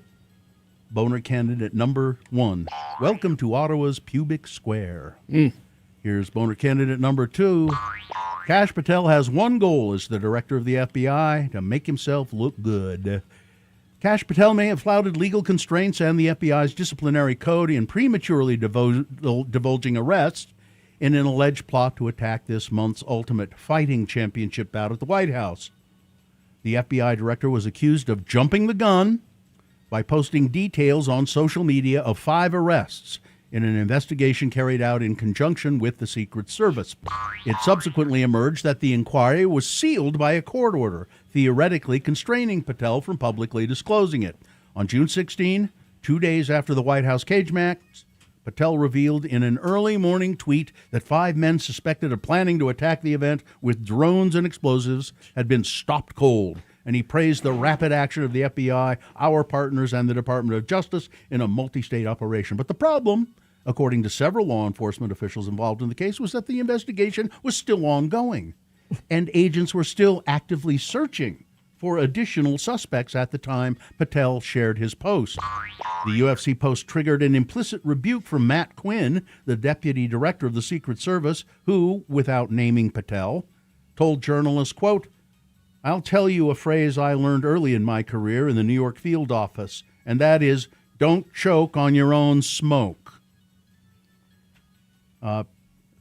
Boner candidate number 1. Welcome to Ottawa's Pubic Square. Here's boner candidate number 2. Kash Patel has one goal as the director of the FBI, to make himself look good. Kash Patel may have flouted legal constraints and the FBI's disciplinary code in prematurely divulging arrests in an alleged plot to attack this month's Ultimate Fighting Championship bout at the White House. The FBI director was accused of jumping the gun by posting details on social media of 5 arrests in an investigation carried out in conjunction with the Secret Service. It subsequently emerged that the inquiry was sealed by a court order, theoretically constraining Patel from publicly disclosing it. On June 16, 2 days after the White House cage match, Patel revealed in an early morning tweet that 5 men suspected of planning to attack the event with drones and explosives had been stopped cold. And he praised the rapid action of the FBI, our partners, and the Department of Justice in a multi-state operation. But the problem, according to several law enforcement officials involved in the case, was that the investigation was still ongoing, and agents were still actively searching for additional suspects at the time Patel shared his post. The UFC post triggered an implicit rebuke from Matt Quinn, the deputy director of the Secret Service, who, without naming Patel, told journalists, quote, "I'll tell you a phrase I learned early in my career in the New York field office, and that is, don't choke on your own smoke."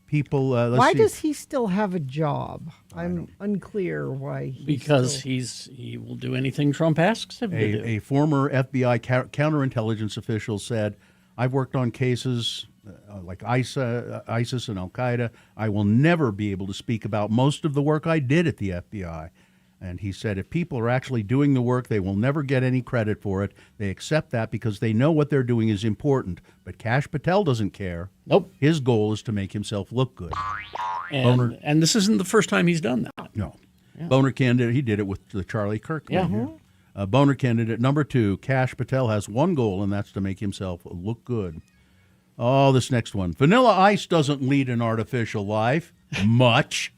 Why does he still have a job? I'm unclear why. Because he will do anything Trump asks him to do. A former FBI counterintelligence official said, "I've worked on cases like ISIS and Al-Qaeda. I will never be able to speak about most of the work I did at the FBI." And he said, if people are actually doing the work, they will never get any credit for it. They accept that because they know what they're doing is important. But Kash Patel doesn't care. Nope. His goal is to make himself look good. And this isn't the first time he's done that. No. Yeah. Boner candidate, he did it with the Charlie Kirk. Yeah. Boner candidate number 2, Kash Patel has one goal, and that's to make himself look good. Oh, this next one. Vanilla Ice doesn't lead an artificial life. Much.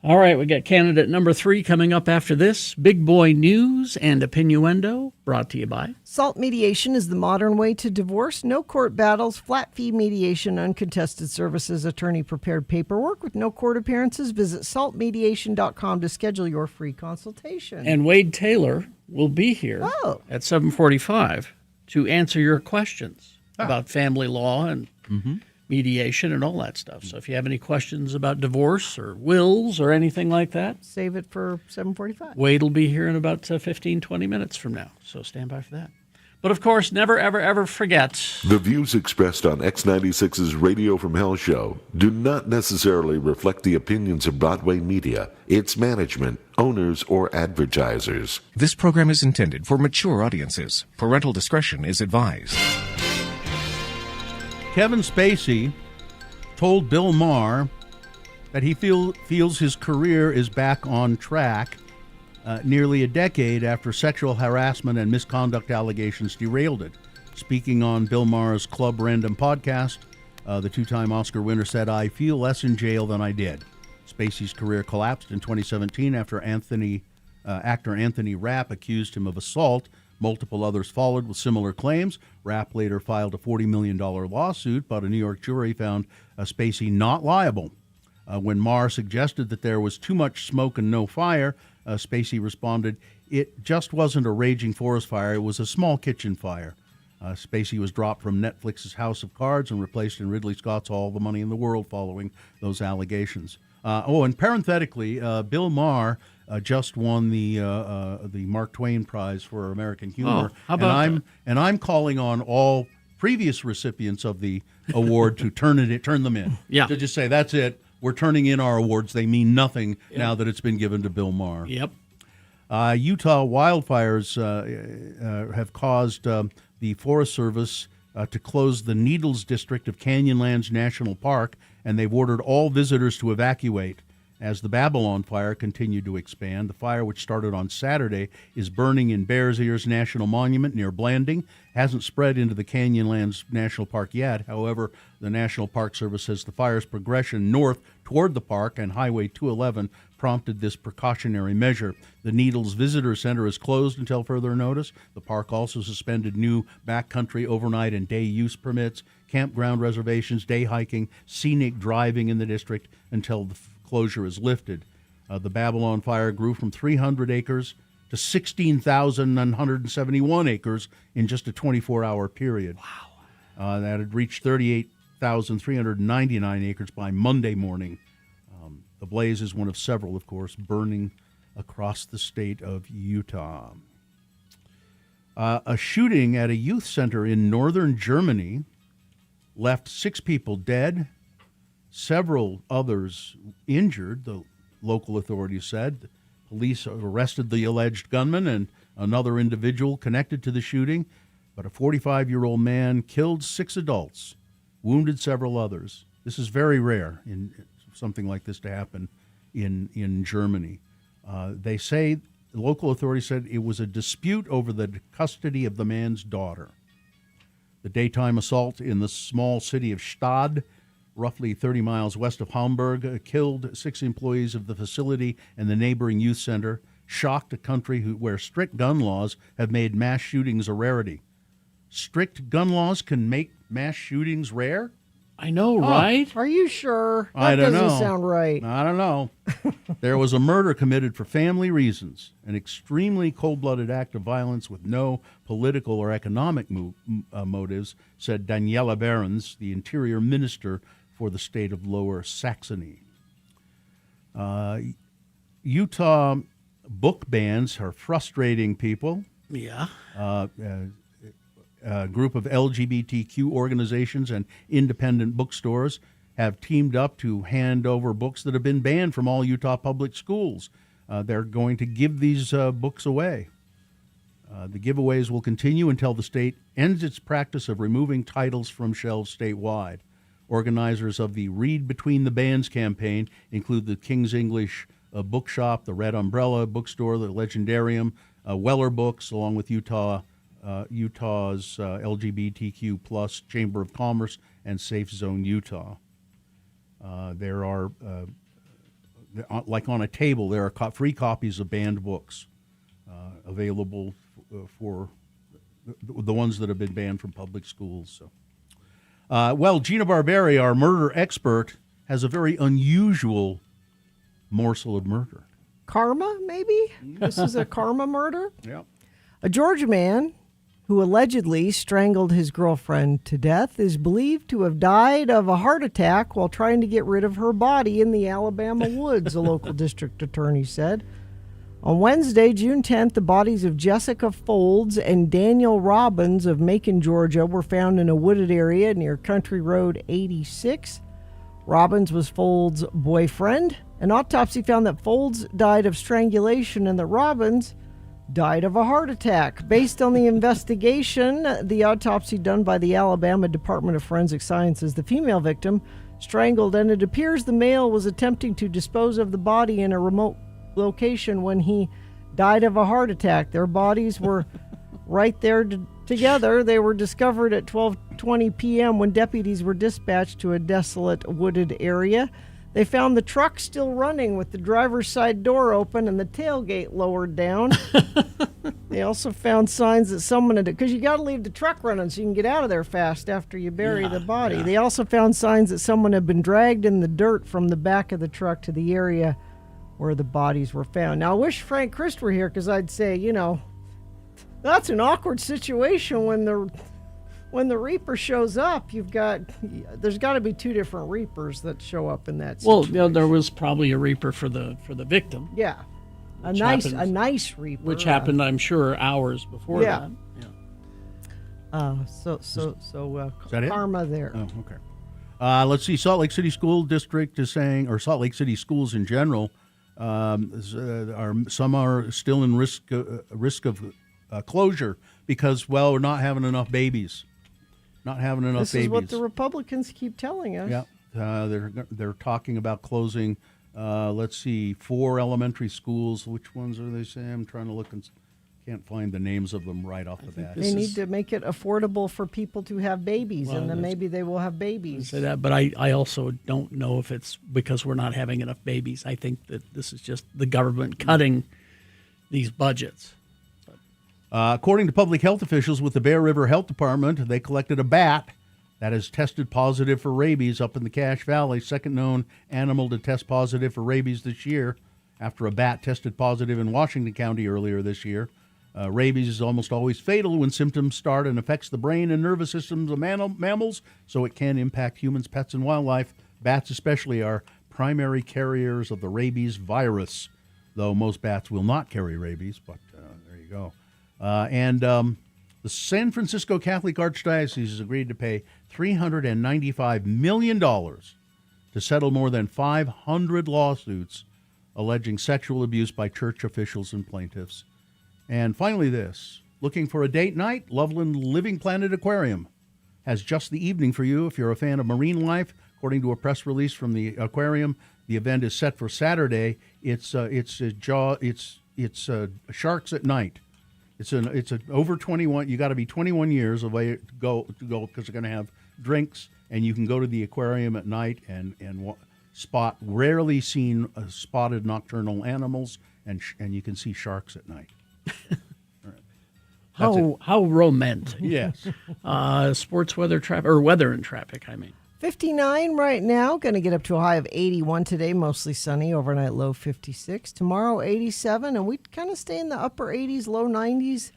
All right, we got candidate number 3 coming up after this. Big Boy News and Opinioendo, brought to you by SALT mediation is the modern way to divorce. No court battles, flat fee mediation, uncontested services, attorney prepared paperwork with no court appearances. Visit saltmediation.com to schedule your free consultation. And Wade Taylor will be here at 7:45 to answer your questions about family law and mediation and all that stuff. So if you have any questions about divorce or wills or anything like that, save it for 7:45. Wade will be here in about 15, 20 minutes from now. So stand by for that. But of course, never, ever, ever forget. The views expressed on X96's Radio from Hell show do not necessarily reflect the opinions of Broadway Media, its management, owners, or advertisers. This program is intended for mature audiences. Parental discretion is advised. Kevin Spacey told Bill Maher that he feels his career is back on track nearly a decade after sexual harassment and misconduct allegations derailed it. Speaking on Bill Maher's Club Random podcast, the two-time Oscar winner said, "I feel less in jail than I did." Spacey's career collapsed in 2017 after actor Anthony Rapp accused him of assault. Multiple others followed with similar claims. Rapp later filed a $40 million lawsuit, but a New York jury found Spacey not liable. When Maher suggested that there was too much smoke and no fire, Spacey responded, "It just wasn't a raging forest fire, it was a small kitchen fire." Spacey was dropped from Netflix's House of Cards and replaced in Ridley Scott's All the Money in the World following those allegations. And parenthetically, Bill Maher just won the Mark Twain Prize for American Humor. How about that? And I'm calling on all previous recipients of the award to turn them in. Yeah. To just say, that's it. We're turning in our awards. They mean nothing now that it's been given to Bill Maher. Yep. Utah wildfires have caused the Forest Service to close the Needles district of Canyonlands National Park, and they've ordered all visitors to evacuate. as the Babylon fire continued to expand. The fire, which started on Saturday, is burning in Bears Ears National Monument near Blanding. Hasn't spread into the Canyonlands National Park yet. However, the National Park Service says the fire's progression north toward the park and Highway 211 prompted this precautionary measure. The Needles Visitor Center is closed until further notice. The park also suspended new backcountry overnight and day use permits, campground reservations, day hiking, scenic driving in the district until the closure is lifted. The Babylon fire grew from 300 acres to 16,971 acres in just a 24-hour period. Wow. That had reached 38,399 acres by Monday morning. The blaze is one of several, of course, burning across the state of Utah. A shooting at a youth center in northern Germany left 6 people dead, several others injured, the local authorities said. Police arrested the alleged gunman and another individual connected to the shooting, but a 45-year-old man killed 6 adults, wounded several others. This is very rare in something like this to happen in Germany. They say, the local authorities said it was a dispute over the custody of the man's daughter. The daytime assault in the small city of Stade, roughly 30 miles west of Hamburg, killed 6 employees of the facility and the neighboring youth center, shocked a country where strict gun laws have made mass shootings a rarity. Strict gun laws can make mass shootings rare? I know, right? Are you sure? That I don't know. doesn't sound right. I don't know. There was a murder committed for family reasons, an extremely cold-blooded act of violence with no political or economic motives, said Daniela Behrens, the interior minister for the state of Lower Saxony. Utah book bans are frustrating people. Yeah. A group of LGBTQ organizations and independent bookstores have teamed up to hand over books that have been banned from all Utah public schools. They're going to give these books away. The giveaways will continue until the state ends its practice of removing titles from shelves statewide. Organizers of the Read Between the Bands campaign include the King's English Bookshop, the Red Umbrella Bookstore, the Legendarium, Weller Books, along with Utah's LGBTQ plus Chamber of Commerce and Safe Zone Utah. There are, like on a table, there are free copies of banned books available for the ones that have been banned from public schools. So, well, Gina Barberi, our murder expert, has a very unusual morsel of murder. Karma, maybe? This is a karma murder? Yeah. A Georgia man who allegedly strangled his girlfriend to death is believed to have died of a heart attack while trying to get rid of her body in the Alabama woods, a local district attorney said. On Wednesday, June 10th, the bodies of Jessica Folds and Daniel Robbins of Macon, Georgia, were found in a wooded area near Country Road 86. Robbins was Folds' boyfriend. An autopsy found that Folds died of strangulation and that Robbins died of a heart attack. Based on the investigation, the autopsy done by the Alabama Department of Forensic Sciences, the female victim strangled, and it appears the male was attempting to dispose of the body in a remote location when he died of a heart attack. Their bodies were right there together. They were discovered at 12:20 p.m. when deputies were dispatched to a desolate wooded area. They found the truck still running with the driver's side door open and the tailgate lowered down. They also found signs that someone had, because you got to leave the truck running so you can get out of there fast after you bury the body. Yeah. They also found signs that someone had been dragged in the dirt from the back of the truck to the area where the bodies were found. Now, I wish Frank Christ were here, because I'd say, you know, that's an awkward situation when the Reaper shows up. There's got to be 2 different Reapers that show up in that situation. Well, you know, there was probably a Reaper for the victim. Yeah, a nice Reaper, which happened, I'm sure, hours before that. Yeah. Karma there. Oh, okay. Let's see. Salt Lake City School District is saying, or Salt Lake City schools in general, some are still in risk of closure because, well, we're not having enough babies. This is what the Republicans keep telling us. Yeah, they're talking about closing Let's see, 4 elementary schools. Which ones are they saying? I'm trying to look and can't find the names of them right off the bat. They need to make it affordable for people to have babies, Well, and then that's- maybe they will have babies. Say that, but I also don't know if it's because we're not having enough babies. I think that this is just the government cutting these budgets. According to public health officials with the Bear River Health Department, they collected a bat that has tested positive for rabies up in the Cache Valley, second known animal to test positive for rabies this year, after a bat tested positive in Washington County earlier this year. Rabies is almost always fatal when symptoms start and affects the brain and nervous systems of mammals, so it can impact humans, pets, and wildlife. Bats especially are primary carriers of the rabies virus, though most bats will not carry rabies, but there you go. The San Francisco Catholic Archdiocese has agreed to pay $395 million to settle more than 500 lawsuits alleging sexual abuse by church officials and plaintiffs. And finally this, looking for a date night? Loveland Living Planet Aquarium has just the evening for you if you're a fan of marine life. According to a press release from the aquarium, the event is set for Saturday. It's Sharks at Night. It's an over 21. You got to be 21 years of age to go because they're going to have drinks, and you can go to the aquarium at night and spot rarely seen spotted nocturnal animals, and you can see sharks at night. How romantic! Yes. Sports weather weather and traffic. I mean. 59 right now, going to get up to a high of 81 today, mostly sunny, overnight low 56. Tomorrow 87, and we kind of stay in the upper 80s, low 90s,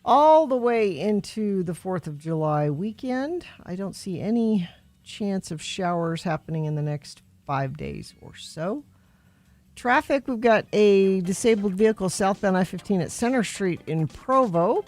all the way into the 4th of July weekend. I don't see any chance of showers happening in the next 5 days or so. Traffic, we've got a disabled vehicle southbound I-15 at Center Street in Provo.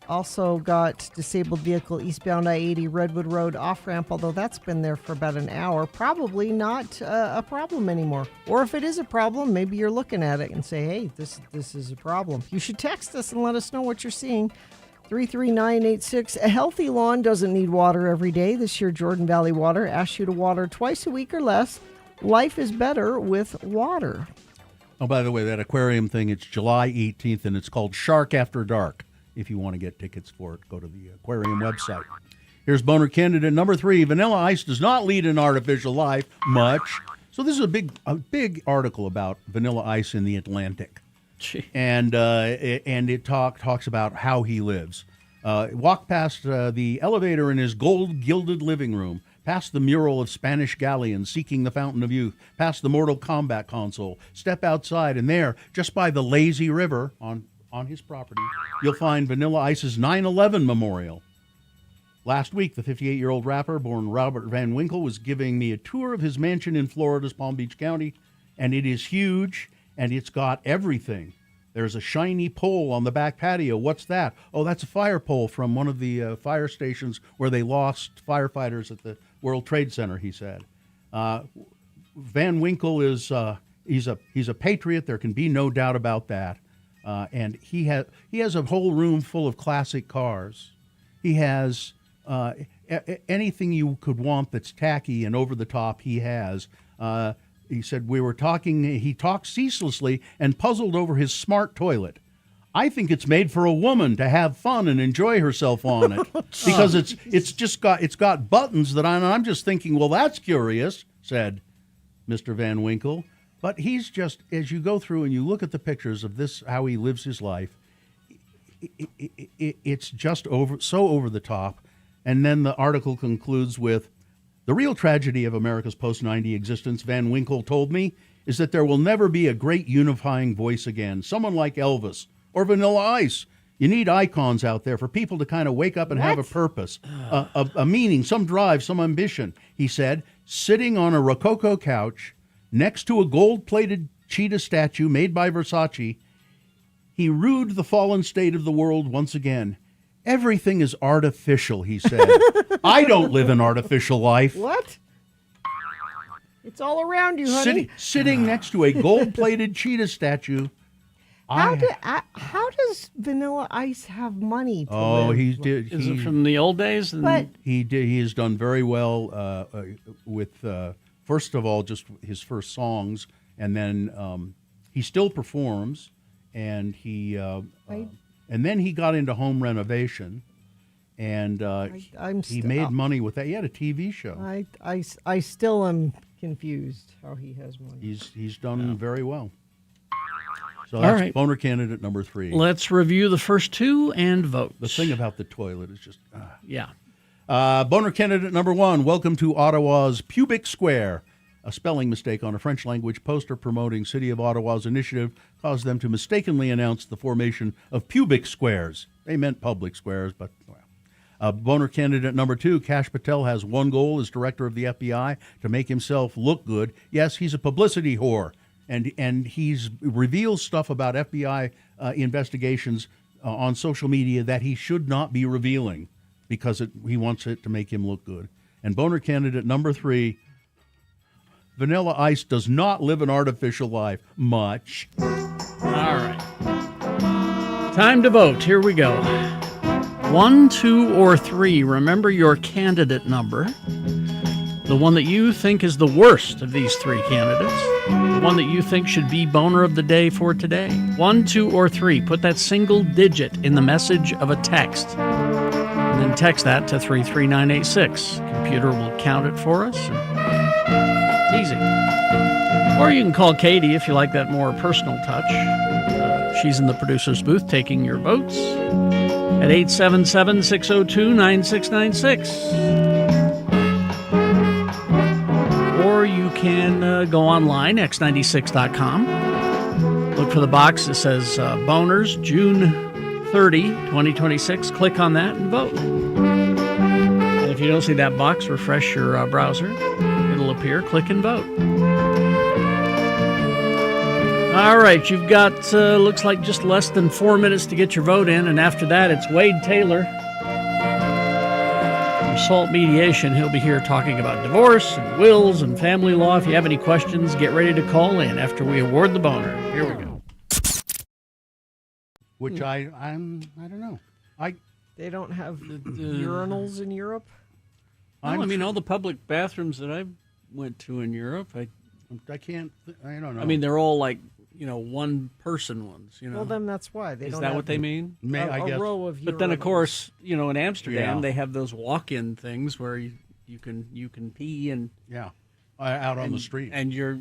Also got disabled vehicle eastbound I-80 Redwood Road off-ramp, although that's been there for about an hour. Probably not a problem anymore. Or if it is a problem, maybe you're looking at it and say, hey, this is a problem. You should text us and let us know what you're seeing. 33986. A healthy lawn doesn't need water every day. This year, Jordan Valley Water asks you to water twice a week or less. Life is better with water. Oh, by the way, that aquarium thing, it's July 18th, and it's called Shark After Dark. If you want to get tickets for it, go to the aquarium website. Here's boner candidate number 3. Vanilla Ice does not lead an artificial life much. So this is a big article about Vanilla Ice in the Atlantic. And it talks about how he lives. Walk past the elevator in his gold-gilded living room, past the mural of Spanish galleons seeking the Fountain of Youth, past the Mortal Kombat console, step outside, and there, just by the lazy river on his property, you'll find Vanilla Ice's 9/11 memorial. Last week, the 58-year-old rapper, born Robert Van Winkle, was giving me a tour of his mansion in Florida's Palm Beach County, and it is huge, and it's got everything. There's a shiny pole on the back patio. What's that? Oh, that's a fire pole from one of the fire stations where they lost firefighters at the World Trade Center, he said. Van Winkle is he's a patriot. There can be no doubt about that. And he has a whole room full of classic cars. He has anything you could want that's tacky and over the top. He has. He said we were talking. He talked ceaselessly and puzzled over his smart toilet. I think it's made for a woman to have fun and enjoy herself on it because it's got buttons that I'm just thinking. Well, that's curious," said Mr. Van Winkle. But he's just, as you go through and you look at the pictures of this, how he lives his life, it's just so over the top. And then the article concludes with, "The real tragedy of America's post-90 existence," Van Winkle told me, "is that there will never be a great unifying voice again. Someone like Elvis or Vanilla Ice. You need icons out there for people to kind of wake up and have a purpose, a meaning, some drive, some ambition," he said, sitting on a Rococo couch next to a gold-plated cheetah statue made by Versace. He rued the fallen state of the world once again. "Everything is artificial," he said. "I don't live an artificial life." What? It's all around you, honey. Sitting next to a gold-plated cheetah statue. How does Vanilla Ice have money to live? He did. Is it from the old days? But he has done very well with first of all, just his first songs, and then he still performs, and and then he got into home renovation, and he made money with that. He had a TV show. I still am confused how he has money. He's done very well. So All that's right. boner candidate number 3. Let's review the first 2 and vote. The thing about the toilet is just... Yeah. Boner candidate number 1, welcome to Ottawa's Pubic Square. A spelling mistake on a French language poster promoting City of Ottawa's initiative caused them to mistakenly announce the formation of pubic squares. They meant public squares, but well. Boner candidate number 2, Kash Patel has one goal as director of the FBI, to make himself look good. Yes, he's a publicity whore, and he's reveals stuff about FBI investigations on social media that he should not be revealing because he wants it to make him look good. And boner candidate number 3, Vanilla Ice does not live an artificial life much. All right. Time to vote. Here we go. 1, 2, or 3. Remember your candidate number. The one that you think is the worst of these 3 candidates. The one that you think should be boner of the day for today. 1, 2, or 3. Put that single digit in the message of a text. And then text that to 33986. Computer will count it for us. It's easy. Or you can call Katie if you like that more personal touch. She's in the producer's booth taking your votes at 877-602-9696. Or you can go online, x96.com. Look for the box that says Boners, June 30, 2026. Click on that and vote. And if you don't see that box, refresh your browser. It'll appear. Click and vote. All right, you've got, looks like just less than 4 minutes to get your vote in, and after that, it's Wade Taylor from Salt Mediation. He'll be here talking about divorce and wills and family law. If you have any questions, get ready to call in after we award the boner. Here we go. Which I don't know. They don't have urinals in Europe? Well, I mean, all the public bathrooms that I went to in Europe, I don't know. I mean, they're all like, one-person ones, Well, then that's why. Is that what they mean? I guess. Row of But then, of urinals. course, in Amsterdam, Yeah. they have those walk-in things where you can pee and out on the street, and you're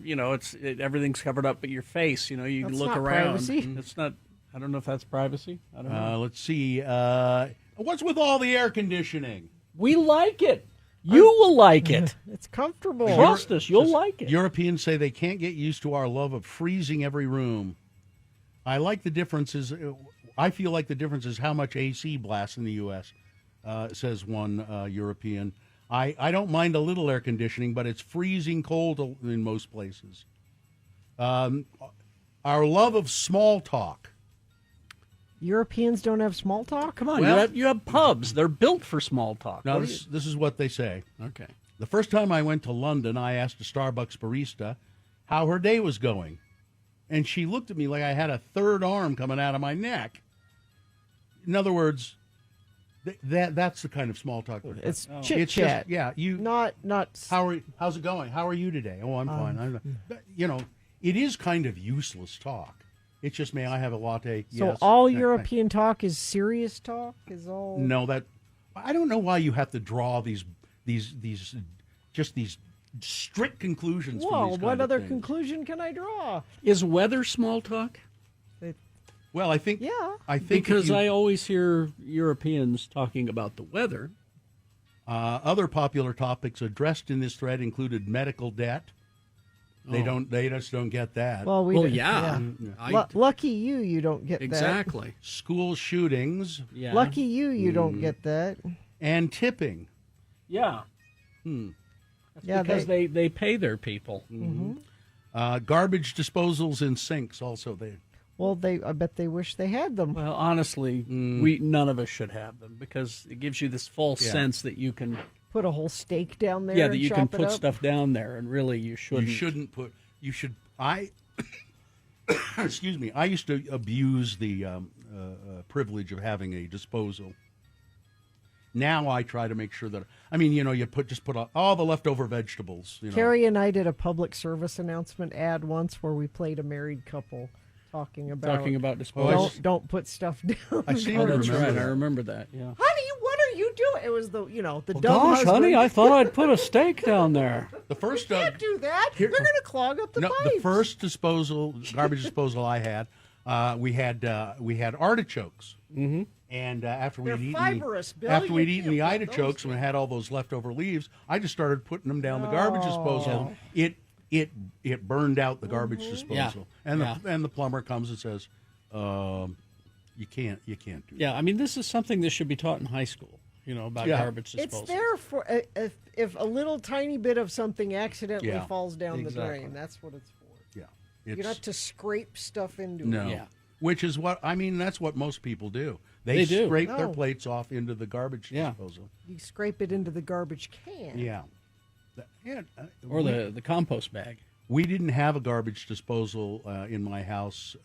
everything's covered up but your face. You can That's look not around. privacy. It's not. I don't know if that's privacy. I don't know. Let's see. What's with all the air conditioning? We like it. You will like it. It's comfortable. Trust us, you'll like it. Europeans say they can't get used to our love of freezing every room. I like the differences. I feel like the difference is how much AC blasts in the U.S., says one European. I don't mind a little air conditioning, but it's freezing cold in most places. Our love of small talk. Europeans don't have small talk? Come on, you have pubs. They're built for small talk. Now, this is what they say. Okay. The first time I went to London, I asked a Starbucks barista how her day was going. And she looked at me like I had a third arm coming out of my neck. In other words, that's the kind of small talk. It's chit-chat. Not how's it going? How are you today? Oh, I'm fine. It is kind of useless talk. It's just, may I have a latte? So yes. all European talk is serious talk? No, I don't know why you have to draw these strict conclusions. Well, from these what kind of other things. conclusion can I draw? Is weather small talk? Well, I think because I always hear Europeans talking about the weather. Other popular topics addressed in this thread included medical debt. They just don't get that. Well, yeah. Lucky you don't get that. Exactly. School shootings. Yeah. Lucky you don't get that. And tipping. Yeah. Yeah, because they pay their people. Mm-hmm. Garbage disposals in sinks also. I bet they wish they had them. Well, honestly, none of us should have them because it gives you this false sense that you can put a whole steak down there. Yeah, that you can chop it put up. stuff down there, and really you shouldn't. You shouldn't put. You should. Excuse me. I used to abuse the privilege of having a disposal. Now I try to make sure that, I mean, you put all the leftover vegetables. Carrie and I did a public service announcement ad once where we played a married couple talking about disposal. Don't put stuff down. I seem to remember that. I remember that. Yeah. Honey, what are you doing? It was the dumb Gosh, husband. honey, I thought I'd put a steak down there. The first You can't do that. They're going to clog up the pipes. The first garbage disposal I had, we had artichokes. Mm-hmm. And after They're we'd fibrous, Bill. eaten, You the can't put artichokes and we had all those leftover leaves, I just started putting them down the garbage disposal. It burned out the garbage disposal, and the plumber comes and says, "You can't do that." Yeah, I mean, this is something that should be taught in high school. About garbage disposal. It's there for if a little tiny bit of something accidentally falls down the drain. That's what it's for. Yeah, you're not to scrape stuff into it. No. Yeah. Which is that's what most people do. They do. Scrape their plates off into the garbage disposal. You scrape it into the garbage can. Yeah. Or the compost bag. We didn't have a garbage disposal in my house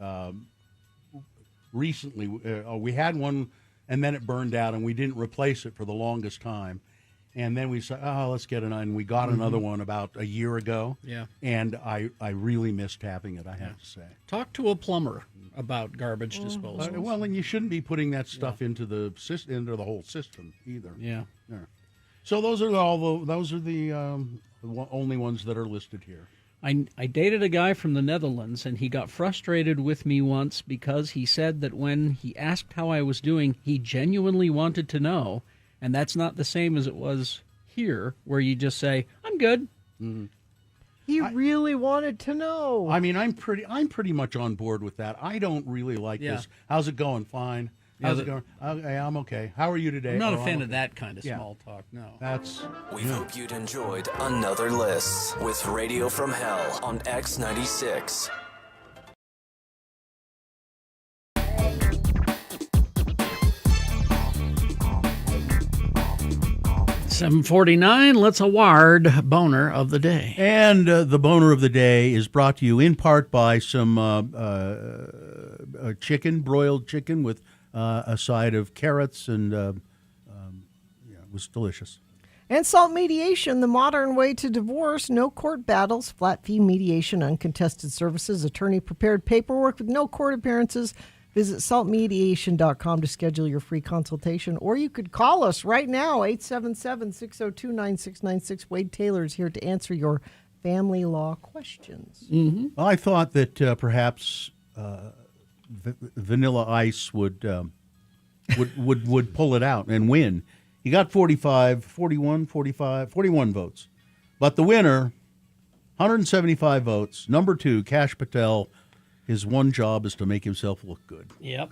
recently. We had one, and then it burned out, and we didn't replace it for the longest time. And then we said, let's get another. And we got another one about a year ago. Yeah. And I really missed having it, I have to say. Talk to a plumber about garbage disposal. Well, and you shouldn't be putting that stuff into the whole system either. Yeah. So those are the only ones that are listed here. I dated a guy from the Netherlands, and he got frustrated with me once because he said that when he asked how I was doing, he genuinely wanted to know, and that's not the same as it was here, where you just say, "I'm good." Mm-hmm. He really wanted to know. I mean, I'm pretty much on board with that. I don't really like this. How's it going? Fine. How's it going? I'm okay. How are you today? I'm not a fan of that kind of small talk. No. We hope you'd enjoyed another list with Radio from Hell on X96. 7:49. Let's award boner of the day. And the boner of the day is brought to you in part by some broiled chicken with a side of carrots, and it was delicious. And Salt Mediation, the modern way to divorce. No court battles, flat fee mediation, uncontested services, attorney-prepared paperwork with no court appearances. Visit saltmediation.com to schedule your free consultation, or you could call us right now, 877-602-9696. Wade Taylor is here to answer your family law questions. Mm-hmm. Well, I thought that perhaps Vanilla Ice would pull it out and win. He got 41 votes. But the winner, 175 votes, number 2, Kash Patel. His one job is to make himself look good. Yep.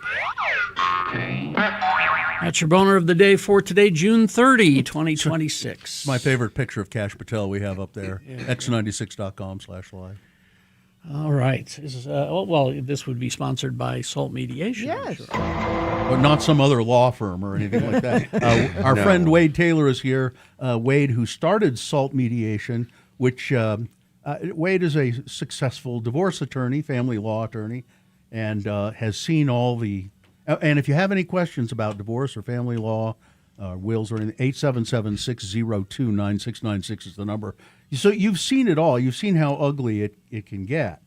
That's your boner of the day for today, June 30, 2026. It's my favorite picture of Kash Patel we have up there, x96.com/live. All right. This would be sponsored by Salt Mediation. Yes. Sure. But not some other law firm or anything like that. Our friend Wade Taylor is here. Wade, who started Salt Mediation, which... Wade is a successful divorce attorney, family law attorney, and has seen all the... and if you have any questions about divorce or family law, wills or anything, 877-602-9696 is the number. So you've seen it all. You've seen how ugly it can get.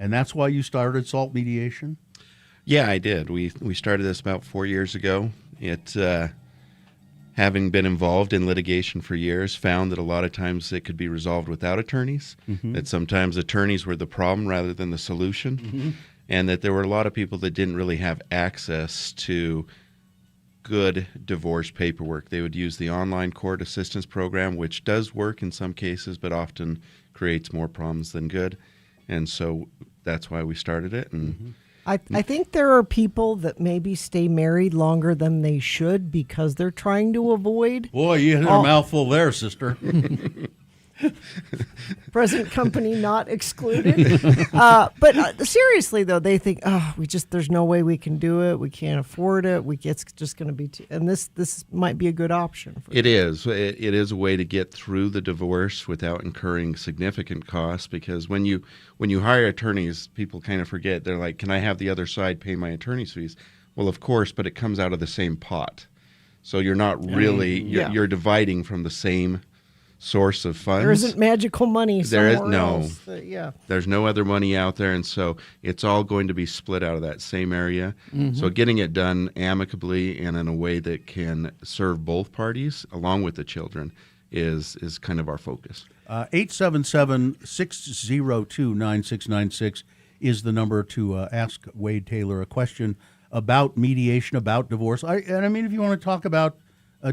And that's why you started Salt Mediation? Yeah, I did. We started this about 4 years ago. Having been involved in litigation for years, found that a lot of times it could be resolved without attorneys, that sometimes attorneys were the problem rather than the solution, and that there were a lot of people that didn't really have access to good divorce paperwork. They would use the online court assistance program, which does work in some cases, but often creates more problems than good. And so that's why we started it. And I think there are people that maybe stay married longer than they should because they're trying to avoid... Boy, you hit a mouthful there, sister. Present company not excluded. But seriously, though, they think, there's no way we can do it. We can't afford it. It's just going to be and this might be a good option. It is. It is a way to get through the divorce without incurring significant costs, because when you hire attorneys, people kind of forget. They're like, can I have the other side pay my attorney's fees? Well, of course, but it comes out of the same pot. So you're not really Yeah. you're dividing from the same source of funds. There isn't magical money There somewhere is no. else. Yeah. There's no other money out there, and so it's all going to be split out of that same area. Mhm. So getting it done amicably and in a way that can serve both parties, along with the children, is kind of our focus. 877-602-9696 is the number to ask Wade Taylor a question about mediation, about divorce. I mean, if you want to talk about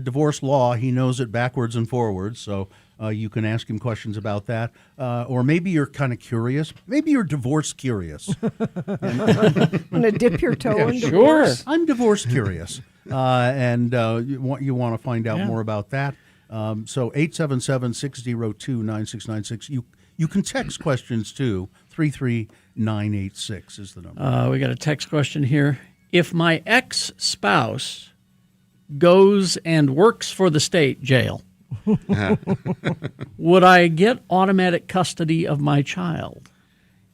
divorce law, he knows it backwards and forwards, so you can ask him questions about that. Or maybe you're kind of curious. Maybe you're divorce curious. Want to dip your toe in divorce? I'm divorce curious. And you want to find out more about that. So 877-602-9696. You can text questions too. 33986 is the number. We got a text question here. If my ex-spouse goes and works for the state jail, would I get automatic custody of my child?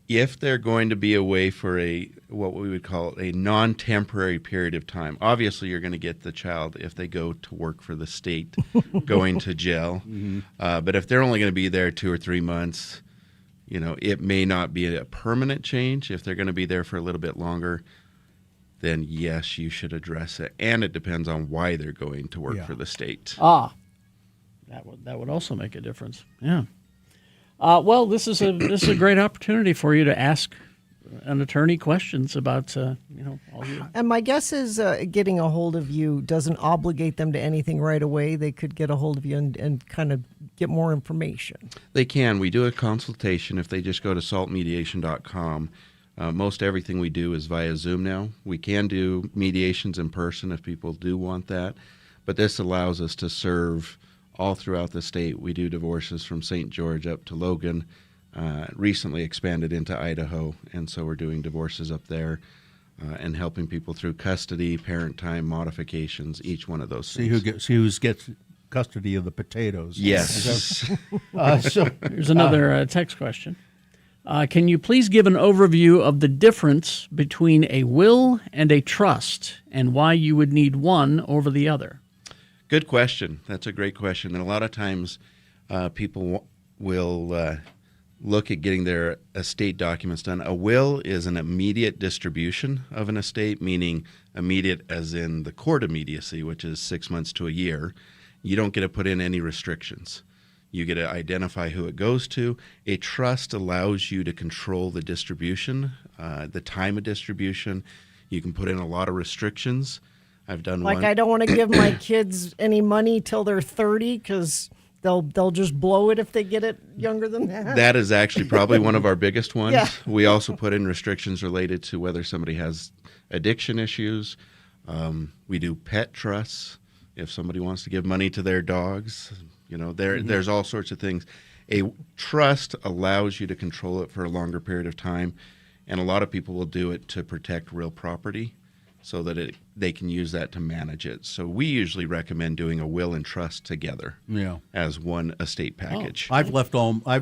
If they're going to be away for what we would call a non-temporary period of time, obviously you're going to get the child if they go to work for the state going to jail. Mm-hmm. But if they're only going to be there 2 or 3 months, it may not be a permanent change. If they're going to be there for a little bit longer, then yes, you should address it. And it depends on why they're going to work for the state. That would also make a difference. Yeah. Well, this is a great opportunity for you to ask an attorney questions about all you. And my guess is getting a hold of you doesn't obligate them to anything right away. They could get a hold of you and kind of get more information. They can. We do a consultation if they just go to saltmediation.com. Most everything we do is via Zoom now. We can do mediations in person if people do want that, but this allows us to serve all throughout the state. We do divorces from St. George up to Logan, recently expanded into Idaho, and so we're doing divorces up there and helping people through custody, parent time, modifications, each one of those things. See who gets custody of the potatoes. Yes. Here's another text question. Can you please give an overview of the difference between a will and a trust and why you would need one over the other? Good question. That's a great question. And a lot of times people will look at getting their estate documents done. A will is an immediate distribution of an estate, meaning immediate as in the court immediacy, which is 6 months to a year. You don't get to put in any restrictions. You get to identify who it goes to. A trust allows you to control the distribution, the time of distribution. You can put in a lot of restrictions. I've done one. I don't want to give my kids any money till they're 30 because they'll just blow it if they get it younger than that. That is actually probably one of our biggest ones. Yeah. We also put in restrictions related to whether somebody has addiction issues. We do pet trusts. If somebody wants to give money to their dogs, there's all sorts of things. A trust allows you to control it for a longer period of time, and a lot of people will do it to protect real property so that they can use that to manage it. So we usually recommend doing a will and trust together as one estate package. I've left in my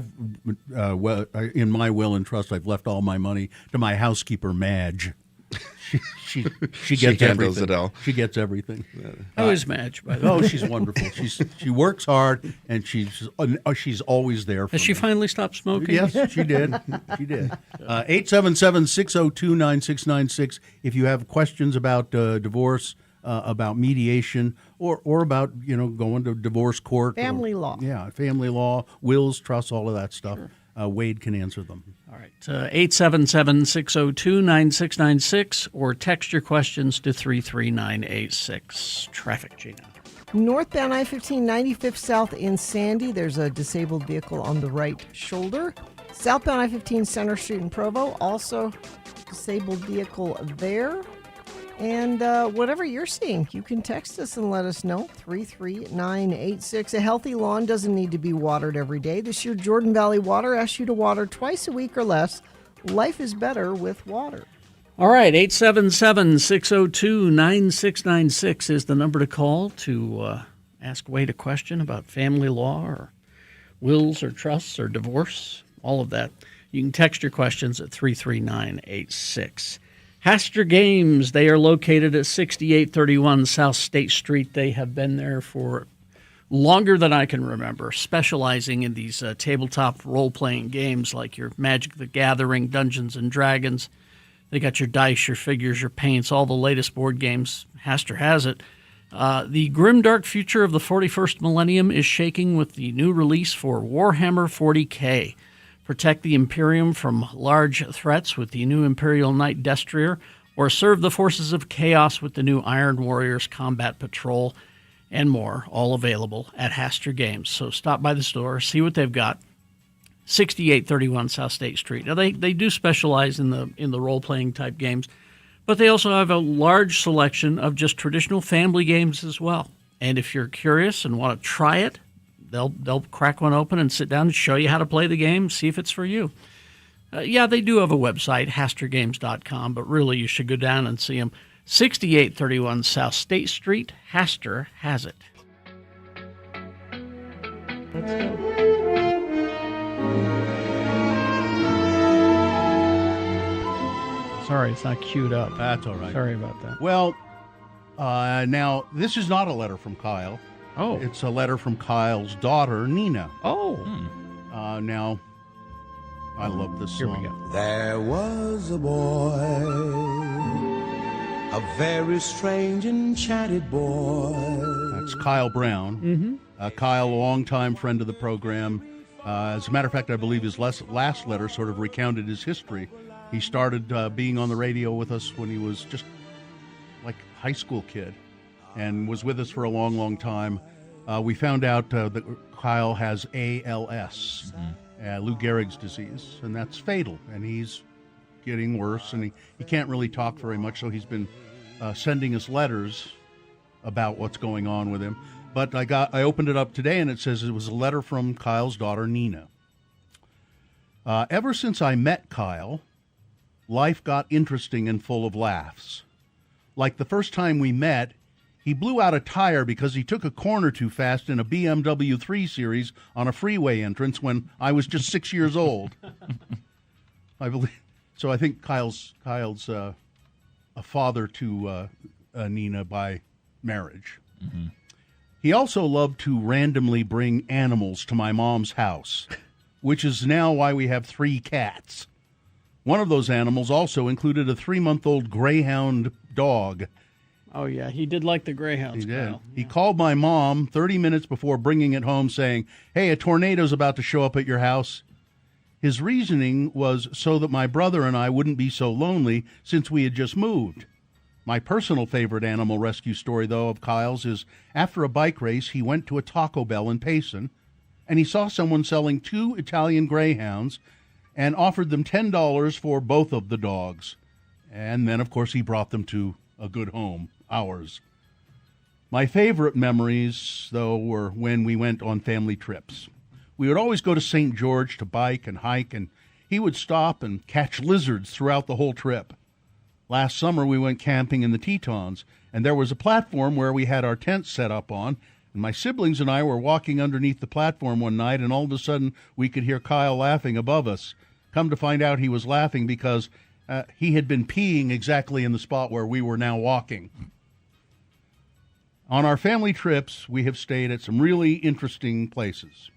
will and trust, I've left all my money to my housekeeper, Madge. She gets handles everything. it all. She gets everything. How is Madge, by the way? Oh, she's wonderful. She works hard, and she's always there for Has she me. finally stopped smoking? Yes, she did. She did. 877-602-9696. If you have questions about divorce, about mediation, or about going to divorce court, Family law. Yeah, family law, wills, trusts, all of that stuff. Wade can answer them. All right. 877-602-9696 or text your questions to 33986. Traffic, Gina. Northbound I-15, 95th South in Sandy. There's a disabled vehicle on the right shoulder. Southbound I-15 Center Street in Provo. Also disabled vehicle there. And whatever you're seeing, you can text us and let us know. 33986. A healthy lawn doesn't need to be watered every day. This year, Jordan Valley Water asks you to water twice a week or less. Life is better with water. All right, 877-602-9696 is the number to call to ask Wade a question about family law or wills or trusts or divorce, all of that. You can text your questions at 33986. Haster Games, they are located at 6831 South State Street. They have been there for longer than I can remember, specializing in these tabletop role-playing games like your Magic the Gathering, Dungeons & Dragons. They got your dice, your figures, your paints, all the latest board games. Haster has it. The grimdark future of the 41st millennium is shaking with the new release for Warhammer 40K. Protect the Imperium from large threats with the new Imperial Knight Destrier, or serve the forces of chaos with the new Iron Warriors Combat Patrol, and more, all available at Haster Games. So stop by the store, see what they've got. 6831 South State Street. Now, they do specialize in the role-playing type games, but they also have a large selection of just traditional family games as well. And if you're curious and want to try it, they'll crack one open and sit down and show you how to play the game, see if it's for you. They do have a website, hastergames.com, but really you should go down and see them. 6831 South State Street, Haster has it. Sorry, it's not queued up. That's all right. Sorry about that. Well, now, this is not a letter from Kyle. Oh. It's a letter from Kyle's daughter, Nina. Oh. Now, I love this song. Here we go. There was a boy, a very strange enchanted boy. That's Kyle Brown. Mm-hmm. Kyle, a longtime friend of the program. As a matter of fact, I believe his last letter sort of recounted his history. He started being on the radio with us when he was just like a high school kid and was with us for a long, long time. We found out that Kyle has ALS, Lou Gehrig's disease, and that's fatal. And he's getting worse, and he can't really talk very much, so he's been sending us letters about what's going on with him. But I opened it up today, and it says it was a letter from Kyle's daughter, Nina. Ever since I met Kyle, life got interesting and full of laughs. Like the first time we met, he blew out a tire because he took a corner too fast in a BMW 3 Series on a freeway entrance when I was just 6 years old. I believe. So I think Kyle's a father to Nina by marriage. Mm-hmm. He also loved to randomly bring animals to my mom's house, which is now why we have 3 cats. One of those animals also included a 3-month-old greyhound dog. Oh, yeah, he did like the greyhounds. He did. Kyle. He called my mom 30 minutes before bringing it home saying, "Hey, a tornado's about to show up at your house." His reasoning was so that my brother and I wouldn't be so lonely since we had just moved. My personal favorite animal rescue story, though, of Kyle's is after a bike race, he went to a Taco Bell in Payson, and he saw someone selling 2 Italian greyhounds and offered them $10 for both of the dogs. And then, of course, he brought them to a good home, ours. My favorite memories, though, were when we went on family trips. We would always go to St. George to bike and hike, and he would stop and catch lizards throughout the whole trip. Last summer, we went camping in the Tetons, and there was a platform where we had our tents set up on, and my siblings and I were walking underneath the platform one night, and all of a sudden, we could hear Kyle laughing above us. Come to find out, he was laughing because he had been peeing exactly in the spot where we were now walking. On our family trips, we have stayed at some really interesting places.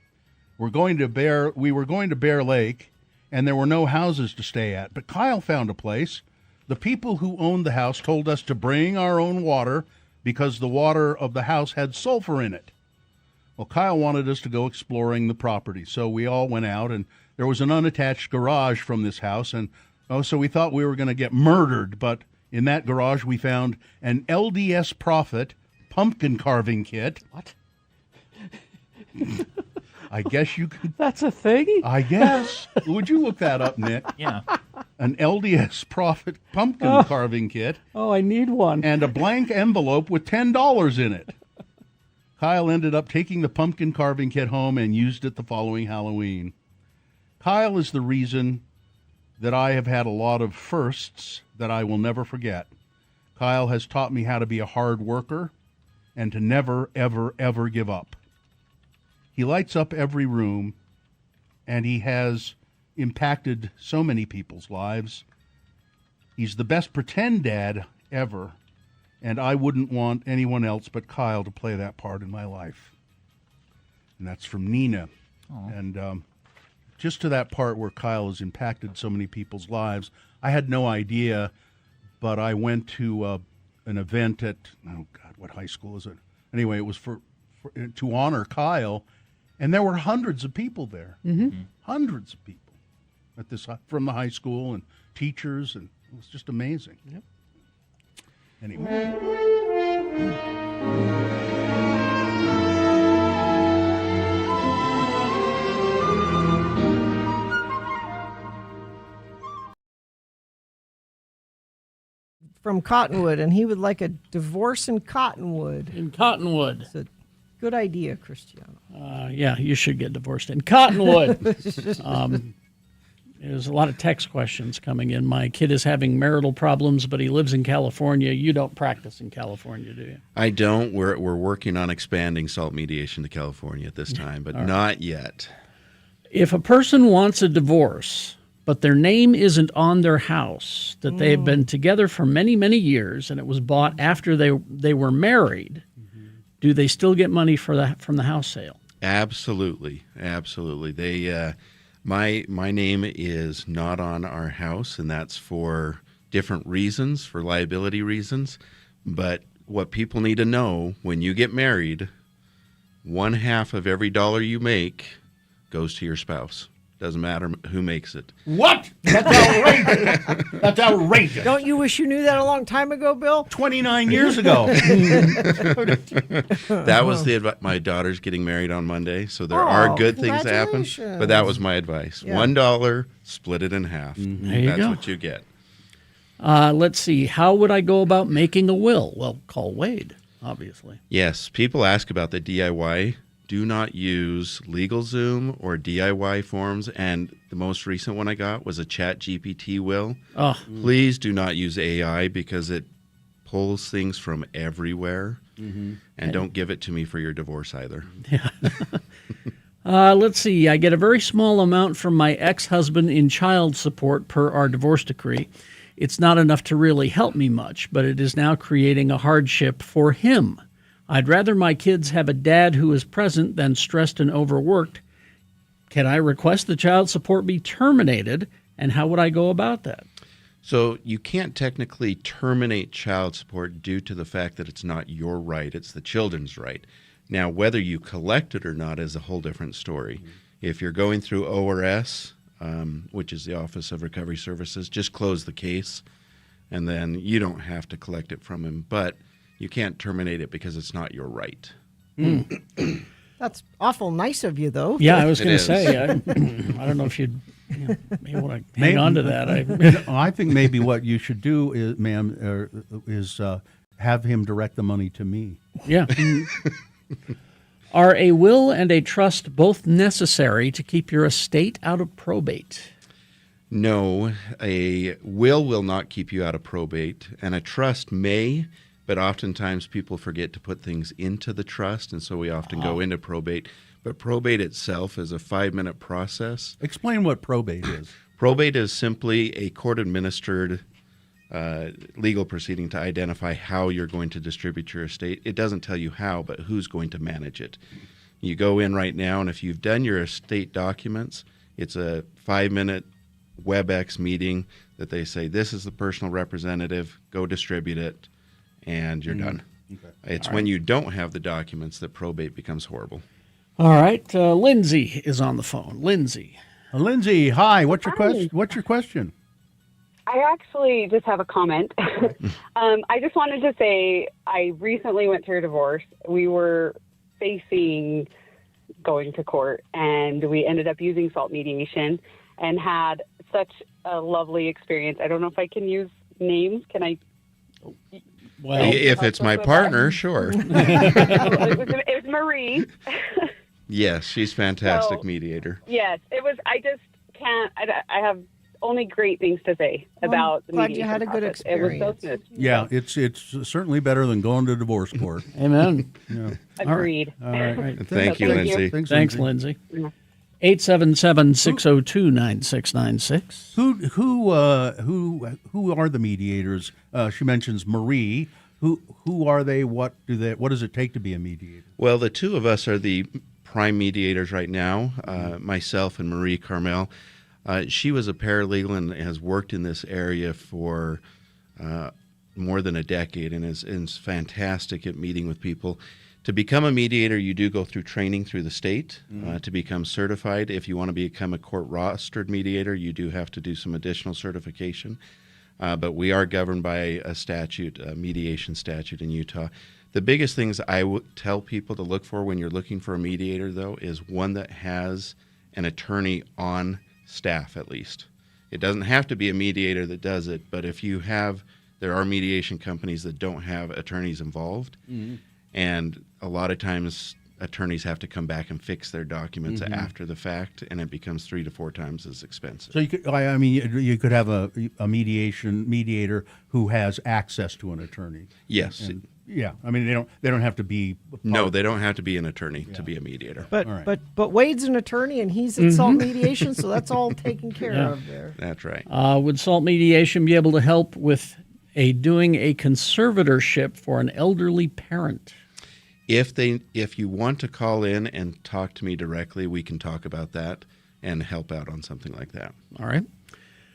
We were going to Bear Lake, and there were no houses to stay at, but Kyle found a place. The people who owned the house told us to bring our own water because the water of the house had sulfur in it. Well, Kyle wanted us to go exploring the property, so we all went out, and there was an unattached garage from this house, and so we thought we were going to get murdered, but in that garage we found an LDS Prophet pumpkin carving kit. What? I guess you could... That's a thing? I guess. Would you look that up, Nick? Yeah. An LDS Prophet pumpkin carving kit. Oh, I need one. And a blank envelope with $10 in it. Kyle ended up taking the pumpkin carving kit home and used it the following Halloween. Kyle is the reason that I have had a lot of firsts that I will never forget. Kyle has taught me how to be a hard worker and to never, ever, ever give up. He lights up every room, and he has impacted so many people's lives. He's the best pretend dad ever, and I wouldn't want anyone else but Kyle to play that part in my life. And that's from Nina. And just to that part where Kyle has impacted so many people's lives, I had no idea, but I went to an event at, oh God, what high school is it? Anyway, it was for to honor Kyle, and there were hundreds of people there. Hundreds of people at this from the high school and teachers, and it was just amazing. Yep. Anyway. From Cottonwood, and he would like a divorce in Cottonwood. In Cottonwood. It's a good idea, Cristiano. Yeah, you should get divorced in Cottonwood. There's a lot of text questions coming in. My kid is having marital problems, but he lives in California. You don't practice in California, do you? I don't. We're working on expanding salt mediation to California at this time, but not yet. If a person wants a divorce, but their name isn't on their house, that they have been together for many, many years, and it was bought after they were married, do they still get money from the house sale? Absolutely, absolutely. They, my name is not on our house, and that's for different reasons, for liability reasons. But what people need to know, when you get married, 1/2 of every dollar you make goes to your spouse. Doesn't matter who makes it. What? That's outrageous. That's outrageous. Don't you wish you knew that a long time ago, Bill? 29 years ago. That was the advice. My daughter's getting married on Monday, so there are good things that happen. But that was my advice. Yeah. $1, split it in half. There you That's go. what you get. Let's see. How would I go about making a will? Well, call Wade, obviously. Yes, people ask about the DIY. Do not use LegalZoom or DIY forms. And the most recent one I got was a ChatGPT will. Oh. Please do not use AI because it pulls things from everywhere. And don't give it to me for your divorce either. Let's see. I get a very small amount from my ex-husband in child support per our divorce decree. It's not enough to really help me much, but it is now creating a hardship for him. I'd rather my kids have a dad who is present than stressed and overworked. Can I request the child support be terminated, and how would I go about that? So you can't technically terminate child support due to the fact that it's not your right, it's the children's right. Now, whether you collect it or not is a whole different story. If you're going through ORS, which is the Office of Recovery Services, just close the case, and then you don't have to collect it from him. But you can't terminate it because it's not your right. That's awful nice of you, though. Yeah, I was going to say, I don't know if you'd may want to hang on to that. I think maybe what you should do, is, ma'am, is have him direct the money to me. Yeah. Are a will and a trust both necessary to keep your estate out of probate? No, a will not keep you out of probate, and a trust may, but oftentimes people forget to put things into the trust, and so we often go into probate. But probate itself is a 5-minute process. Explain what probate is. Probate is simply a court-administered legal proceeding to identify how you're going to distribute your estate. It doesn't tell you how, but who's going to manage it. You go in right now, and if you've done your estate documents, it's a 5-minute WebEx meeting that they say, this is the personal representative, go distribute it, and you're done. Okay. It's when you don't have the documents that probate becomes horrible. All right. Lindsay is on the phone. Lindsay. Lindsay, hi. What's your question? What's your question? I actually just have a comment. I just wanted to say I recently went through a divorce. We were facing going to court, and we ended up using salt mediation and had such a lovely experience. I don't know if I can use names. Can I? Well, if it's my partner, sure. It was Marie. Yes, she's fantastic So, mediator. Yes, it was. I just can't. I have only great things to say about the glad mediation you had a good process. It was so smooth. Yeah, it's certainly better than going to divorce court. Amen. Yeah. Agreed. All right. Thank you, Lindsay. Thanks, Lindsay. 877-602-9696. Who are the mediators? She mentions Marie. Who are they? What does it take to be a mediator? Well, the two of us are the prime mediators right now, myself and Marie Carmel. She was a paralegal and has worked in this area for more than a decade and is fantastic at meeting with people. To become a mediator, you do go through training through the state to become certified. If you want to become a court-rostered mediator, you do have to do some additional certification. But we are governed by a statute, a mediation statute in Utah. The biggest things I would tell people to look for when you're looking for a mediator, though, is one that has an attorney on staff at least. It doesn't have to be a mediator that does it, but if you have, there are mediation companies that don't have attorneys involved. And a lot of times attorneys have to come back and fix their documents after the fact, and it becomes 3 to 4 times as expensive. So you could have a mediator who has access to an attorney. Yes. And, yeah, I mean they don't have to be. No, they don't have to be an attorney to be a mediator. But Wade's an attorney and he's at Salt Mediation, so that's all taken care of there. That's right. Would Salt Mediation be able to help with doing a conservatorship for an elderly parent? If you want to call in and talk to me directly, we can talk about that and help out on something like that. All right.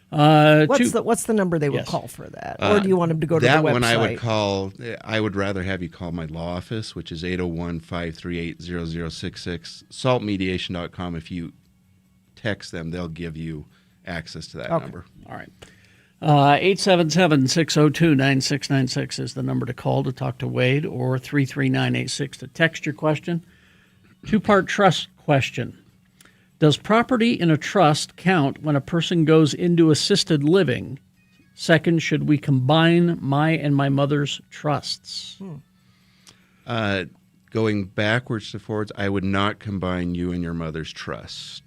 What's the number they would call for that? Or do you want them to go to the website? That one I would call, I would rather have you call my law office, which is 801-538-0066, saltmediation.com. If you text them, they'll give you access to that number. All right. 877-602-9696 is the number to call to talk to Wade, or 33986 to text your question. 2-part trust question. Does property in a trust count when a person goes into assisted living? Second, should we combine my and my mother's trusts? Going backwards to forwards, I would not combine you and your mother's trust.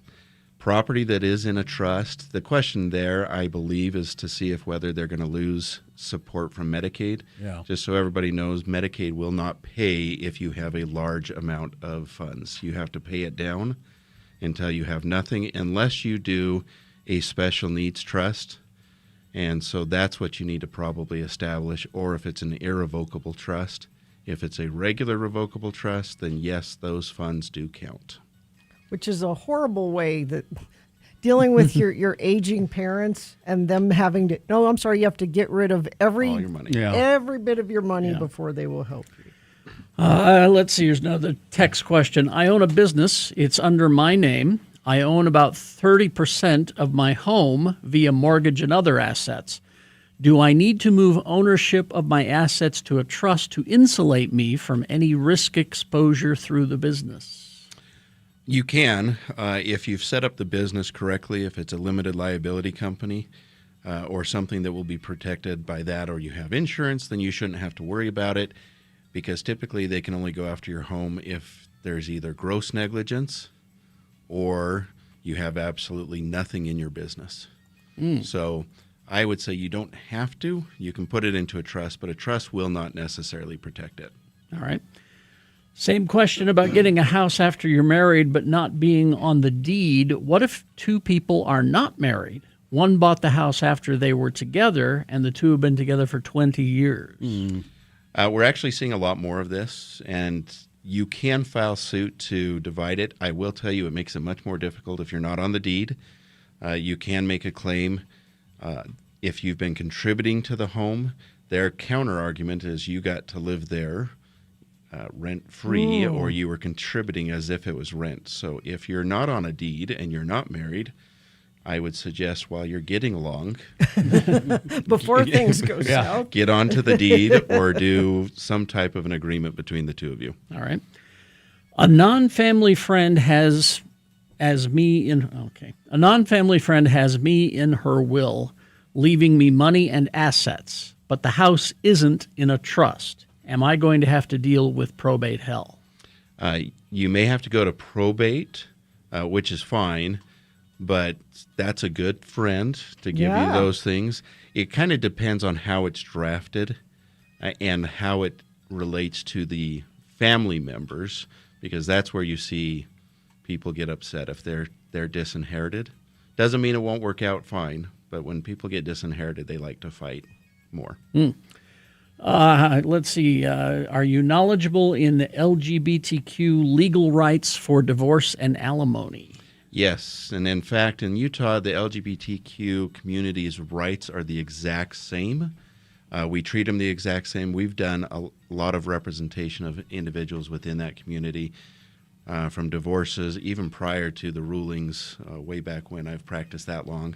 Property that is in a trust, the question there, I believe, is to see if whether they're going to lose support from Medicaid. Yeah. Just so everybody knows, Medicaid will not pay if you have a large amount of funds. You have to pay it down until you have nothing, unless you do a special needs trust. And so that's what you need to probably establish, or if it's an irrevocable trust. If it's a regular revocable trust, then yes, those funds do count. Which is a horrible way that dealing with your aging parents and them having to, you have to get rid of every your money. every bit of your money before they will help you. Let's see, here's another text question. I own a business. It's under my name. I own about 30% of my home via mortgage and other assets. Do I need to move ownership of my assets to a trust to insulate me from any risk exposure through the business? You can, if you've set up the business correctly, if it's a limited liability company or something that will be protected by that, or you have insurance, then you shouldn't have to worry about it, because typically they can only go after your home if there's either gross negligence or you have absolutely nothing in your business. So I would say you don't have to. You can put it into a trust, but a trust will not necessarily protect it. All right. Same question about getting a house after you're married but not being on the deed. What if two people are not married? One bought the house after they were together, and the two have been together for 20 years. We're actually seeing a lot more of this, and you can file suit to divide it. I will tell you, it makes it much more difficult if you're not on the deed. You can make a claim if you've been contributing to the home. Their counter argument is you got to live there rent-free, or you were contributing as if it was rent. So if you're not on a deed and you're not married, I would suggest while you're getting along, before things go south, get onto the deed or do some type of an agreement between the two of you. All right. A non-family friend has me in her will, leaving me money and assets, but the house isn't in a trust. Am I going to have to deal with probate hell? You may have to go to probate, which is fine, but that's a good friend to give you those things. It kind of depends on how it's drafted and how it relates to the family members, because that's where you see people get upset if they're disinherited. Doesn't mean it won't work out fine, but when people get disinherited, they like to fight more. Let's see. Are you knowledgeable in the LGBTQ legal rights for divorce and alimony? Yes, and in fact, in Utah, the LGBTQ community's rights are the exact same. We treat them the exact same. We've done a lot of representation of individuals within that community, from divorces, even prior to the rulings way back when. I've practiced that long.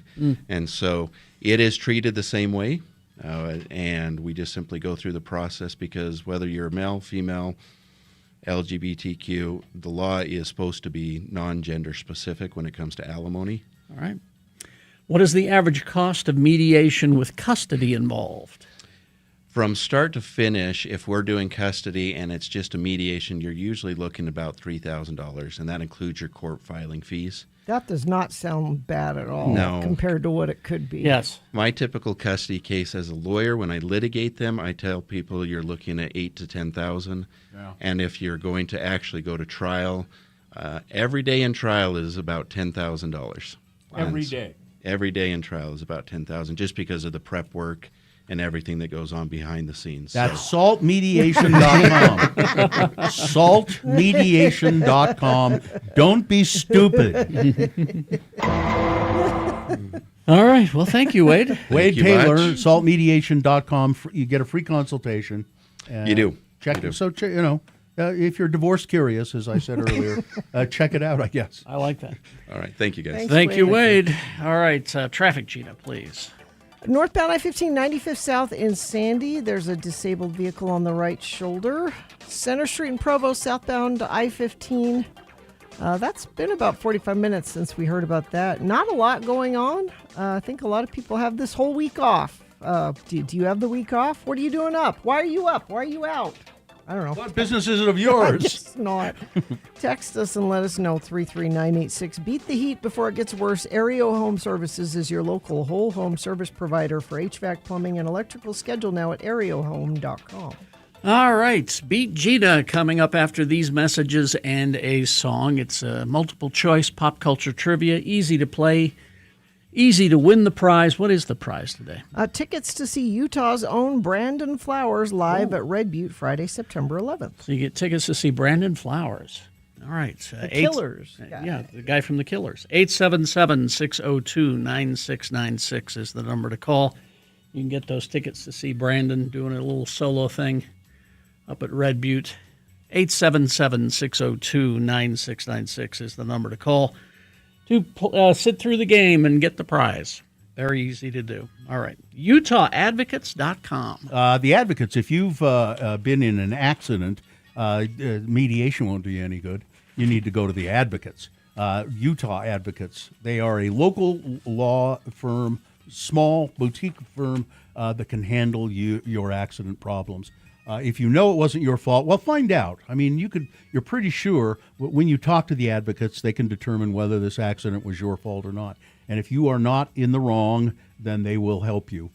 And so it is treated the same way, and we just simply go through the process because whether you're male, female, LGBTQ, the law is supposed to be non-gender specific when it comes to alimony. All right. What is the average cost of mediation with custody involved? From start to finish, if we're doing custody and it's just a mediation, you're usually looking about $3,000, and that includes your court filing fees. That does not sound bad at all No. compared to what it could be. Yes. My typical custody case as a lawyer, when I litigate them, I tell people you're looking at $8,000 to $10,000. Yeah. And if you're going to actually go to trial, every day in trial is about $10,000. Every day? Every day in trial is about $10,000, just because of the prep work and everything that goes on behind the scenes. That's saltmediation.com. Saltmediation.com. Don't be stupid. All right. Well, thank you, Wade. Wade you Taylor, much. saltmediation.com. You get a free consultation. You do. Check You do. So, if you're divorce curious, as I said earlier, check it out, I guess. I like that. All right. Thank you, guys. Thanks, Thank you, Wade. Wade. All right. Traffic, Gina, please. Northbound I-15, 95th South in Sandy. There's a disabled vehicle on the right shoulder. Center Street in Provo, southbound I-15. That's been about 45 minutes since we heard about that. Not a lot going on. I think a lot of people have this whole week off. Do you have the week off? What are you doing up? Why are you up? Why are you out? I don't know. What business is it of I yours? guess not. Text us and let us know, 33986. Beat the heat before it gets worse. Aereo Home Services is your local whole home service provider for HVAC, plumbing, and electrical. Schedule now at aereohome.com. All right. Beat Gina coming up after these messages and a song. It's a multiple choice pop culture trivia. Easy to play. Easy to win the prize. What is the prize today? Tickets to see Utah's own Brandon Flowers live at Red Butte Friday, September 11th. So you get tickets to see Brandon Flowers. All right. The Killers. Yeah, the guy from the Killers. 877-602-9696 is the number to call. You can get those tickets to see Brandon doing a little solo thing up at Red Butte. 877-602-9696 is the number to call to sit through the game and get the prize. Very easy to do. All right. UtahAdvocates.com. The Advocates, if you've been in an accident, mediation won't do you any good. You need to go to the Advocates. Utah Advocates. They are a local law firm, small boutique firm that can handle your accident problems. If you know it wasn't your fault, well, find out. I mean, you're pretty sure when you talk to the Advocates, they can determine whether this accident was your fault or not. And if you are not in the wrong, then they will help you.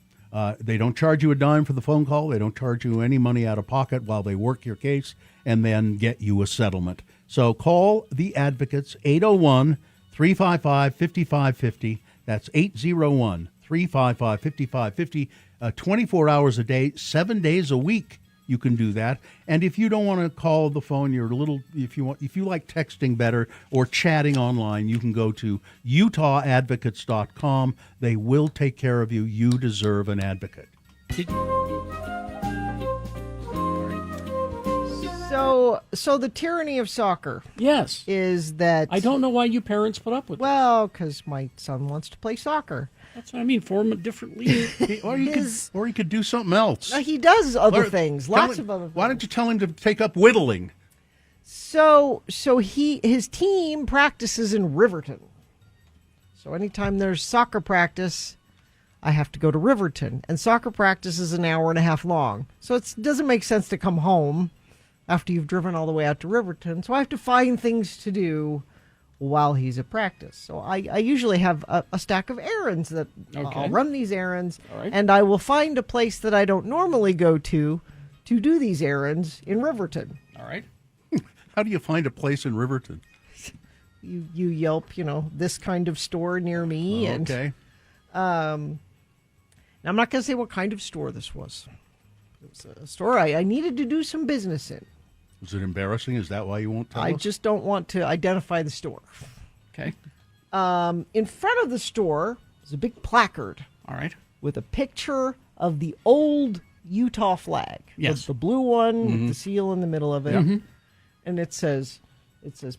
They don't charge you a dime for the phone call. They don't charge you any money out of pocket while they work your case and then get you a settlement. So call the Advocates, 801-355-5550. That's 801-355-5550. 24 hours a day, 7 days a week. You can do that. And if you don't want to call the phone, if you like texting better or chatting online, you can go to UtahAdvocates.com. They will take care of you. You deserve an advocate. So the tyranny of soccer. Yes. Is that I don't know why you parents put up with Well, because my son wants to play soccer. That's what I mean. Form a different league. Or he could do something else. He does other things. Lots of other things. Why don't you tell him to take up whittling? So his team practices in Riverton. So anytime there's soccer practice, I have to go to Riverton. And soccer practice is an hour and a half long. So it doesn't make sense to come home after you've driven all the way out to Riverton. So I have to find things to do while he's at practice. So I usually have a stack of errands that I'll run these errands, and I will find a place that I don't normally go to do these errands in Riverton. All right. How do you find a place in Riverton? you Yelp, this kind of store near me. Okay. And I'm not going to say what kind of store this was. It was a store I needed to do some business in. Was it embarrassing? Is that why you won't tell I us? just don't want to identify the store. Okay. In front of the store is a big placard. All right. With a picture of the old Utah flag. Yes. The blue one with the seal in the middle of it. Mhm. And it says,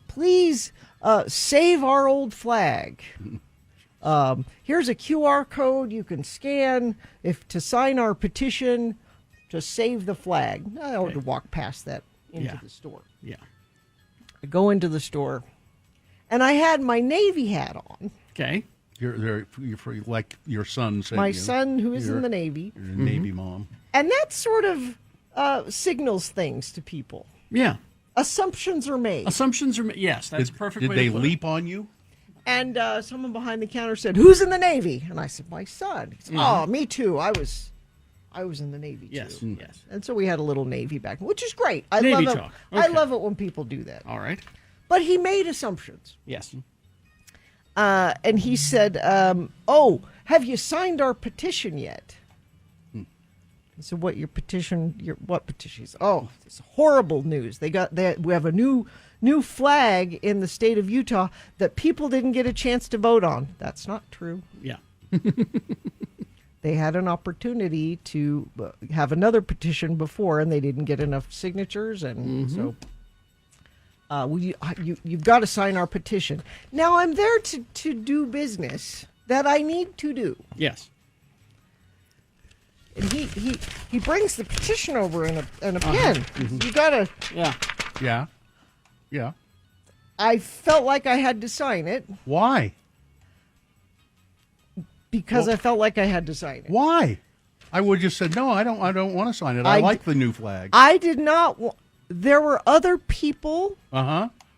please save our old flag. Here's a QR code you can scan to sign our petition to save the flag. I had to walk past that into the store. Yeah. I go into the store, and I had my Navy hat on. Okay. You're like your son said. My son, who is in the Navy. You're a Navy mom. And that sort of signals things to people. Yeah. Assumptions are made. Yes, that's perfect. Did way they to put leap on you? And someone behind the counter said, "Who's in the Navy?" And I said, "My son." He said, "Oh, me too. I was in the Navy too." Yes, yes. And so we had a little Navy back, which is great. I Navy love it. talk. I Okay. love it when people do that. All right. But he made assumptions. Yes. And he said, "Oh, have you signed our petition yet?" I said, "What what petition?" He said, "Oh, it's horrible news. We have a new flag in the state of Utah that people didn't get a chance to vote on." That's not true. Yeah. They had an opportunity to have another petition before, and they didn't get enough signatures, and so you've got to sign our petition. Now, I'm there to do business that I need to do. Yes. And he brings the petition over in a pen. You gotta. Yeah. I felt like I had to sign it Why? because I felt like I had to sign it. Why? I would just said no. I don't want to sign it. I like the new flag. I did not. There were other people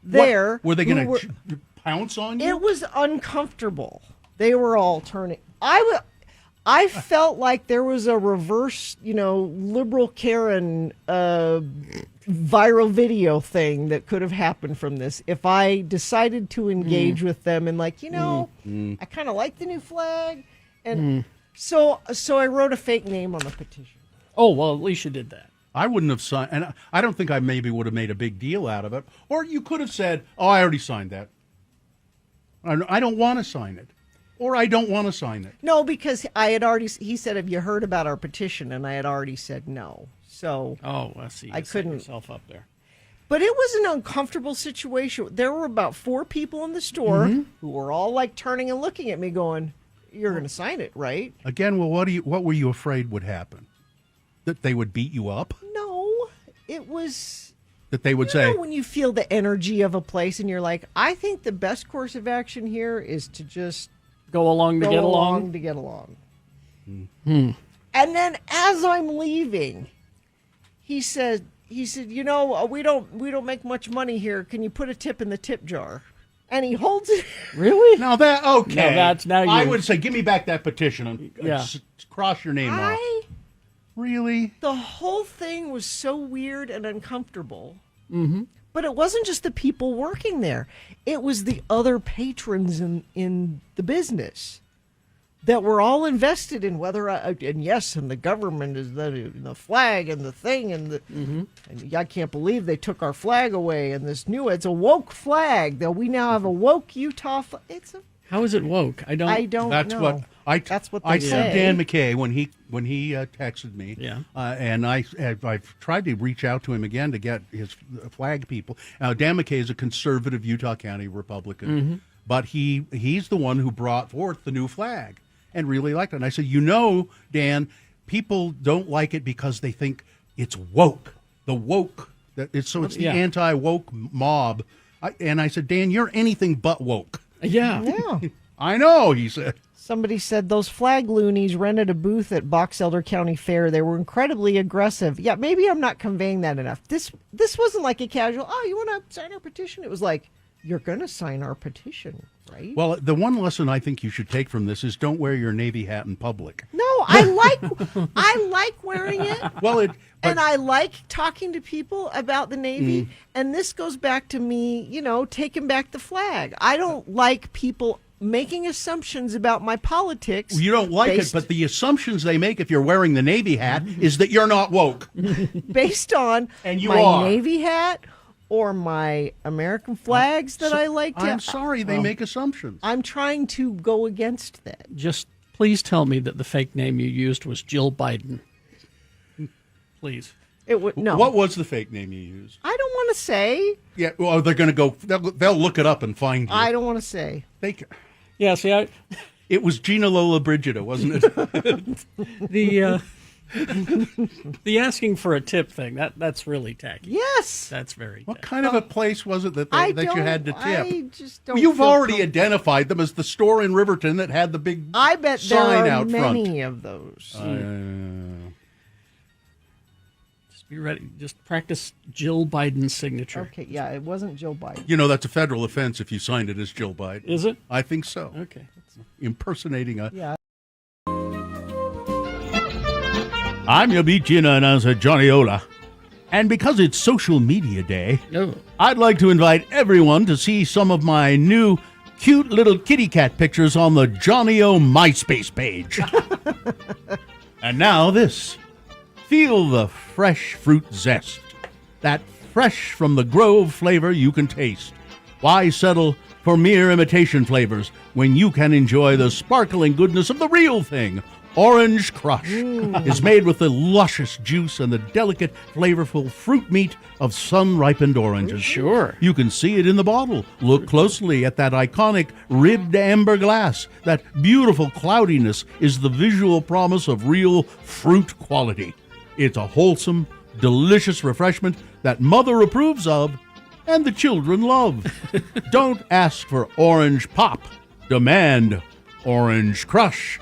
there. Were they going who to pounce on you? It was uncomfortable. They were all turning. I felt like there was a reverse, liberal Karen viral video thing that could have happened from this if I decided to engage with them and I kind of like the new flag, and so I wrote a fake name on the petition. Oh, well, at least you did that. I wouldn't have signed, and I don't think I maybe would have made a big deal out of it. Or you could have said, "Oh, I already signed that. I don't want to sign it." Or I don't want to sign it. No, because he said, "Have you heard about our petition?" And I had already said no. So I see. I couldn't yourself up there. But it was an uncomfortable situation. There were about 4 people in the store who were all turning and looking at me going, "You're going to sign it, right?" Again, well, what were you afraid would happen? That they would beat you up? No, it was That they would say, when you feel the energy of a place and you're like, "I think the best course of action here is to just go along to get along. to get along." And then as I'm leaving, he said, we don't make much money here. Can you put a tip in the tip jar? And he holds it. Really? Now that okay. I you. would say, give me back that petition and cross your name off. Really? The whole thing was so weird and uncomfortable. Mm-hmm. But it wasn't just the people working there. It was the other patrons in the business that were all invested in and the government is the flag and the thing and I can't believe they took our flag away and it's a woke flag that we now have a woke Utah flag. How is it woke? I don't That's know. That's what I they sent say. Dan McKay when he texted me. Yeah. And I've tried to reach out to him again to get his flag people. Dan McKay is a conservative Utah County Republican, but he's the one who brought forth the new flag and really liked it. And I said, Dan, people don't like it because they think it's woke. The woke. It's the anti-woke mob. And I said, Dan, you're anything but woke. Yeah. I know, he said. Somebody said those flag loonies rented a booth at Box Elder County Fair. They were incredibly aggressive. Yeah, maybe I'm not conveying that enough. This wasn't like a casual, "Oh, you want to sign our petition?" It was like, you're going to sign our petition, right? Well, the one lesson I think you should take from this is don't wear your Navy hat in public. No, I like wearing it. Well, and I like talking to people about the Navy. And this goes back to me, taking back the flag. I don't like people making assumptions about my politics. You don't like it, but the assumptions they make if you're wearing the Navy hat is that you're not woke. Based on and you my are. Navy hat or my American flags that I like to... I'm sorry, they make assumptions. I'm trying to go against that. Just please tell me that the fake name you used was Jill Biden. Please. No. What was the fake name you used? I don't want to say. Yeah, well, they're going to go... They'll look it up and find you. I don't want to say. Yeah, see, It was Gina Lola Brigida, wasn't it? The asking for a tip thing, that's really tacky. Yes. That's very What kind of a place was it that you had to tip? I just don't You've feel already identified them as the store in Riverton that had the big I bet sign there are out front. many of those. Just be ready. Just practice Jill Biden's signature. Okay, yeah, it wasn't Jill Biden. You know, that's a federal offense if you signed it as Jill Biden. Is it? I think so. Okay. Impersonating a... Yeah. I'm your beat Gina announcer, Johnny Ola. And because it's social media day, I'd like to invite everyone to see some of my new cute little kitty cat pictures on the Johnny O MySpace page. And now this. Feel the fresh fruit zest. That fresh from the grove flavor you can taste. Why settle for mere imitation flavors when you can enjoy the sparkling goodness of the real thing? Orange Crush is made with the luscious juice and the delicate, flavorful fruit meat of sun-ripened oranges. Sure. You can see it in the bottle. Look closely at that iconic ribbed amber glass. That beautiful cloudiness is the visual promise of real fruit quality. It's a wholesome, delicious refreshment that Mother approves of and the children love. Don't ask for Orange Pop. Demand Orange Crush.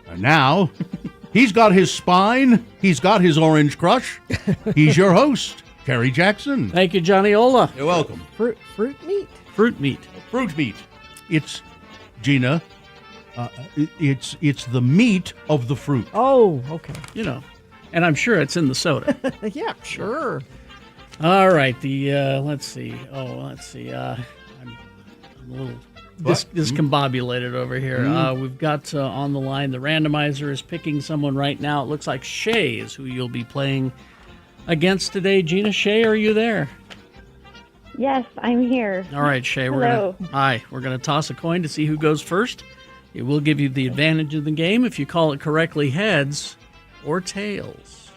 And now, he's got his spine, he's got his Orange Crush. He's your host, Kerry Jackson. Thank you, Johnny Ola. You're welcome. Fruit meat. Fruit meat. Fruit meat. It's, Gina, it's the meat of the fruit. Oh, okay. And I'm sure it's in the soda. Yeah, sure. All right, let's see. I'm a little discombobulated over here. We've got on the line, the randomizer is picking someone right now. It looks like Shay is who you'll be playing against today. Gina, Shay, are you there? Yes, I'm here. All right, Shay, Hello. we're gonna toss a coin to see who goes first. It will give you the advantage of the game if you call it correctly, heads or tails.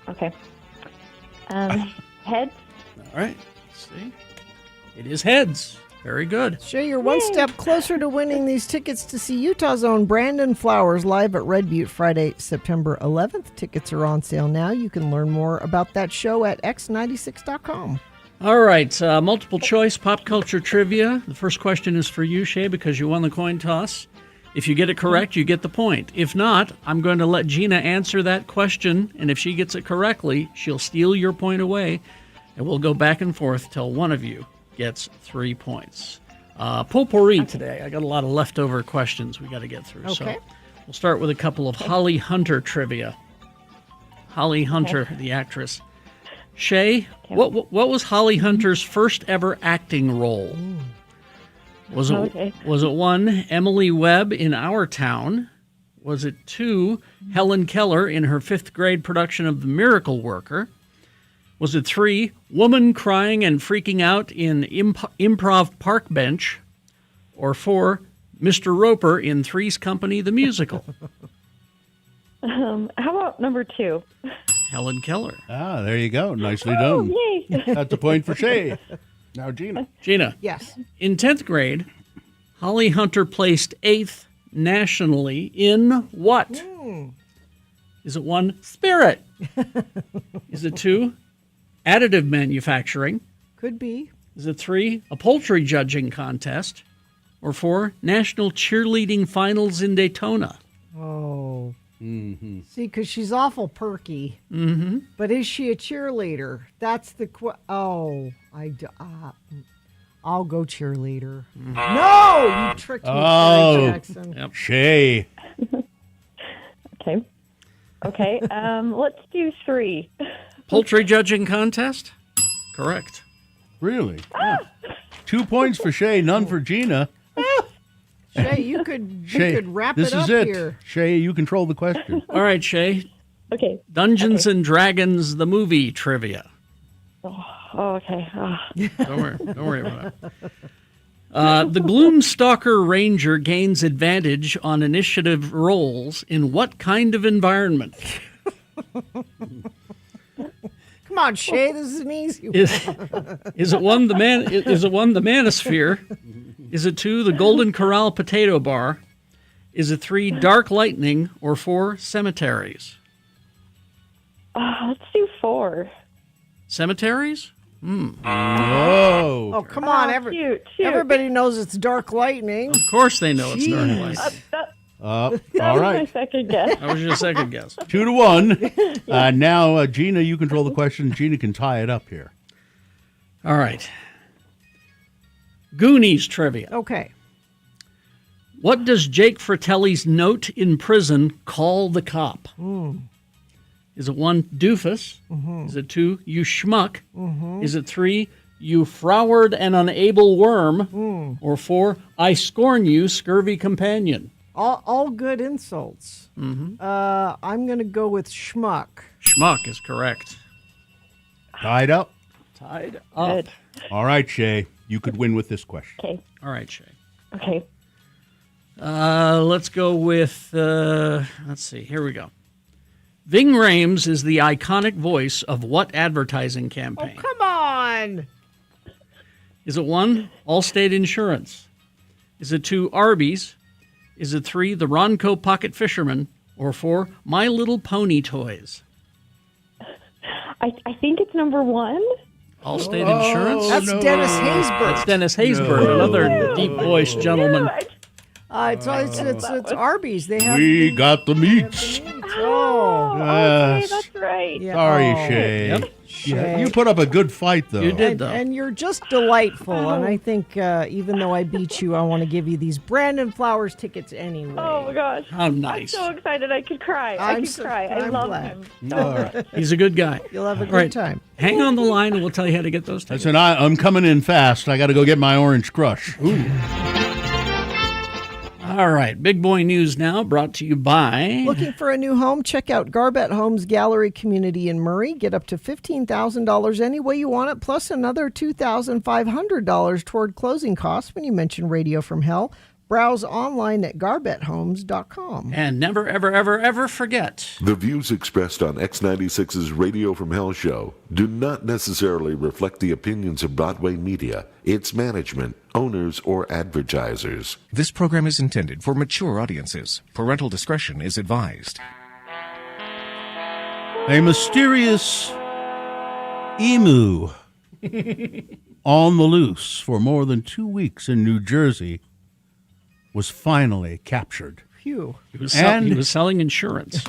Okay. Heads. All right. Let's see. It is heads. Very good. Shay, you're one step closer to winning these tickets to see Utah's own Brandon Flowers live at Red Butte Friday, September 11th. Tickets are on sale now. You can learn more about that show at x96.com. All right. Multiple choice pop culture trivia. The first question is for you, Shay, because you won the coin toss. If you get it correct, you get the point. If not, I'm going to let Gina answer that question, and if she gets it correctly, she'll steal your point away, and we'll go back and forth till one of you gets 3 points. Potpourri today. I got a lot of leftover questions we got to get through. So we'll start with a couple of Holly Hunter trivia. Holly Hunter, the actress. Shay, what was Holly Hunter's first ever acting role? Was it 1, Emily Webb in Our Town? Was it 2, Helen Keller in her 5th grade production of The Miracle Worker? Was it 3, woman crying and freaking out in Improv Park Bench? Or 4, Mr. Roper in Three's Company, the musical? How about number 2? Helen Keller. Ah, there you go. Nicely done. Yay. That's a point for Shay. Now, Gina. Gina. Yes. In 10th grade, Holly Hunter placed 8th nationally in what? Is it 1, spirit? Is it 2, additive manufacturing? Could be. Is it 3, a poultry judging contest? Or 4, national cheerleading finals in Daytona? Oh, Mm-hmm. See, because she's awful perky. Mm-hmm. But is she a cheerleader? That's the I'll go cheerleader. No, you tricked me, Terry Jackson. Shay. Okay. Let's do 3. Poultry judging contest? Correct. Really? 2 points for Shay, none for Gina. Shay, you could wrap this it up is it. here. Shay, you control the question. All right, Shay. Okay. Dungeons and Dragons, the movie trivia. Oh, okay. Don't worry about it. The Gloomstalker Ranger gains advantage on initiative rolls in what kind of environment? Come on, Shay, this is an easy one. Is it one the Manosphere? Is it 2 the Golden Corral Potato Bar? Is it 3 Dark Lightning or 4 Cemeteries? Let's do 4. Cemeteries? Oh. Oh, come on. Shoot. Everybody knows it's Dark Lightning. Of course they know it's Dark Lightning. All That was my right. second guess. That was your second guess. 2-1. Now, Gina, you control the question. Gina can tie it up here. All right. Goonies trivia. Okay. What does Jake Fratelli's note in prison call the cop? Is it 1, doofus? Is it 2, you schmuck? Is it 3, you froward and unable worm? Or 4, I scorn you, scurvy companion? All good insults. I'm going to go with schmuck. Schmuck is correct. Tied up? Tied up. All right, Shay. You could win with this question. Okay. All right, Shay. Okay. Let's go with, let's see, here we go. Ving Rhames is the iconic voice of what advertising campaign? Oh, come on. Is it 1, Allstate Insurance? Is it 2, Arby's? Is it 3, the Ronco Pocket Fisherman? Or 4, My Little Pony Toys? I think it's number 1. Allstate Insurance? That's Dennis Haysbert. That's Dennis Haysbert, another deep-voiced gentleman. It's Arby's. They have. We got the meats. Oh, okay, that's right. Yeah. Sorry, Oh. Shay. Yep. Yeah, you put up a good fight, though. You did, though. And you're just delightful. And I think even though I beat you, I want to give you these Brandon Flowers tickets anyway. Oh my gosh. How nice. I'm so excited I could cry. I love glad. him. All right. He's a good guy. You'll have a good All right. time. Hang on the line and we'll tell you how to get those tickets. Listen, I'm coming in fast. I got to go get my Orange Crush. All right, Big Boy News now, brought to you by... Looking for a new home? Check out Garbett Homes Gallery Community in Murray. Get up to $15,000 any way you want it, plus another $2,500 toward closing costs when you mention Radio from Hell. Browse online at garbethomes.com. And never, ever, ever, ever forget... The views expressed on X96's Radio from Hell show do not necessarily reflect the opinions of Broadway Media, its management, owners, or advertisers. This program is intended for mature audiences. Parental discretion is advised. A mysterious emu on the loose for more than 2 weeks in New Jersey was finally captured. Phew. He was selling insurance.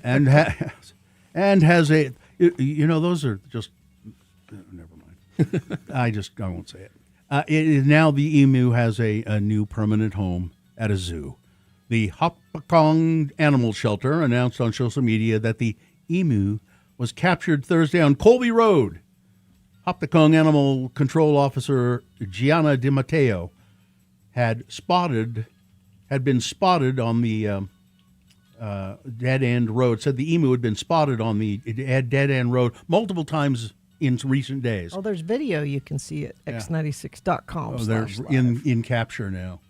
and has a, those are just, never mind. I won't say it. Now the emu has a new permanent home at a zoo. The Hopatcong Animal Shelter announced on social media that the emu was captured Thursday on Colby Road. Hopatcong Animal Control Officer Gianna DiMatteo had been spotted on the dead end road. Said the emu had been spotted on the dead end road multiple times in recent days. Oh, there's video you can see at x96.com. Oh, they're in capture now.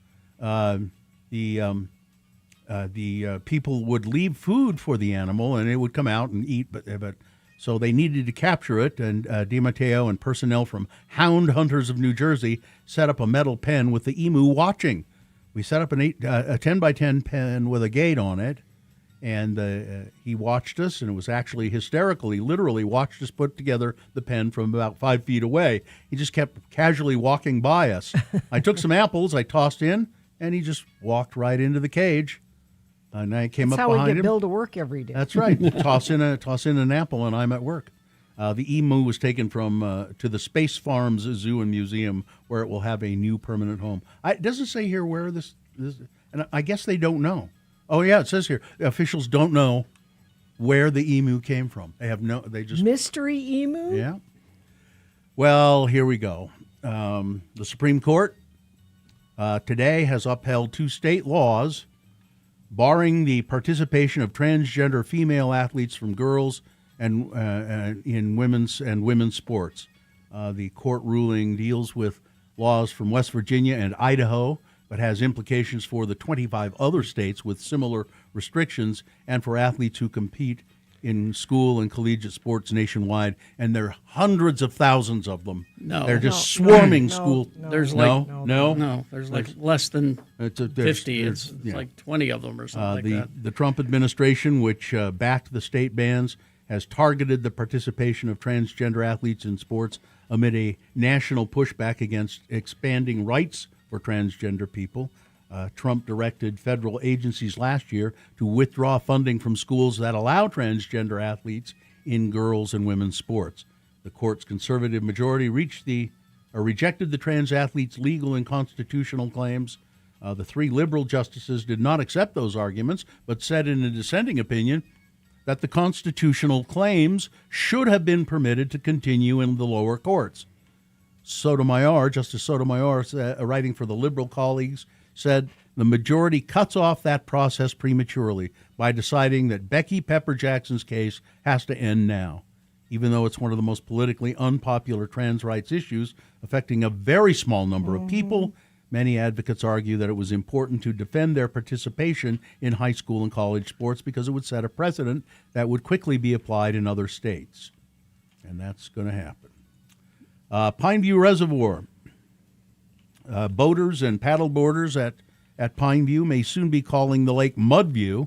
The people would leave food for the animal, and it would come out and eat. But so they needed to capture it, and DiMatteo and personnel from Hound Hunters of New Jersey set up a metal pen with the emu watching. We set up a 10x10 pen with a gate on it, and he watched us, and it was actually hysterical. He literally watched us put together the pen from about 5 feet away. He just kept casually walking by us. I took some apples, I tossed in, and he just walked right into the cage. And I came That's up how we behind get him. Bill to work every day. That's right. toss in an apple, and I'm at work. The emu was taken from to the Space Farms Zoo and Museum, where it will have a new permanent home. It doesn't say here where this, and I guess they don't know. Oh yeah, it says here the officials don't know where the emu came from. They just mystery emu. Yeah. Well, here we go. The Supreme Court today has upheld 2 state laws barring the participation of transgender female athletes from girls and in women's sports. The court ruling deals with laws from West Virginia and Idaho, but has implications for the 25 other states with similar restrictions and for athletes who compete in school and collegiate sports nationwide. And there are hundreds of thousands of them. No. They're just swarming school. There's there's like less than 50. It's yeah. like 20 of them or something like that. The Trump administration, which backed the state bans, has targeted the participation of transgender athletes in sports amid a national pushback against expanding rights for transgender people. Trump directed federal agencies last year to withdraw funding from schools that allow transgender athletes in girls' and women's sports. The court's conservative majority rejected the trans athletes' legal and constitutional claims. The 3 liberal justices did not accept those arguments, but said in a dissenting opinion that the constitutional claims should have been permitted to continue in the lower courts. Justice Sotomayor, writing for the liberal colleagues, said the majority cuts off that process prematurely by deciding that Becky Pepper Jackson's case has to end now, even though it's one of the most politically unpopular trans rights issues affecting a very small number of people. Many advocates argue that it was important to defend their participation in high school and college sports because it would set a precedent that would quickly be applied in other states. And that's going to happen. Pineview Reservoir. Boaters and paddleboarders at Pineview may soon be calling the lake Mudview.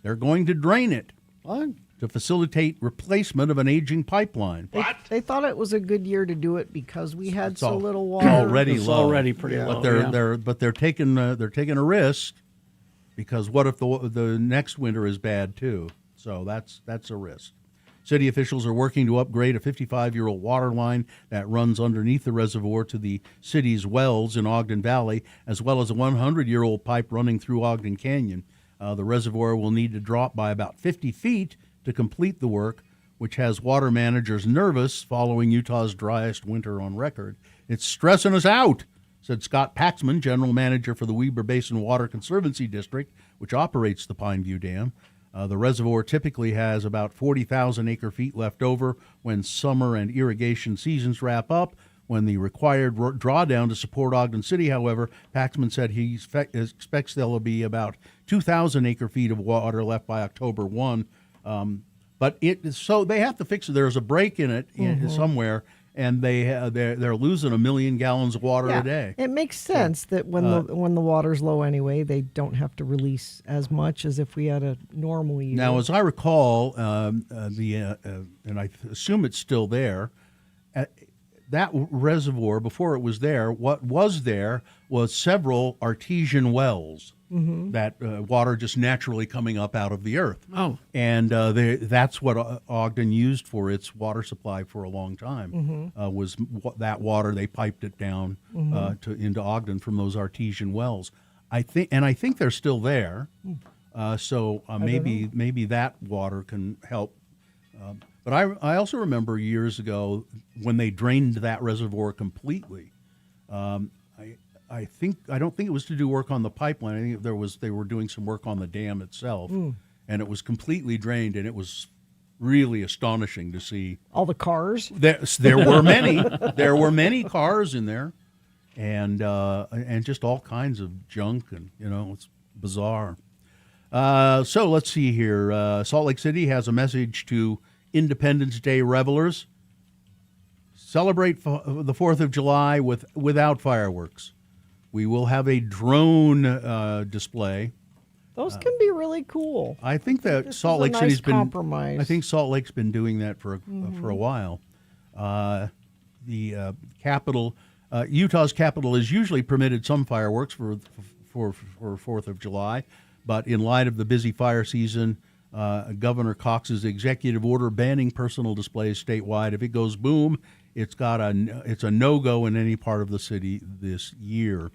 They're going to drain it to facilitate replacement of an aging pipeline. They thought it was a good year to do it because we had It's so all- little water. It's already pretty low. But they're taking a risk because what if the next winter is bad too? So that's a risk. City officials are working to upgrade a 55-year-old water line that runs underneath the reservoir to the city's wells in Ogden Valley, as well as a 100-year-old pipe running through Ogden Canyon. The reservoir will need to drop by about 50 feet to complete the work, which has water managers nervous following Utah's driest winter on record. It's stressing us out, said Scott Paxman, general manager for the Weber Basin Water Conservancy District, which operates the Pineview Dam. The reservoir typically has about 40,000 acre-feet left over when summer and irrigation seasons wrap up. When the required drawdown to support Ogden City, however, Paxman said he expects there will be about 2,000 acre-feet of water left by October 1. So they have to fix it. There's a break in it somewhere, and they're losing 1 million gallons of water a day. It makes sense that when the water's low anyway, they don't have to release as much as if we had a normal year. Now, as I recall, and I assume it's still there, that reservoir, before it was there, what was there was several artesian wells. That water just naturally coming up out of the earth. Oh. And that's what Ogden used for its water supply for a long time, was that water. They piped it down into Ogden from those artesian wells. I think they're still there. So maybe that water can help. But I also remember years ago when they drained that reservoir completely. I don't think it was to do work on the pipeline. I think they were doing some work on the dam itself, and it was completely drained, and it was really astonishing to see all the cars. There were many. There were many cars in there, and just all kinds of junk, and it's bizarre. So let's see here. Salt Lake City has a message to Independence Day revelers: celebrate the 4th of July without fireworks. We will have a drone display. Those can be really cool. I think that This Salt is a Lake nice City's been. compromise. I think Salt Lake's been doing that for a while. The capital, Utah's capital, is usually permitted some fireworks for 4th of July, But in light of the busy fire season, Governor Cox's executive order banning personal displays statewide, if it goes boom, it's a no-go in any part of the city this year.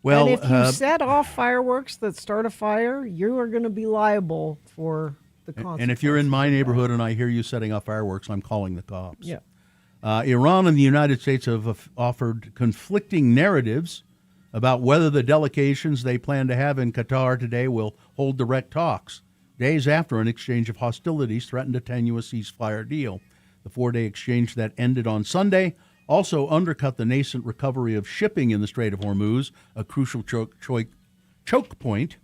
Well, and if you set off fireworks that start a fire, you are going to be liable for the consequences. And if you're in my neighborhood and I hear you setting off fireworks, I'm calling the cops. Yeah. Iran and the United States have offered conflicting narratives about whether the delegations they plan to have in Qatar today will hold direct talks, days after an exchange of hostilities threatened a tenuous ceasefire deal. The 4-day exchange that ended on Sunday also undercut the nascent recovery of shipping in the Strait of Hormuz, a crucial choke point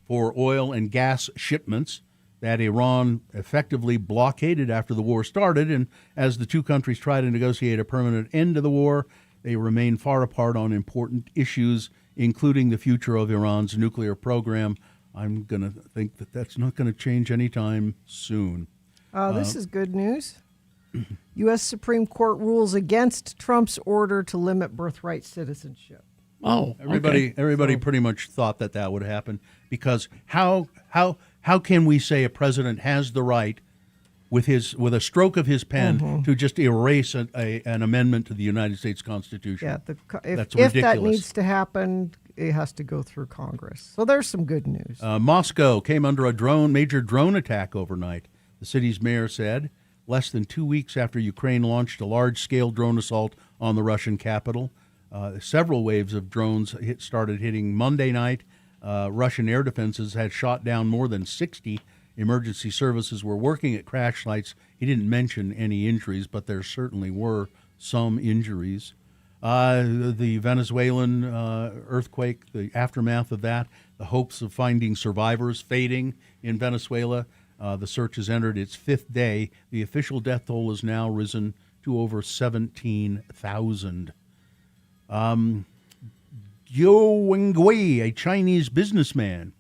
for oil and gas shipments that Iran effectively blockaded after the war started. And as the two countries try to negotiate a permanent end to the war, they remain far apart on important issues, including the future of Iran's nuclear program. I'm going to think that that's not going to change anytime soon. This is good news. U.S. Supreme Court rules against Trump's order to limit birthright citizenship. Oh, everybody pretty much thought that would happen, because how can we say a president has the right with a stroke of his pen to just erase an amendment to the United States Constitution? Yeah, that's if ridiculous. that needs to happen, it has to go through Congress. So there's some good news. Moscow came under a major drone attack overnight. The city's mayor said, less than 2 weeks after Ukraine launched a large-scale drone assault on the Russian capital. Several waves of drones started hitting Monday night. Russian air defenses had shot down more than 60. Emergency services were working at crash sites. He didn't mention any injuries, but there certainly were some injuries. The Venezuelan earthquake, the aftermath of that, the hopes of finding survivors fading in Venezuela. The search has entered its 5th day. The official death toll has now risen to over 17,000. Zhou Wengui, a Chinese businessman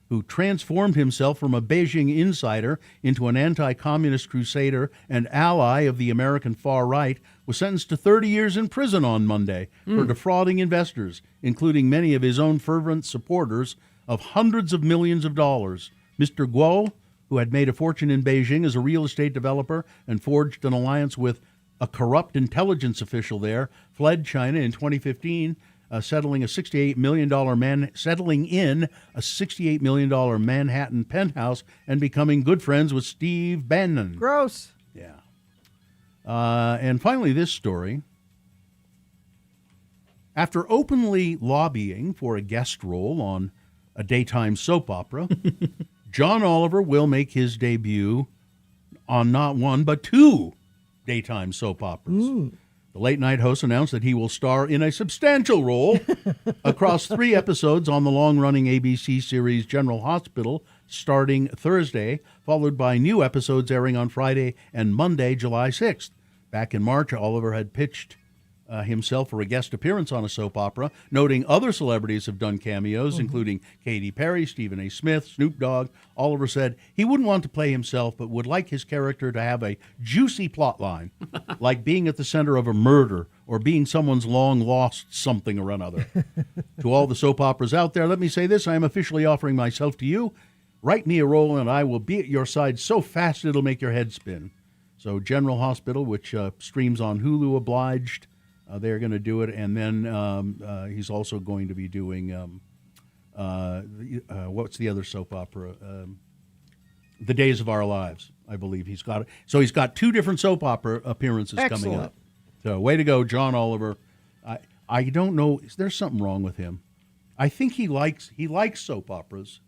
who transformed himself from a Beijing insider into an anti-communist crusader and ally of the American far right, was sentenced to 30 years in prison on Monday for defrauding investors, including many of his own fervent supporters, of hundreds of millions of dollars. Mr. Guo, who had made a fortune in Beijing as a real estate developer and forged an alliance with a corrupt intelligence official there, fled China in 2015, settling in a $68 million Manhattan penthouse and becoming good friends with Steve Bannon. Gross. Yeah. And finally, this story. After openly lobbying for a guest role on a daytime soap opera, John Oliver will make his debut on not one, but 2 daytime soap operas. The late-night host announced that he will star in a substantial role across 3 episodes on the long-running ABC series General Hospital, starting Thursday, followed by new episodes airing on Friday and Monday, July 6th. Back in March, Oliver had pitched himself for a guest appearance on a soap opera, noting other celebrities have done cameos, including Katy Perry, Stephen A. Smith, Snoop Dogg. Oliver said he wouldn't want to play himself, but would like his character to have a juicy plot line, like being at the center of a murder or being someone's long-lost something or another. To all the soap operas out there, let me say this. I am officially offering myself to you. Write me a role, and I will be at your side so fast it'll make your head spin. So General Hospital, which streams on Hulu, obliged. They're going to do it, and then he's also going to be doing what's the other soap opera? The Days of Our Lives, I believe he's got it. So he's got 2 different soap opera appearances coming up. So way to go, John Oliver. I don't know. There's something wrong with him. I think he likes soap operas.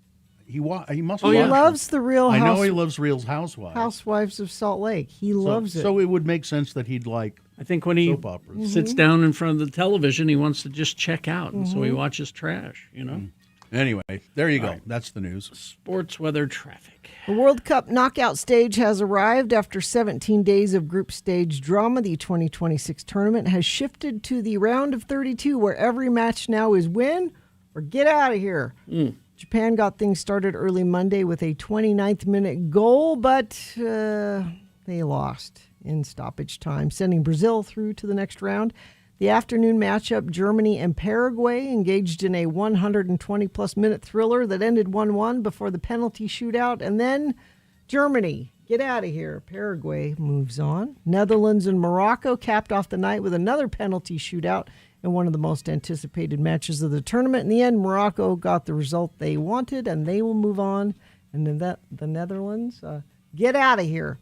He must. He loves the Real. I know he loves Real Housewives. Housewives of Salt Lake. He loves it. So it would make sense that he'd like. I think when he soap operas. sits down in front of the television, he wants to just check out, and so he watches trash. Anyway, there you go. Right. That's the news. Sports, weather, traffic. The World Cup knockout stage has arrived after 17 days of group stage drama. The 2026 tournament has shifted to the round of 32, where every match now is win or get out of here. Japan got things started early Monday with a 29th minute goal, but they lost in stoppage time, sending Brazil through to the next round. The afternoon matchup, Germany and Paraguay engaged in a 120-plus minute thriller that ended 1-1 before the penalty shootout. And then Germany, get out of here. Paraguay moves on. Netherlands and Morocco capped off the night with another penalty shootout in one of the most anticipated matches of the tournament. In the end, Morocco got the result they wanted, and they will move on. And then the Netherlands, get out of here.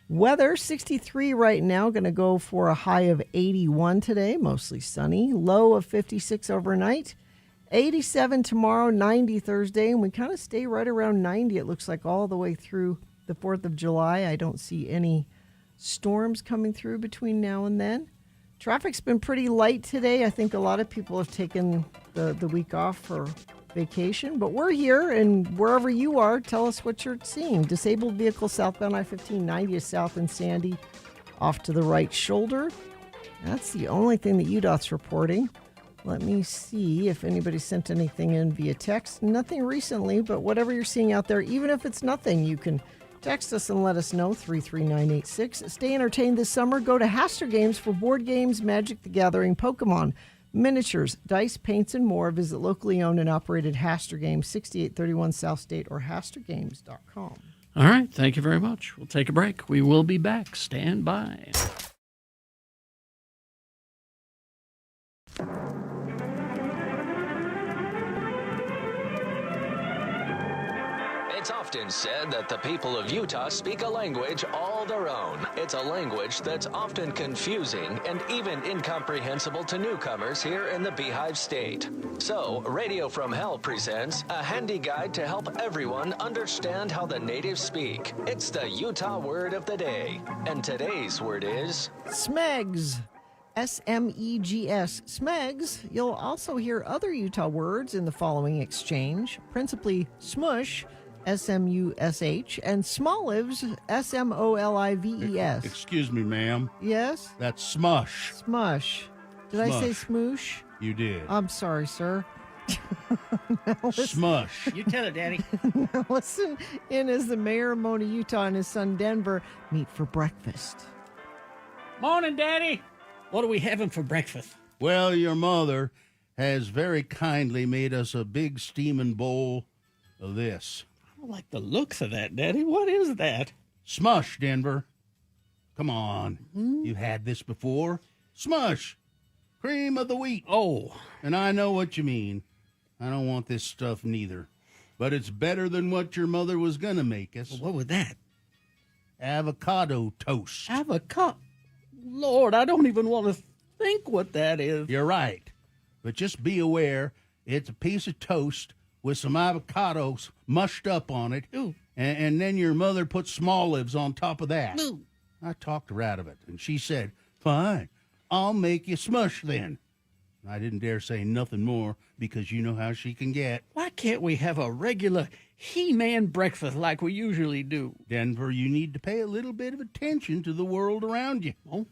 Weather, 63 right now, going to go for a high of 81 today, mostly sunny. Low of 56 overnight. 87 tomorrow, 90 Thursday, and we kind of stay right around 90, it looks like, all the way through the 4th of July. I don't see any storms coming through between now and then. Traffic's been pretty light today. I think a lot of people have taken the week off for vacation, but we're here, and wherever you are, tell us what you're seeing. Disabled vehicle southbound I-15, 90 south in Sandy, off to the right shoulder. That's the only thing that UDOT's reporting. Let me see if anybody sent anything in via text. Nothing recently, but whatever you're seeing out there, even if it's nothing, you can text us and let us know, 33986. Stay entertained this summer. Go to Haster Games for board games, Magic the Gathering, Pokemon, miniatures, dice, paints, and more. Visit locally owned and operated Haster Games, 6831 South State, or hastergames.com. All right. Thank you very much. We'll take a break. We will be back. Stand by. It's often said that the people of Utah speak a language all their own. It's a language that's often confusing and even incomprehensible to newcomers here in the Beehive State. So, Radio from Hell presents a handy guide to help everyone understand how the natives speak. It's the Utah word of the day. And today's word is... Smegs. S-M-E-G-S. Smegs. You'll also hear other Utah words in the following exchange, principally smush, S-M-U-S-H, and smolives, S-M-O-L-I-V-E-S. Excuse me, ma'am. Yes? That's smush. Smush. Did I say smoosh? You did. I'm sorry, sir. Smush. You tell it, Daddy. Now listen in as the mayor of Mona, Utah, and his son Denver meet for breakfast. Morning, Daddy. What are we having for breakfast? Well, your mother has very kindly made us a big steaming bowl of this. I don't like the looks of that, Daddy. What is that? Smush, Denver. Come on. You've had this before. Smush. Cream of the wheat. Oh. And I know what you mean. I don't want this stuff neither. But it's better than what your mother was going to make us. Well, what was that? Avocado toast. Avocado? Lord, I don't even want to think what that is. You're right. But just be aware, it's a piece of toast with some avocados mushed up on it. Ooh. And then your mother put smolives on top of that. Ooh. I talked her out of it, and she said, fine, I'll make you smush then. I didn't dare say nothing more because you know how she can get. Why can't we have a regular He-Man breakfast like we usually do? Denver, you need to pay a little bit of attention to the world around you. Oh?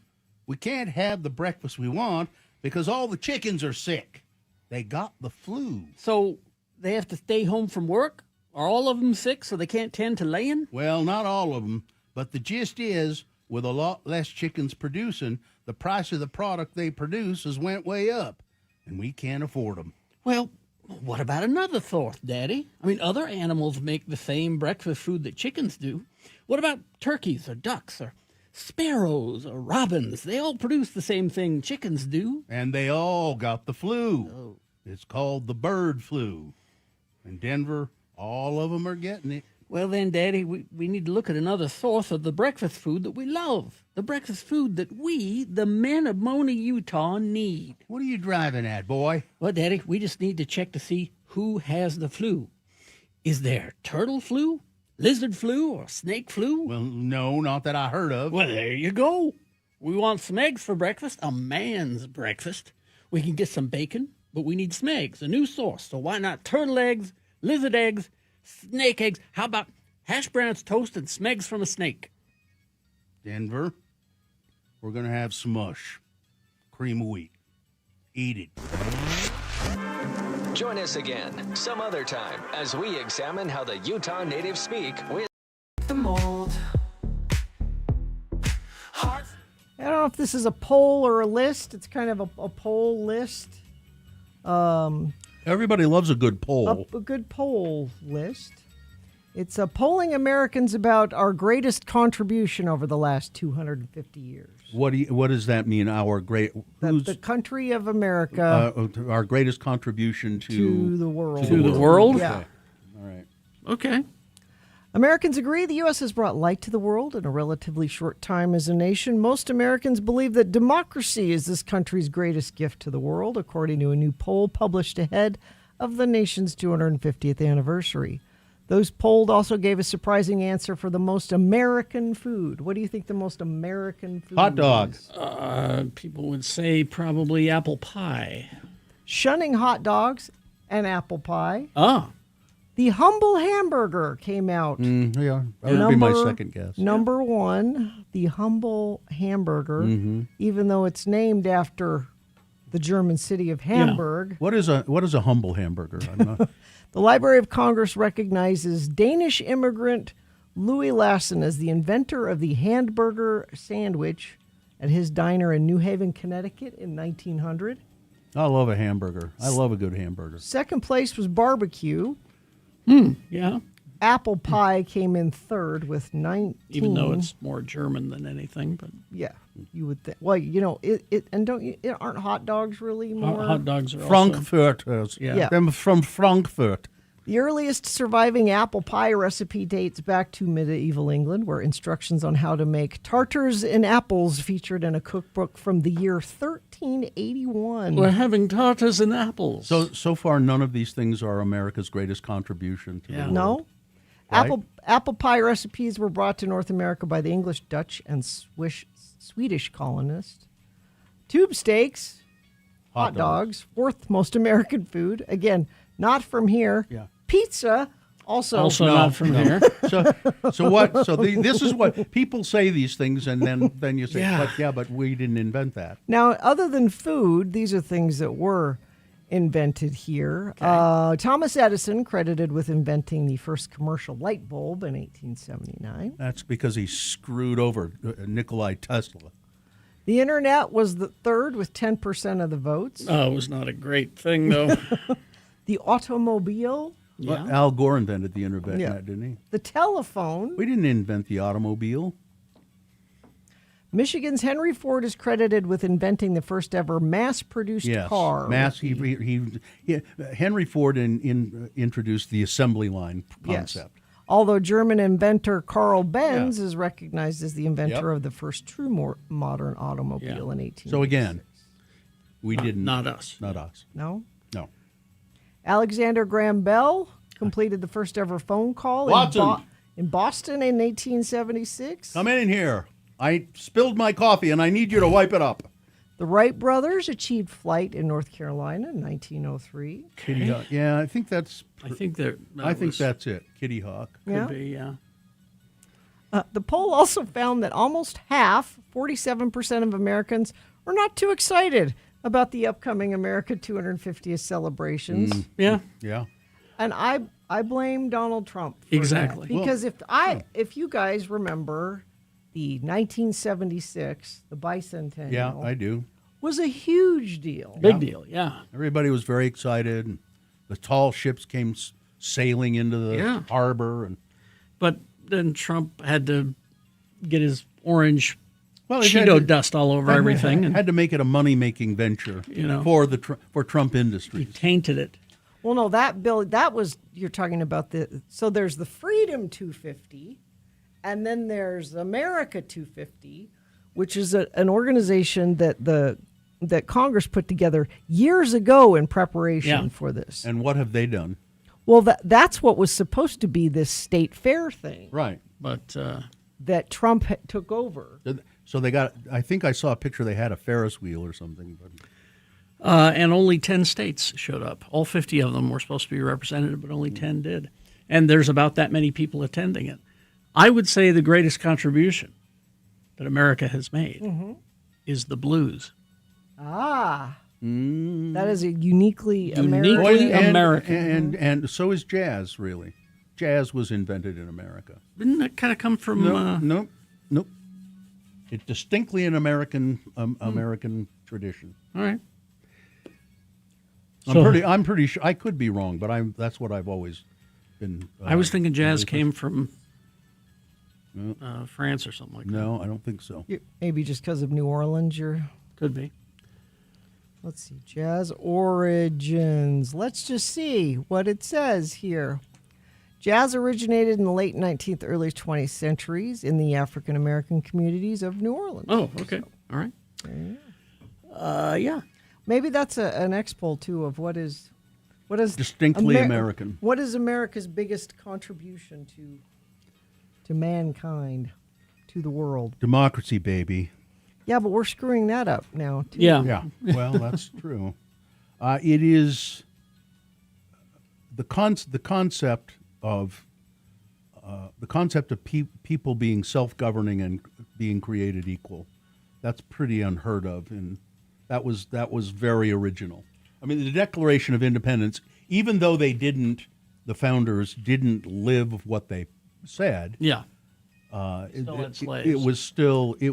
We can't have the breakfast we want because all the chickens are sick. They got the flu. So they have to stay home from work? Are all of them sick so they can't tend to laying? Well, not all of them, but the gist is, with a lot less chickens producing, the price of the product they produce has went way up, and we can't afford them. Well, what about another thought, Daddy? I mean, other animals make the same breakfast food that chickens do. What about turkeys or ducks or sparrows or robins? They all produce the same thing chickens do. And they all got the flu. Oh. It's called the bird flu. In Denver, all of them are getting it. Well, then, Daddy, we need to look at another source of the breakfast food that we love. The breakfast food that we, the men of Mona, Utah, need. What are you driving at, boy? Well, Daddy, we just need to check to see who has the flu. Is there turtle flu, lizard flu, or snake flu? Well, no, not that I heard of. Well, there you go. We want some eggs for breakfast, a man's breakfast. We can get some bacon, but we need some eggs, a new source. So why not turtle eggs, lizard eggs, snake eggs? How about hash browns, toast, and smegs from a snake? Denver, we're going to have smush. Cream of wheat. Eat it. Join us again some other time as we examine how the Utah natives speak with I don't know if this is a poll or a list. It's kind of a poll list. Everybody loves a good poll. A good poll list. It's polling Americans about our greatest contribution over the last 250 years. What does that mean? The country of America. Our greatest contribution to the world. To the world? Yeah. Okay. All right. Okay. Americans agree the U.S. has brought light to the world in a relatively short time as a nation. Most Americans believe that democracy is this country's greatest gift to the world, according to a new poll published ahead of the nation's 250th anniversary. Those polled also gave a surprising answer for the most American food. What do you think the most American food Hot dog. is? People would say probably apple pie. Shunning hot dogs and apple pie. Oh. The humble hamburger came out. Yeah, that would be my second guess. Number one, the humble hamburger, even though it's named after the German city of Hamburg. Yeah. What is a humble hamburger? I'm not. The Library of Congress recognizes Danish immigrant Louis Lassen as the inventor of the hamburger sandwich at his diner in New Haven, Connecticut in 1900. I love a hamburger. I love a good hamburger. Second place was barbecue. Yeah. Apple pie came in third with 19. Even though it's more German than anything, but yeah, you would think. Well, aren't hot dogs really more? Hot dogs are Frankfurters. Yeah. I'm from Frankfurt. The earliest surviving apple pie recipe dates back to medieval England, where instructions on how to make tartars and apples featured in a cookbook from the year 1381. We're having tartars and apples. So far, none of these things are America's greatest contribution to the world. No. Right? Apple pie recipes were brought to North America by the English, Dutch, and Swedish colonists. Tube steaks, hot dogs, fourth most American food. Again, not from here. Yeah. Pizza, also not from here. So what? So this is what people say these things, and then you say, but we didn't invent that. Now, other than food, these are things that were invented here. Okay. Thomas Edison, credited with inventing the first commercial light bulb in 1879. That's because he screwed over Nikolai Tesla. The internet was the third with 10% of the votes. Oh, it was not a great thing, though. The automobile. Yeah. Al Gore invented the internet, didn't he? The telephone. We didn't invent the automobile. Michigan's Henry Ford is credited with inventing the first ever mass-produced car. Henry Ford introduced the assembly line concept. Yes. Although German inventor Carl Benz is recognized as the inventor of the first true modern automobile in 1886. So again, we didn't. Not us. Not us. No? No. Alexander Graham Bell completed the first ever phone call in Boston in 1876. Come in here. I spilled my coffee and I need you to wipe it up. The Wright brothers achieved flight in North Carolina in 1903. Kitty Hawk. Yeah, I think that's. I think that's it. Kitty Hawk. Could be, yeah. The poll also found that almost half, 47% of Americans, were not too excited about the upcoming America 250th celebrations. Yeah. Yeah. And I blame Donald Trump for exactly. that. Because if you guys remember the 1976, the bicentennial. Yeah, I do. Was a huge deal. Big deal, yeah. Everybody was very excited. The tall ships came sailing into the harbor. But then Trump had to get his orange Cheeto dust all over everything. Had to make it a money-making venture for Trump Industries. He tainted it. Well, no, you're talking about so there's the Freedom 250, and then there's America 250, which is an organization that Congress put together years ago in preparation for this. And what have they done? Well, that's what was supposed to be this state fair thing. Right. But that Trump took over. So they got, I think I saw a picture, they had a Ferris wheel or something. And only 10 states showed up. All 50 of them were supposed to be represented, but only 10 did. And there's about that many people attending it. I would say the greatest contribution that America has made is the blues. Ah. That is a uniquely American. And so is jazz, really. Jazz was invented in America. Didn't that kind of come from... Nope. It's distinctly an American American tradition. All right. I'm pretty sure. I could be wrong, but that's what I've always been. I was thinking jazz came from France or something like that. No, I don't think so. Maybe just because of New Orleans, Could be. Let's see. Jazz origins. Let's just see what it says here. Jazz originated in the late 19th, early 20th centuries in the African American communities of New Orleans. Oh, okay. All right. Yeah. Maybe that's an expo too of what is Distinctly American. What is America's biggest contribution to mankind, to the world? Democracy, baby. Yeah, but we're screwing that up now, too. Yeah. Well, that's true. It is the concept of people being self-governing and being created equal. That's pretty unheard of, and that was very original. I mean, the Declaration of Independence, even though the founders didn't live what they said. Yeah. It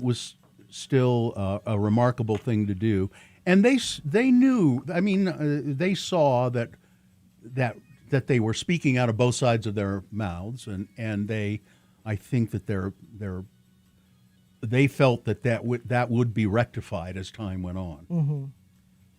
was still a remarkable thing to do, and they knew. I mean, they saw that they were speaking out of both sides of their mouths, and I think that they felt that would be rectified as time went on. Mm-hmm.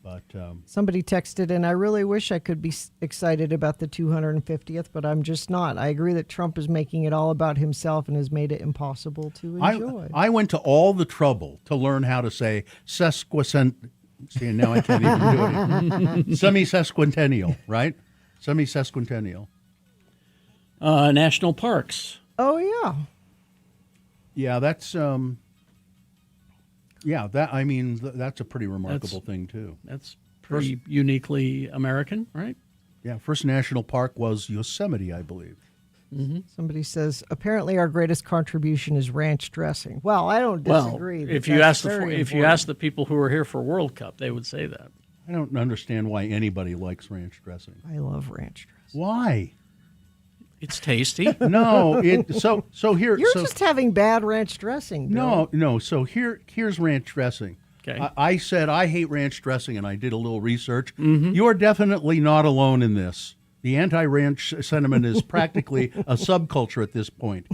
But somebody texted, and I really wish I could be excited about the 250th, but I'm just not. I agree that Trump is making it all about himself and has made it impossible to enjoy. I went to all the trouble to learn how to say sesquicent. See, now I can't even do it. Semi-sesquicentennial, right? Semi-sesquicentennial. National parks. Oh, yeah. Yeah, that's that's a pretty remarkable thing too. That's pretty uniquely American, right? Yeah, first national park was Yosemite, I believe. Mm-hmm. Somebody says apparently our greatest contribution is ranch dressing. Well, I don't disagree. Well, if you ask the people who were here for World Cup, they would say that. I don't understand why anybody likes ranch dressing. I love ranch dressing. Why? It's tasty. No, so here you're just having bad ranch dressing, Bill. No. So here's ranch dressing. Okay. I said I hate ranch dressing, and I did a little research. Mm-hmm. You are definitely not alone in this. The anti-ranch sentiment is practically a subculture at this point.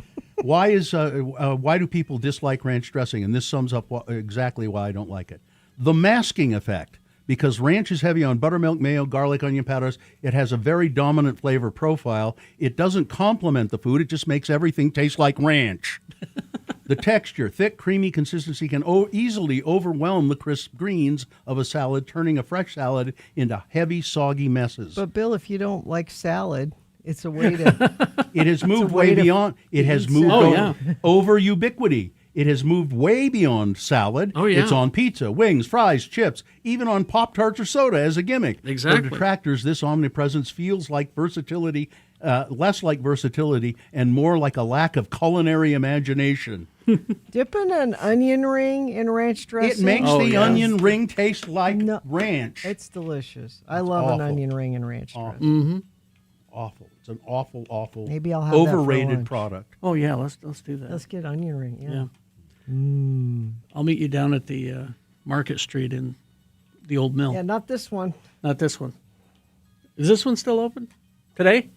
Why do people dislike ranch dressing? And this sums up exactly why I don't like it. The masking effect. Because ranch is heavy on buttermilk, mayo, garlic, onion powders. It has a very dominant flavor profile. It doesn't complement the food. It just makes everything taste like ranch. The texture, thick, creamy consistency can easily overwhelm the crisp greens of a salad, turning a fresh salad into heavy, soggy messes. But, Bill, if you don't like salad, it's a way to... It has moved way beyond. It has moved over ubiquity. It has moved way beyond salad. Oh, yeah. It's on pizza, wings, fries, chips, even on Pop-Tarts or soda as a gimmick. Exactly. For detractors, this omnipresence feels like versatility, less like versatility, and more like a lack of culinary imagination. Dipping an onion ring in ranch dressing? It makes the onion ring taste like ranch. It's delicious. I love an onion ring in ranch dressing. Mm-hmm. Awful. It's an awful, maybe I'll have that for overrated lunch. product. Oh, yeah, let's do that. Let's get onion ring, Yeah. Mm. I'll meet you down at the Market Street in the old mill. Yeah, not this one. Not this one. Is this one still open today?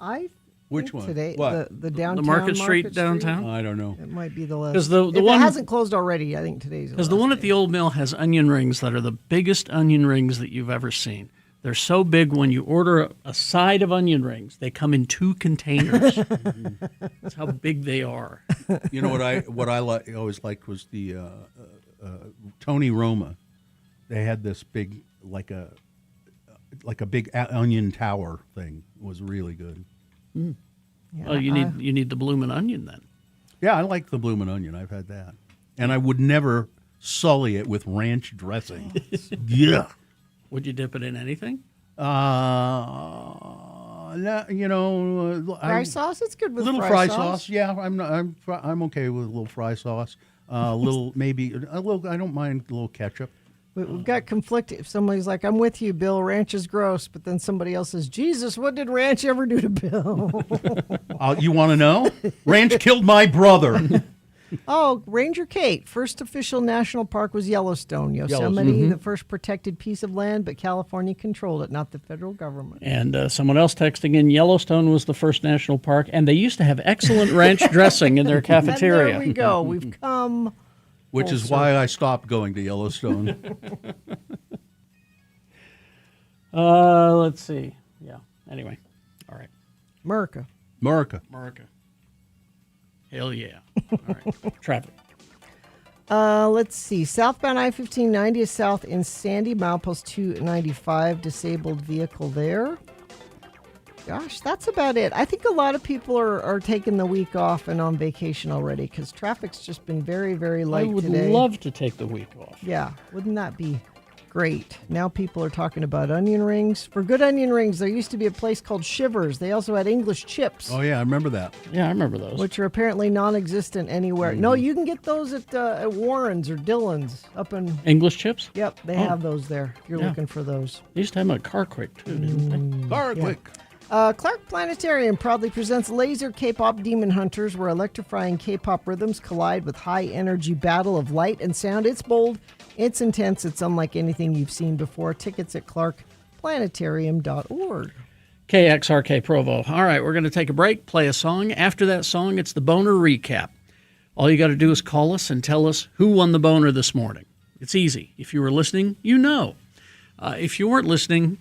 Which one? Today, What? the downtown The Market Street downtown? I don't know. It might be the last. Because the if one it hasn't closed already, I think today's because the one at the old mill has onion rings that are the biggest onion rings that you've ever seen. They're so big when you order a side of onion rings, they come in 2 containers. That's how big they are. You know what I always liked was the Tony Roma. They had this big like a big onion tower thing. It was really good. Mm. Yeah, well, you need the bloomin' onion then. Yeah, I like the bloomin' onion. I've had that, and I would never sully it with ranch dressing. Yeah. Would you dip it in anything? Fry sauce. It's good with fry sauce. Yeah, I'm okay with a little fry sauce. Maybe a little. I don't mind a little ketchup. We've got conflict. If somebody's like, "I'm with you, Bill. Ranch is gross," but then somebody else says, "Jesus, what did ranch ever do to Bill?" You want to know? Ranch killed my brother. Oh, Ranger Kate. First official national park was Yellowstone. Yosemite, the first protected piece of land, but California controlled it, not the federal government. And someone else texting in, Yellowstone was the first national park, and they used to have excellent ranch dressing in their cafeteria. And there we go. We've come. Which is why I stopped going to Yellowstone. Let's see. Yeah. Anyway. All right. America. Hell yeah. All right. Traffic. Let's see. Southbound I-15 90 south in Sandy, milepost 295, disabled vehicle there. Gosh, that's about it. I think a lot of people are taking the week off and on vacation already because traffic's just been very, very light today. I would love to take the week off. Yeah, wouldn't that be great? Now people are talking about onion rings. For good onion rings, there used to be a place called Shivers. They also had English chips. Oh, yeah, I remember that. Yeah, I remember those. Which are apparently non-existent anywhere. No, you can get those at Warren's or Dillon's up in... English chips? Yep, they have those there if you're looking for those. They used to have them at Car Quick, too, didn't they? Car Quick. Clark Planetarium proudly presents Laser K-Pop Demon Hunters, where electrifying K-pop rhythms collide with high-energy battle of light and sound. It's bold, it's intense, it's unlike anything you've seen before. Tickets at clarkplanetarium.org. KXRK Provo. All right, we're going to take a break, play a song. After that song, it's the Boner Recap. All you got to do is call us and tell us who won the boner this morning. It's easy. If you were listening, you know. If you weren't listening,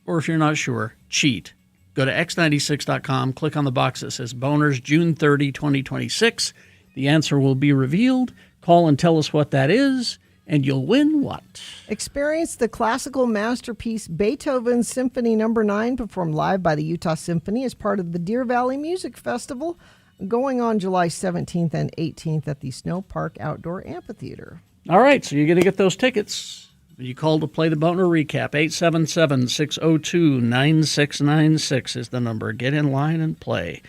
or if you're not sure, cheat. Go to x96.com, click on the box that says Boners June 30, 2026. The answer will be revealed. Call and tell us what that is, and you'll win what? Experience the classical masterpiece Beethoven Symphony No. 9 performed live by the Utah Symphony as part of the Deer Valley Music Festival going on July 17th and 18th at the Snow Park Outdoor Amphitheater. All right, so you're going to get those tickets. You call to play the Boner Recap. 877-602-9696 is the number. Get in line and play,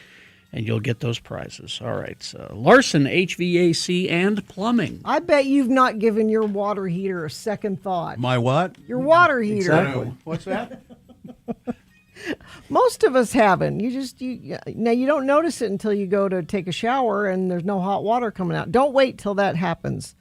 and you'll get those prizes. All right. So Larson HVAC and Plumbing. I bet you've not given your water heater a second thought. My what? Your water heater. Exactly. What's that? Most of us haven't. Now you don't notice it until you go to take a shower and there's no hot water coming out. Don't wait till that happens.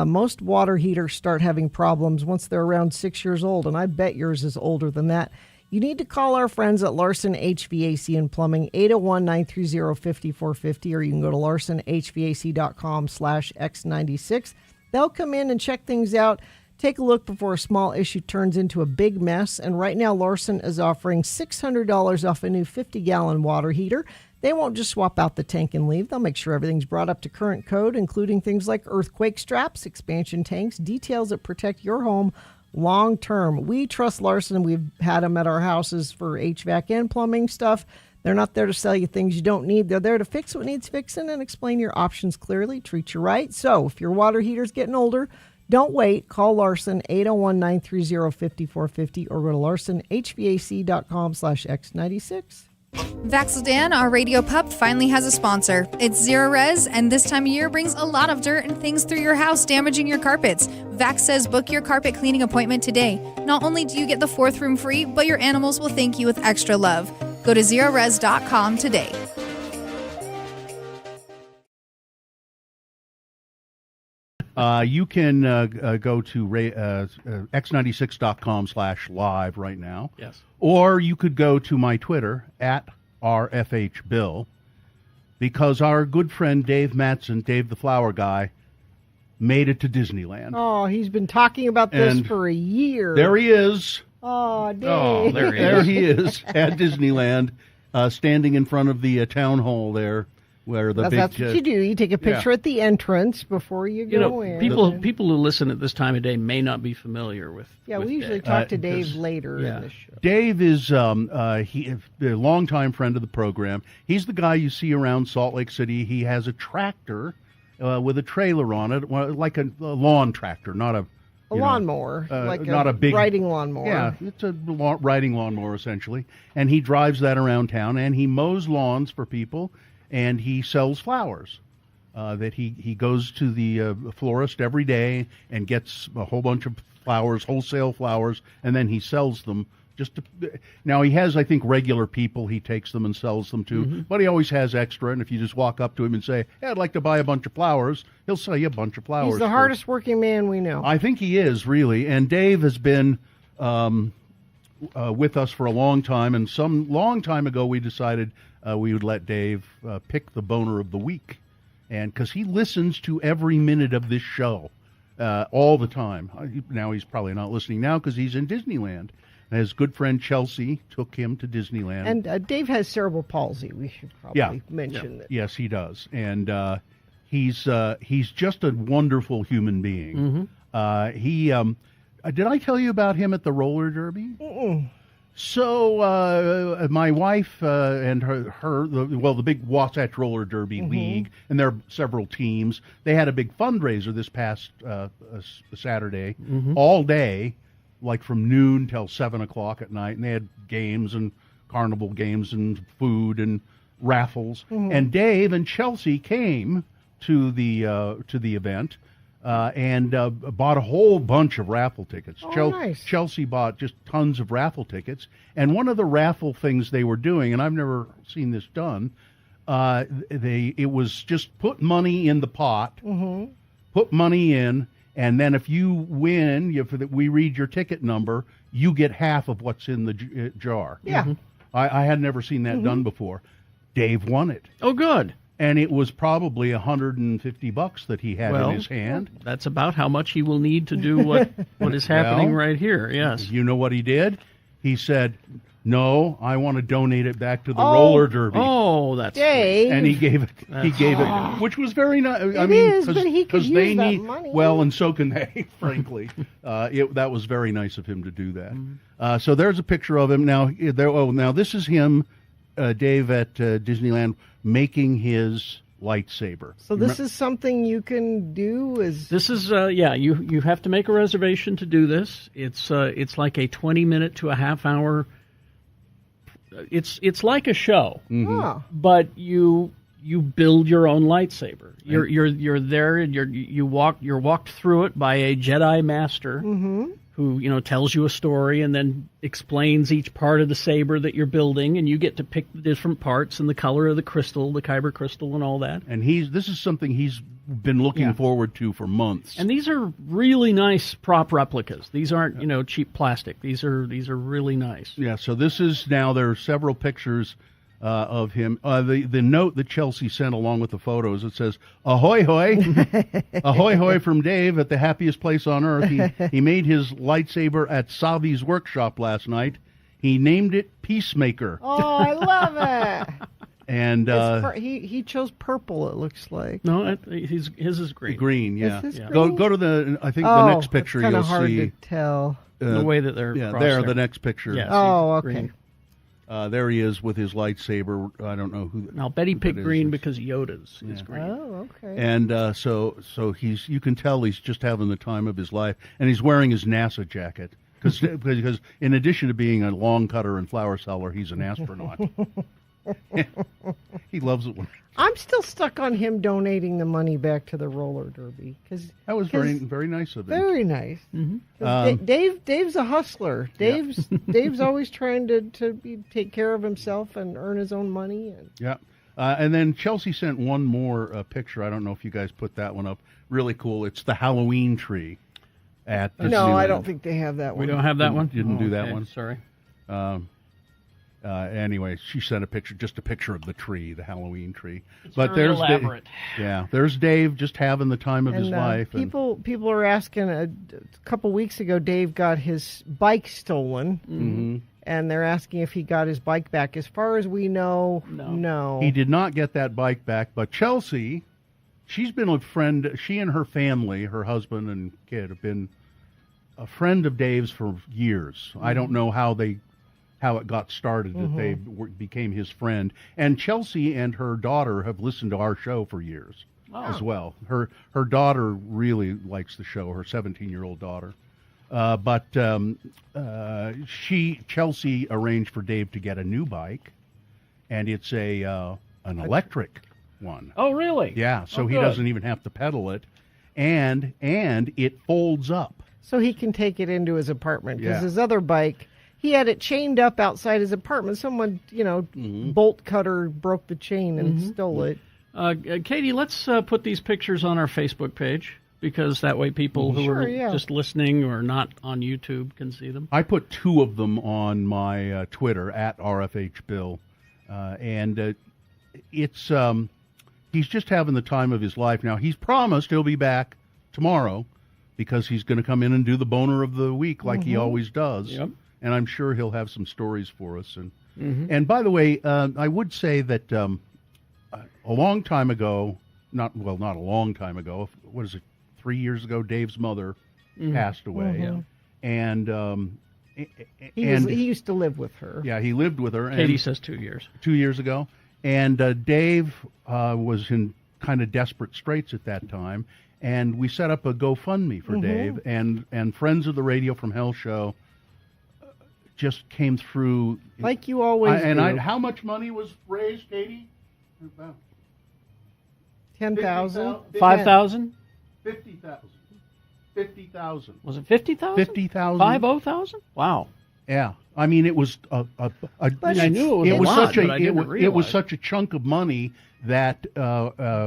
Most water heaters start having problems once they're around 6 years old, and I bet yours is older than that. You need to call our friends at Larson HVAC and Plumbing, 801-930-5450, or you can go to larsonhvac.com/x96. They'll come in and check things out. Take a look before a small issue turns into a big mess. And right now, Larson is offering $600 off a new 50-gallon water heater. They won't just swap out the tank and leave. They'll make sure everything's brought up to current code, including things like earthquake straps, expansion tanks, details that protect your home long term. We trust Larson. We've had them at our houses for HVAC and plumbing stuff. They're not there to sell you things you don't need. They're there to fix what needs fixing and explain your options clearly, treat you right. So if your water heater's getting older, don't wait. Call Larson, 801-930-5450, or go to larsonhvac.com/x96. Vaxeldan, our radio pup, finally has a sponsor. It's Zero Res, and this time of year brings a lot of dirt and things through your house, damaging your carpets. Vax says book your carpet cleaning appointment today. Not only do you get the fourth room free, but your animals will thank you with extra love. Go to zerores.com today. You can go to x96.com/live right now. Yes. Or you could go to my Twitter, at RFHBill, because our good friend Dave Mattson, Dave the Flower Guy, made it to Disneyland. Oh, he's been talking about this for a year. There he is. Oh, Dave. Oh, There he is at Disneyland, standing in front of the town hall there. Where the that's what you do. You take a picture at the entrance before you go in. People who listen at this time of day may not be familiar with. Yeah, with we usually Dave. talk to Dave later in the show. Dave is a longtime friend of the program. He's the guy you see around Salt Lake City. He has a tractor with a trailer on it, like a lawn tractor, not a lawnmower, like not a big riding lawnmower. Yeah, it's a riding lawnmower essentially, and he drives that around town and he mows lawns for people. And he sells flowers. That he goes to the florist every day and gets a whole bunch of flowers, wholesale flowers, and then he sells them Now he has, I think, regular people he takes them and sells them to, but he always has extra. And if you just walk up to him and say, "Hey, I'd like to buy a bunch of flowers," he'll sell you a bunch of flowers. He's the hardest working man we know. I think he is, really. And Dave has been with us for a long time. And some long time ago, we decided we would let Dave pick the boner of the week, and because he listens to every minute of this show all the time. Now he's probably not listening now because he's in Disneyland. His good friend Chelsea took him to Disneyland. And Dave has cerebral palsy. We should probably mention that. Yes, he does. And he's just a wonderful human being. He did I tell you about him at the roller derby? Mm-mm. So my wife and the big Wasatch Roller Derby League, and there are several teams. They had a big fundraiser this past Saturday, all day. Like from noon till 7 o'clock at night, and they had games and carnival games and food and raffles. And Dave and Chelsea came to the event and bought a whole bunch of raffle tickets. Nice. Chelsea bought just tons of raffle tickets, and one of the raffle things they were doing, and I've never seen this done, it was just put money in the pot, put money in. And then if you win, we read your ticket number, you get half of what's in the jar. Yeah. I had never seen that done before. Dave won it. Oh, good. And it was probably $150 that he had in his hand. That's about how much he will need to do what is happening right here, yes. You know what he did? He said, "No, I want to donate it back to the roller derby." Oh, that's Dave. And he gave it. Which was very nice. I mean, but he could use they that need money. well, and so can they. Frankly, that was very nice of him to do that. So there's a picture of him now. Now this is him, Dave at Disneyland making his lightsaber. So this is something you can do? This is you have to make a reservation to do this. It's like a 20-minute to a half-hour. It's like a show, but you build your own lightsaber. You're there and you're walked through it by a Jedi master who tells you a story and then explains each part of the saber that you're building, and you get to pick the different parts and the color of the crystal, the kyber crystal, and all that. And this is something he's been looking forward to for months. And these are really nice prop replicas. These aren't cheap plastic. These are really nice. Yeah. So this is now there are several pictures of him. The note that Chelsea sent along with the photos, it says, "Ahoy hoy, ahoy hoy from Dave at the happiest place on earth. He made his lightsaber at Savi's workshop last night. He named it Peacemaker." Oh, I love it. And he chose purple. It looks like. No, his is green. Green, yeah. Is his Go green? to the. I think the next picture it's you'll hard see to tell. The way that they're there. The next picture. Yes, oh, okay. Green. There he is with his lightsaber. I don't know who. Now Betty picked green because Yoda's is green. Oh, okay. And so you can tell he's just having the time of his life, and he's wearing his NASA jacket because in addition to being a lawn cutter and flower seller, he's an astronaut. He loves it when. I'm still stuck on him donating the money back to the roller derby because that was very very nice of him. Very nice. Dave's a hustler. Dave's always trying to take care of himself and earn his own money. Yeah. And then Chelsea sent one more picture. I don't know if you guys put that one up. Really cool. It's the Halloween tree at Disneyland. No, I don't think they have that one. We don't have that one? Didn't do that one. Sorry. Anyway, she sent just a picture of the tree, the Halloween tree. It's but very there's elaborate. There's Dave just having the time of his life. People are asking. A couple weeks ago, Dave got his bike stolen, and they're asking if he got his bike back. As far as we know, no. He did not get that bike back. But Chelsea, she's been a friend. She and her family, her husband and kid, have been a friend of Dave's for years. I don't know how it got started, that they became his friend. And Chelsea and her daughter have listened to our show for years as well. Her daughter really likes the show, her 17-year-old daughter. But Chelsea arranged for Dave to get a new bike, and it's an electric one. Oh, really? Yeah, so he doesn't even have to pedal it. And it folds up. So he can take it into his apartment, because his other bike... he had it chained up outside his apartment. Someone, bolt cutter broke the chain and stole it. Katie, let's put these pictures on our Facebook page, because that way people who are just listening or not on YouTube can see them. I put 2 of them on my Twitter at RFHBill, and it's he's just having the time of his life now. He's promised he'll be back tomorrow because he's going to come in and do the boner of the week like he always does. Yep. And I'm sure he'll have some stories for us. And by the way, I would say that a long time ago, not a long time ago, what is it, 3 years ago, Dave's mother passed away. And he used to live with her. Yeah, he lived with her. Katie says 2 years. 2 years ago. And Dave was in kind of desperate straits at that time. And we set up a GoFundMe for Dave. And friends of the Radio from Hell show just came through. Like you always do. How much money was raised, Katie? About 10,000? 5,000? 50,000. 50,000. Was it 50,000? 50,000. 50,000? Wow. Yeah. I mean, it was I knew it was it was such a chunk of money that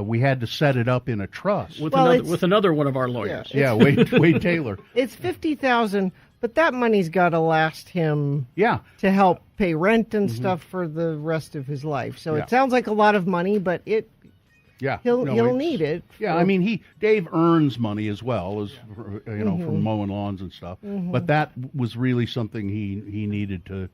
we had to set it up in a trust with another one of our lawyers. Yeah, Wade Taylor. It's 50,000, but that money's got to last him. Yeah. To help pay rent and stuff for the rest of his life. So it sounds like a lot of money, but he'll need it. Yeah, I mean Dave earns money as well as from mowing lawns and stuff. But that was really something he needed to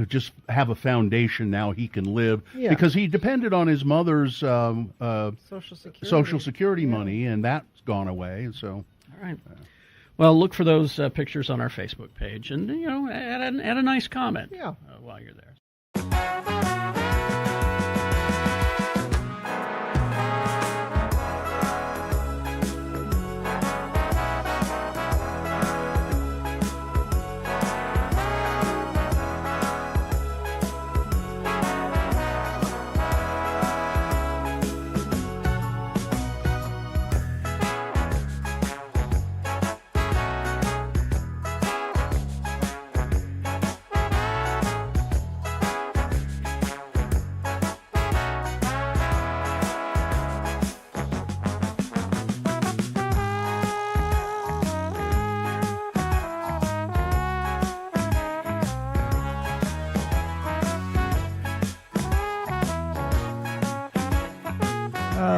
just have a foundation. Now he can live because he depended on his mother's Social Security money, and that's gone away. So all right. Well, look for those pictures on our Facebook page, and add a nice comment. While you're there.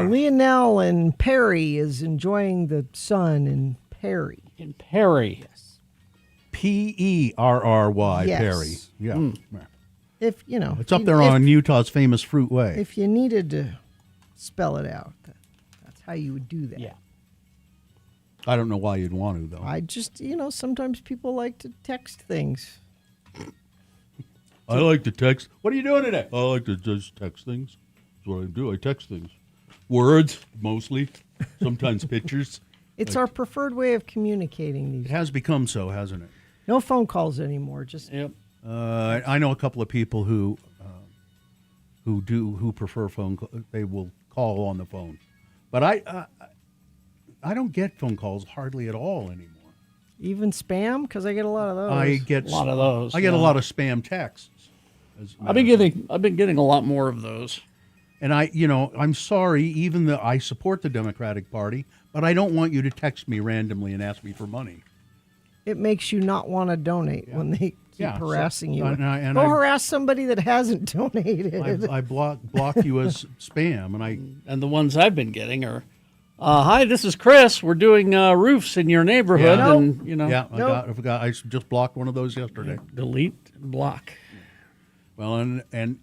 Lionel and Perry is enjoying the sun in Perry. In Perry. Yes. Perry. Yes. Perry. Yeah. If it's up there on Utah's famous Fruit Way. If you needed to spell it out, that's how you would do that. Yeah. I don't know why you'd want to, though. I just, sometimes people like to text things. I like to text. What are you doing today? I like to just text things. That's what I do. I text things. Words, mostly. Sometimes pictures. It's our preferred way of communicating these. It has become so, hasn't it? No phone calls anymore. Just I know a couple of people who prefer phone calls. They will call on the phone. But I don't get phone calls hardly at all anymore. Even spam? Because I get a lot of those. I get a lot of those. I get a lot of spam texts. I've been getting a lot more of those. And I'm sorry, even though I support the Democratic Party, but I don't want you to text me randomly and ask me for money. It makes you not want to donate when they keep harassing you. And Go harass somebody that hasn't donated. I block you as spam, and the ones I've been getting are, hi, this is Chris. We're doing roofs in your neighborhood, I forgot. I just blocked one of those yesterday. Delete, block. Well, and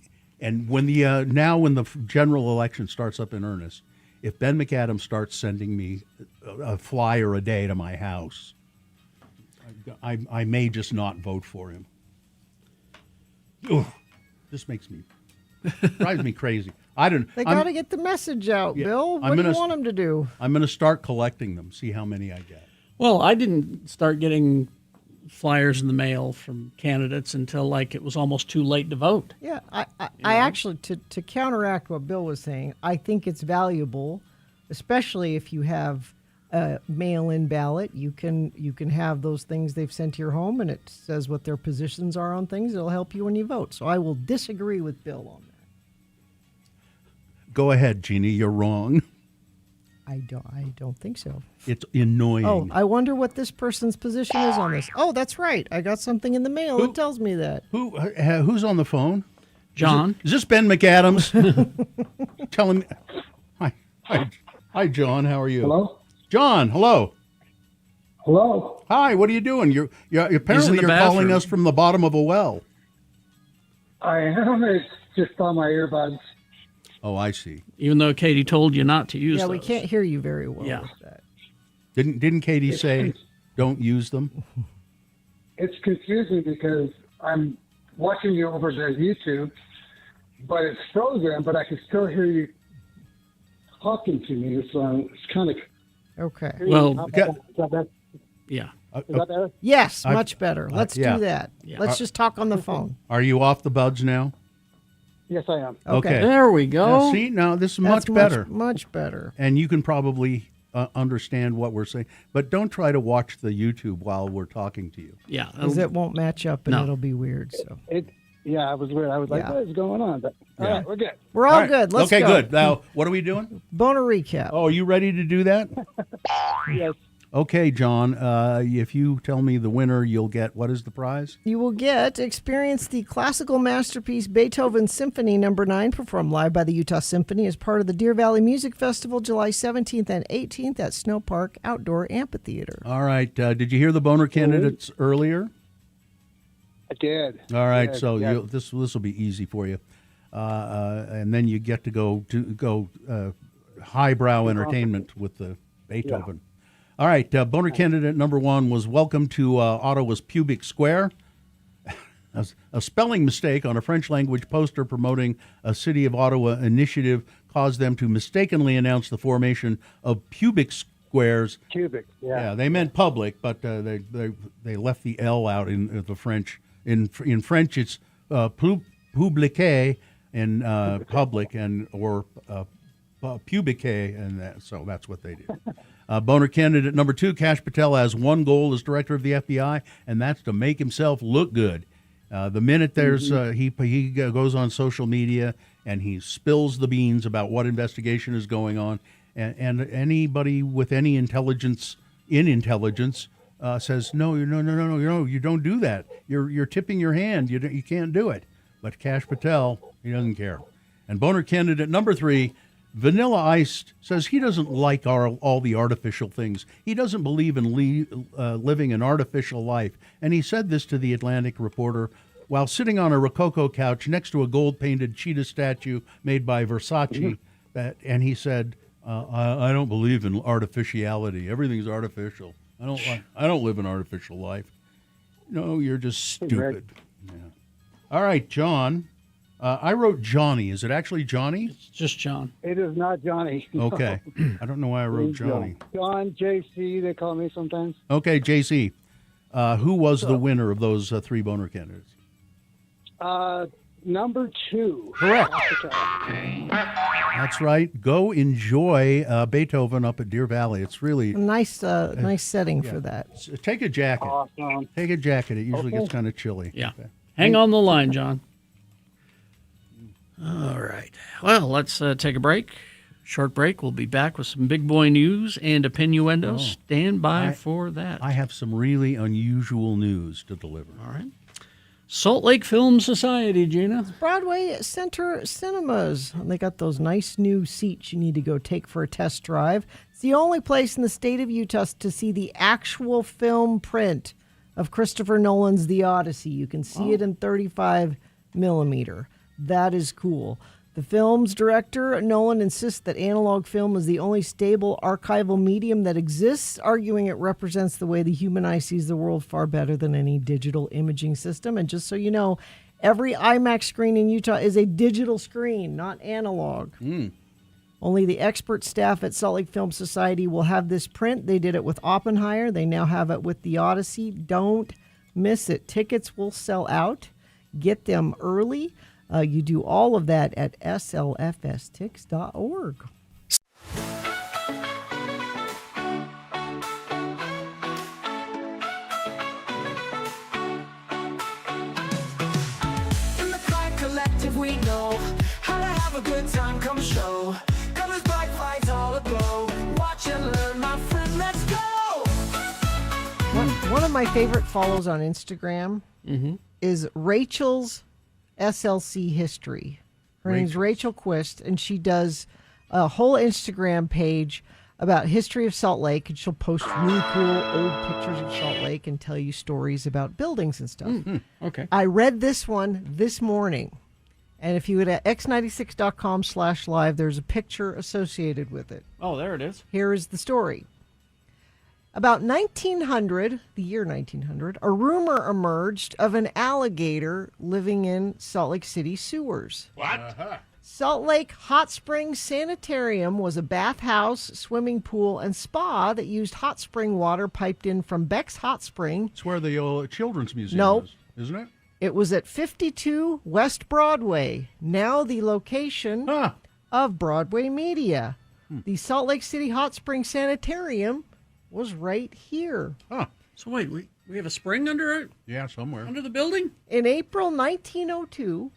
when when the general election starts up in earnest, if Ben McAdams starts sending me a flyer a day to my house, I may just not vote for him. Ugh, this drives me crazy. They got to get the message out, Bill. What do you want them to do? I'm going to start collecting them, see how many I get. Well, I didn't start getting flyers in the mail from candidates until it was almost too late to vote. Yeah, I actually, to counteract what Bill was saying, I think it's valuable, especially if you have mail-in ballot. You can have those things they've sent to your home, and it says what their positions are on things. It'll help you when you vote. So I will disagree with Bill on that. Go ahead, Jeannie. You're wrong. I don't think so. It's annoying. Oh, I wonder what this person's position is on this. Oh, that's right. I got something in the mail that tells me that. Who's on the phone? John. Is this Ben McAdams? Tell him. Hi, John. How are you? Hello? John, hello. Hello. Hi, what are you doing? You're apparently you're calling us from the bottom of a well. I am. It's just on my earbuds. Oh, I see. Even though Katie told you not to use Yeah, those. we can't hear you very well with that. Didn't Katie say don't use them? It's confusing because I'm watching you over the YouTube, but it's frozen, but I can still hear you talking to me. So it's kind of... Okay. Well, yeah. yeah. Is that better? Yes, much better. Let's yeah. do that. Yeah. Let's just talk on the phone. Are you off the buds now? Yes, I am. Okay. There we go. Now, see, now this is That's much better. Much better. And you can probably understand what we're saying. But don't try to watch the YouTube while we're talking to you. Yeah. Because it won't match up and No. it'll be weird. So Yeah, it was weird. I was like, Yeah. what is going on? But all right, we're good. we're all good. Let's okay, go. good. Now, what are we doing? Boner recap. Oh, are you ready to do that? Yes. Okay, John. If you tell me the winner, you'll get, what is the prize? You will experience the classical masterpiece Beethoven Symphony No. 9 performed live by the Utah Symphony as part of the Deer Valley Music Festival July 17th and 18th at Snow Park Outdoor Amphitheater. All right. Did you hear the boner candidates earlier? I did. All right. I did, So yeah. this will be easy for you. And then you get to go highbrow entertainment with the Beethoven. All right, boner candidate number 1 was welcome to Ottawa's Pubic Square. A spelling mistake on a French language poster promoting a City of Ottawa initiative caused them to mistakenly announce the formation of pubic squares. Cubic, yeah. Yeah, they meant public, but they left the L out in the French. In French, it's publique and public or pubique, and so that's what they did. Boner candidate number 2, Kash Patel, has one goal as director of the FBI, and that's to make himself look good. The minute there's he goes on social media and he spills the beans about what investigation is going on, and anybody with any intelligence says no, you don't do that. You're tipping your hand. You can't do it. But Kash Patel, he doesn't care. And boner candidate number 3. Vanilla Ice says he doesn't like all the artificial things. He doesn't believe in living an artificial life. And he said this to the Atlantic Reporter while sitting on a Rococo couch next to a gold-painted cheetah statue made by Versace. And he said, I don't believe in artificiality. Everything's artificial. I don't live an artificial life. No, you're just stupid. Yeah. All right, John. I wrote Johnny. Is it actually Johnny? It's just John. It is not Johnny. Okay. I don't know why I wrote Johnny. John, JC, they call me sometimes. Okay, JC. Who was the winner of those 3 boner candidates? Number 2. Correct. That's right. Go enjoy Beethoven up at Deer Valley. It's really A nice setting for that. Take a jacket. Awesome. Take a jacket. It usually gets kind of chilly. Yeah. Okay. Hang on the line, John. All right. Well, let's take a break. Short break. We'll be back with some big boy news and opinioendo. Stand by for that. I have some really unusual news to deliver. All right. Salt Lake Film Society, Gina. Broadway Center Cinemas. They got those nice new seats you need to go take for a test drive. It's the only place in the state of Utah to see the actual film print of Christopher Nolan's The Odyssey. You can see it in 35 millimeter. That is cool. The film's director, Nolan, insists that analog film is the only stable archival medium that exists, arguing it represents the way the human eye sees the world far better than any digital imaging system. And just so you know, every IMAX screen in Utah is a digital screen, not analog. Only the expert staff at Salt Lake Film Society will have this print. They did it with Oppenheimer. They now have it with The Odyssey. Don't miss it. Tickets will sell out. Get them early. You do all of that at slfstix.org. have a good time, come show. Colors, bright lights, all aglow. Watch and learn, my friend, let's go. One of my favorite follows on Instagram is Rachel's SLC History. Her name's Rachel Quist, and she does a whole Instagram page about history of Salt Lake, and she'll post really cool old pictures of Salt Lake and tell you stories about buildings and stuff. Okay. I read this one this morning, and if you go to x96.com/live, there's a picture associated with it. Oh, there it is. Here is the story. About 1900, the year 1900, a rumor emerged of an alligator living in Salt Lake City sewers. What? Salt Lake Hot Springs Sanitarium was a bathhouse, swimming pool, and spa that used hot spring water piped in from Beck's Hot Spring. It's where the old Children's Museum No. is, isn't it? It was at 52 West Broadway, now the location of Broadway Media. The Salt Lake City Hot Springs Sanitarium was right here. So wait, we have a spring under it? Yeah, somewhere. Under the building? In April 1902,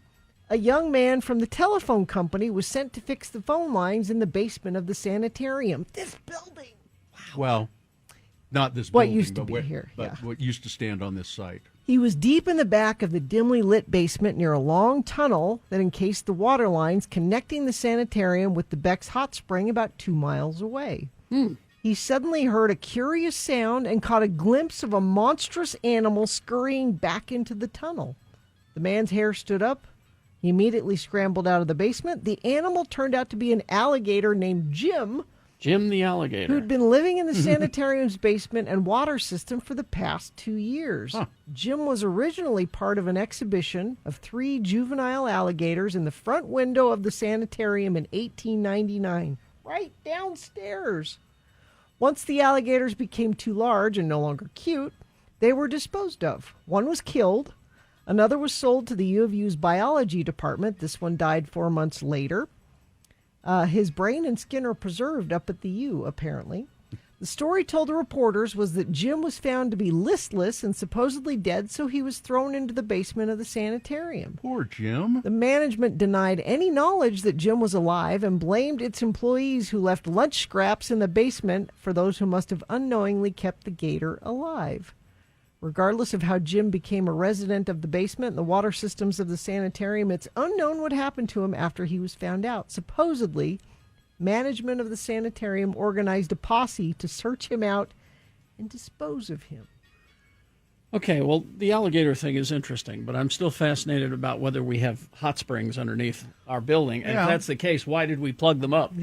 a young man from the telephone company was sent to fix the phone lines in the basement of the sanitarium. This building. Well, not this What building, used to but be what, here, but yeah. what used to stand on this site. He was deep in the back of the dimly lit basement near a long tunnel that encased the water lines connecting the sanitarium with the Beck's Hot Spring about 2 miles away. He suddenly heard a curious sound and caught a glimpse of a monstrous animal scurrying back into the tunnel. The man's hair stood up. He immediately scrambled out of the basement. The animal turned out to be an alligator named Jim, Jim the alligator. who'd been living in the sanitarium's basement and water system for the past 2 years. Jim was originally part of an exhibition of 3 juvenile alligators in the front window of the sanitarium in 1899, right downstairs. Once the alligators became too large and no longer cute, they were disposed of. One was killed. Another was sold to the U of U's biology department. This one died 4 months later. His brain and skin are preserved up at the U, apparently. The story told to reporters was that Jim was found to be listless and supposedly dead, so he was thrown into the basement of the sanitarium. Poor Jim. The management denied any knowledge that Jim was alive and blamed its employees who left lunch scraps in the basement for those who must have unknowingly kept the gator alive. Regardless of how Jim became a resident of the basement and the water systems of the sanitarium, it's unknown what happened to him after he was found out. Supposedly, management of the sanitarium organized a posse to search him out and dispose of him. Okay, well, the alligator thing is interesting, but I'm still fascinated about whether we have hot springs underneath our building. And Yeah. if that's the case, why did we plug them up?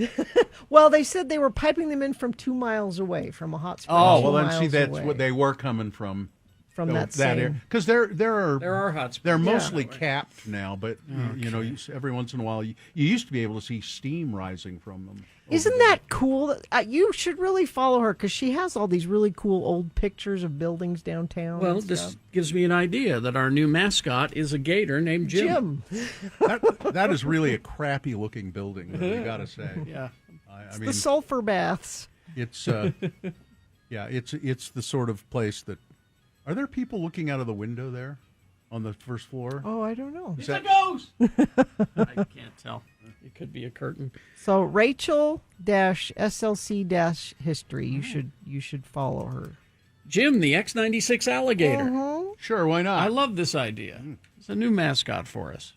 Well, they said they were piping them in from 2 miles away from a hot spring. Oh, 2 well, then see, miles that's away. what they were coming from. From that same- area, because there are hot springs. They're Yeah. mostly capped now, but every once in a while you used to be able to see steam rising from them. Isn't that cool? You should really follow her because she has all these really cool old pictures of buildings downtown. Well, and this stuff. gives me an idea that our new mascot is a gator named Jim. that is really a crappy looking building, though, you got to say. Yeah. I The sulfur baths. It's yeah, it's the sort of place that. Are there people looking out of the window there on the first floor? Oh, I don't know. Is that- ghost. I can't tell. It could be a curtain. So Rachel-SLC-history. You should follow her. Jim, the X96 alligator. Mhm. Sure, why not? I love this idea. It's a new mascot for us.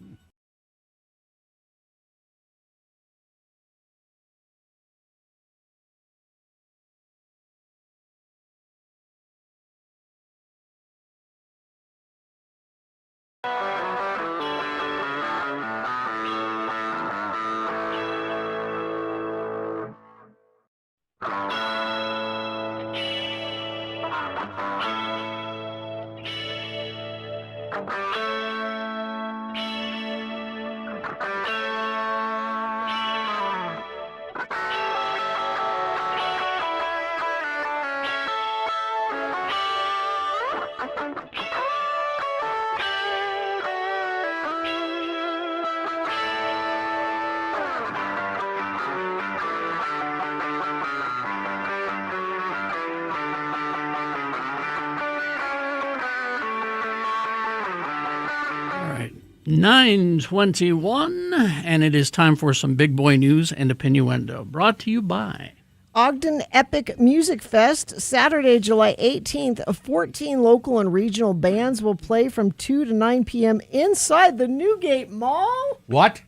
All right. 9:21. and it is time for some big boy news and opinioendo. Brought to you by Ogden Epic Music Fest, Saturday, July 18th. 14 local and regional bands will play from 2 to 9 p.m. inside the Newgate Mall. What?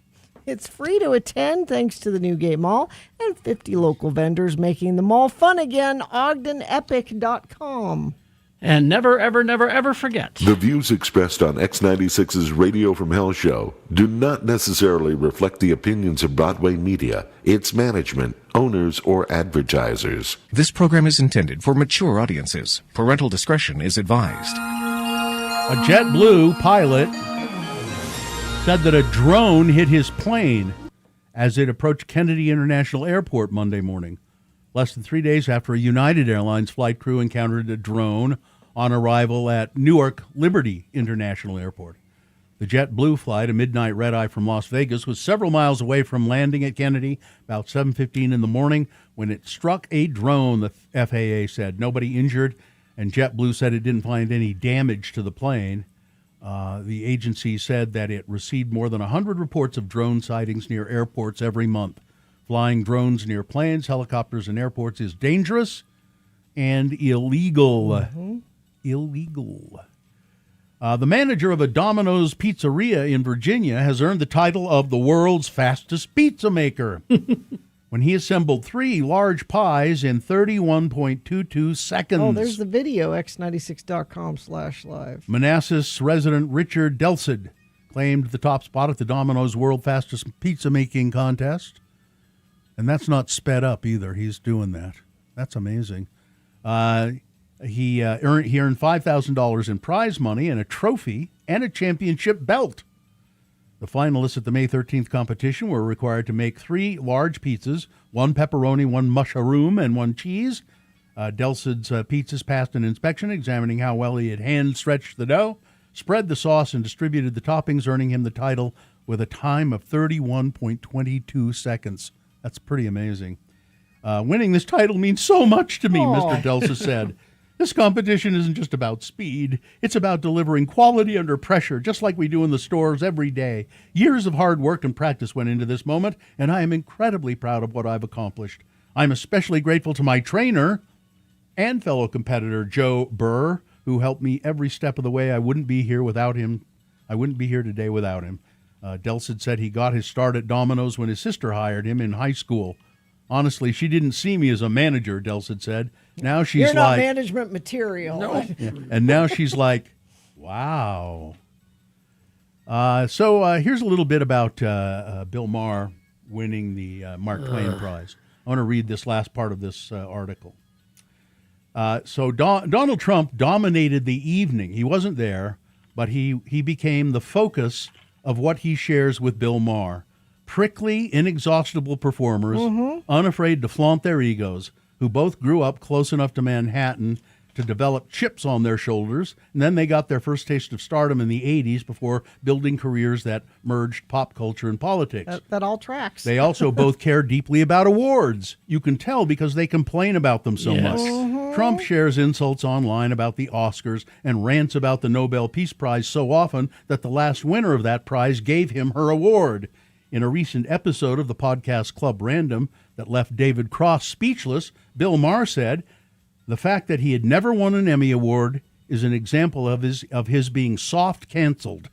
It's free to attend thanks to the Newgate Mall and 50 local vendors making the mall fun again. OgdenEpic.com. And never, ever, never, ever forget. The views expressed on X96's Radio from Hell show do not necessarily reflect the opinions of Broadway Media, its management, owners, or advertisers. This program is intended for mature audiences. Parental discretion is advised. A JetBlue pilot said that a drone hit his plane as it approached Kennedy International Airport Monday morning, less than 3 days after a United Airlines flight crew encountered a drone on arrival at Newark Liberty International Airport. The JetBlue flight, a midnight red-eye from Las Vegas, was several miles away from landing at Kennedy about 7:15 in the morning when it struck a drone, the FAA said. Nobody injured, and JetBlue said it didn't find any damage to the plane. The agency said that it received more than 100 reports of drone sightings near airports every month. Flying drones near planes, helicopters, and airports is dangerous and illegal. Illegal. The manager of a Domino's pizzeria in Virginia has earned the title of the world's fastest pizza maker when he assembled 3 large pies in 31.22 seconds. Oh, there's the video, x96.com/live. Manassas resident Richard Delsid claimed the top spot at the Domino's World Fastest Pizza Making Contest. And that's not sped up either. He's doing that. That's amazing. He earned $5,000 in prize money and a trophy and a championship belt. The finalists at the May 13th competition were required to make 3 large pizzas, 1 pepperoni, 1 mushroom, and 1 cheese. Delsid's pizzas passed an inspection examining how well he had hand-stretched the dough, spread the sauce, and distributed the toppings, earning him the title with a time of 31.22 seconds. That's pretty amazing. Winning this title means so much to me, Mr. Delsa said. This competition isn't just about speed. It's about delivering quality under pressure, just like we do in the stores every day. Years of hard work and practice went into this moment, and I am incredibly proud of what I've accomplished. I'm especially grateful to my trainer and fellow competitor, Joe Burr, who helped me every step of the way. I wouldn't be here without him. I wouldn't be here today without him. Delsid said he got his start at Domino's when his sister hired him in high school. Honestly, she didn't see me as a manager, Delsid said. Now she's You're not like, management material. no. And now she's like, wow. So here's a little bit about Bill Maher winning the Mark Twain Prize. I want to read this last part of this article. So Donald Trump dominated the evening. He wasn't there, but he became the focus of what he shares with Bill Maher. Prickly, inexhaustible performers, unafraid to flaunt their egos, who both grew up close enough to Manhattan to develop chips on their shoulders, and then they got their first taste of stardom in the 80s before building careers that merged pop culture and politics. That all tracks. They also both care deeply about awards. You can tell because they complain about them so much. Trump shares insults online about the Oscars and rants about the Nobel Peace Prize so often that the last winner of that prize gave him her award. In a recent episode of the podcast Club Random that left David Cross speechless, Bill Maher said, the fact that he had never won an Emmy Award is an example of his being soft canceled.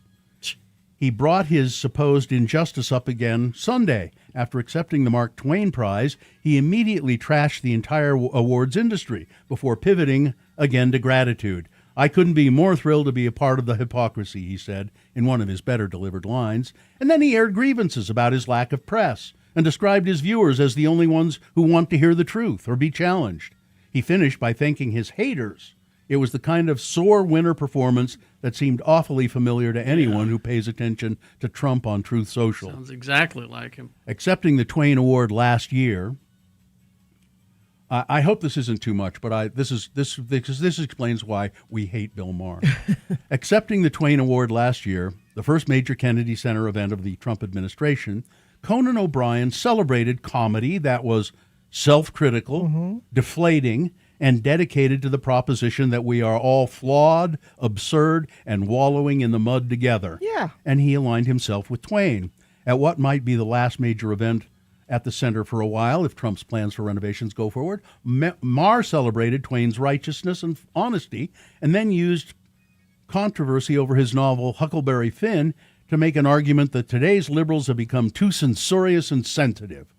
He brought his supposed injustice up again Sunday. After accepting the Mark Twain Prize, he immediately trashed the entire awards industry before pivoting again to gratitude. I couldn't be more thrilled to be a part of the hypocrisy, he said in one of his better delivered lines. And then he aired grievances about his lack of press and described his viewers as the only ones who want to hear the truth or be challenged. He finished by thanking his haters. It was the kind of sore winner performance that seemed awfully familiar to anyone who pays attention to Trump on Truth Social. Sounds exactly like him. Accepting the Twain Award last year, I hope this isn't too much, but this explains why we hate Bill Maher. Accepting the Twain Award last year, the first major Kennedy Center event of the Trump administration, Conan O'Brien celebrated comedy that was self-critical, deflating, and dedicated to the proposition that we are all flawed, absurd, and wallowing in the mud together. Yeah. And he aligned himself with Twain. at what might be the last major event at the center for a while if Trump's plans for renovations go forward. Maher celebrated Twain's righteousness and honesty and then used controversy over his novel Huckleberry Finn to make an argument that today's liberals have become too censorious and sensitive.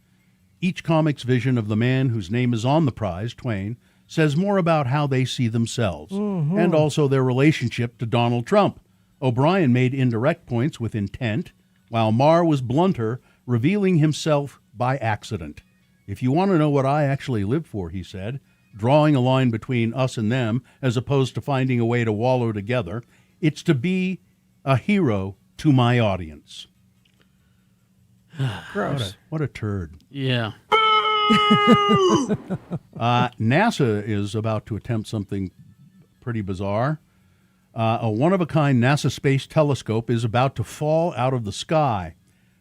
Each comic's vision of the man whose name is on the prize, Twain, says more about how they see themselves and also their relationship to Donald Trump. O'Brien made indirect points with intent, while Maher was blunter, revealing himself by accident. If you want to know what I actually live for, he said, drawing a line between us and them as opposed to finding a way to wallow together, it's to be a hero to my audience. Gross. What a turd. Yeah. NASA is about to attempt something pretty bizarre. A one-of-a-kind NASA Space Telescope is about to fall out of the sky.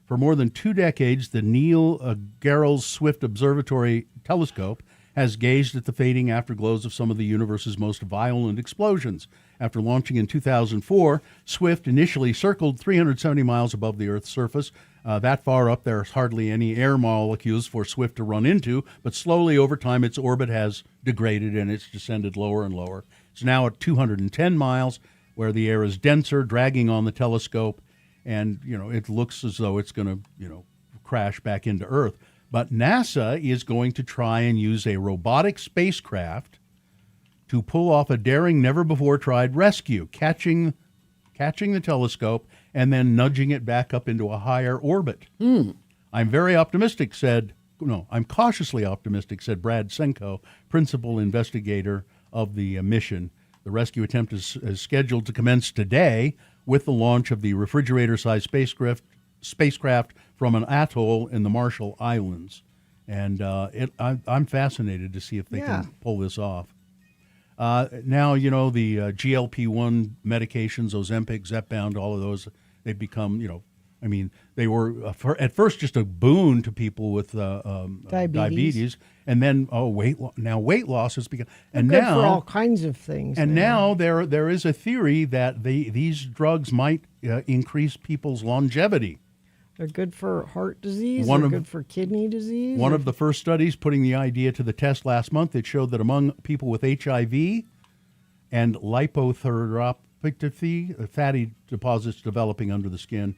For more than 2 decades, the Neil Gehrels Swift Observatory Telescope has gazed at the fading afterglows of some of the universe's most violent explosions. After launching in 2004, Swift initially circled 370 miles above the Earth's surface. That far up, there's hardly any air molecules for Swift to run into, but slowly over time, its orbit has degraded and it's descended lower and lower. It's now at 210 miles, where the air is denser, dragging on the telescope, and it looks as though it's going to crash back into Earth. But NASA is going to try and use a robotic spacecraft to pull off a daring, never-before-tried rescue, catching the telescope and then nudging it back up into a higher orbit. I'm cautiously optimistic, said Brad Senko, principal investigator of the mission. The rescue attempt is scheduled to commence today with the launch of the refrigerator-sized spacecraft from an atoll in the Marshall Islands. And I'm fascinated to see if they can pull this off. Now, the GLP-1 medications, Ozempic, Zepbound, all of those, they've become, they were at first just a boon to people with diabetes. And then, weight loss has become, and good now for all kinds of things. And now there is a theory that these drugs might increase people's longevity. They're good for heart disease. They're good for kidney disease. One of the first studies putting the idea to the test last month, it showed that among people with HIV and lipotherapy, fatty deposits developing under the skin,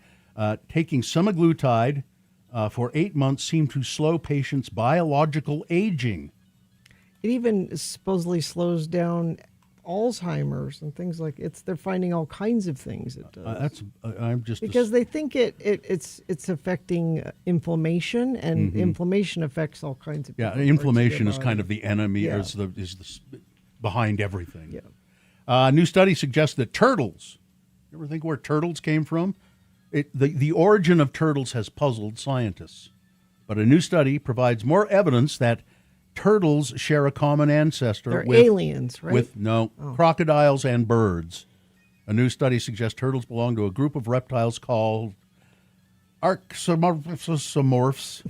taking semaglutide for 8 months seemed to slow patients' biological aging. It even supposedly slows down Alzheimer's and things like they're finding all kinds of things it does. Because they think it's affecting inflammation, and inflammation affects all kinds of inflammation is kind of the enemy, or is behind everything. A new study suggests that turtles. You ever think where turtles came from? The origin of turtles has puzzled scientists, but a new study provides more evidence that turtles share a common ancestor. They're aliens, right? Crocodiles and birds. A new study suggests turtles belong to a group of reptiles called Archaeomorphs.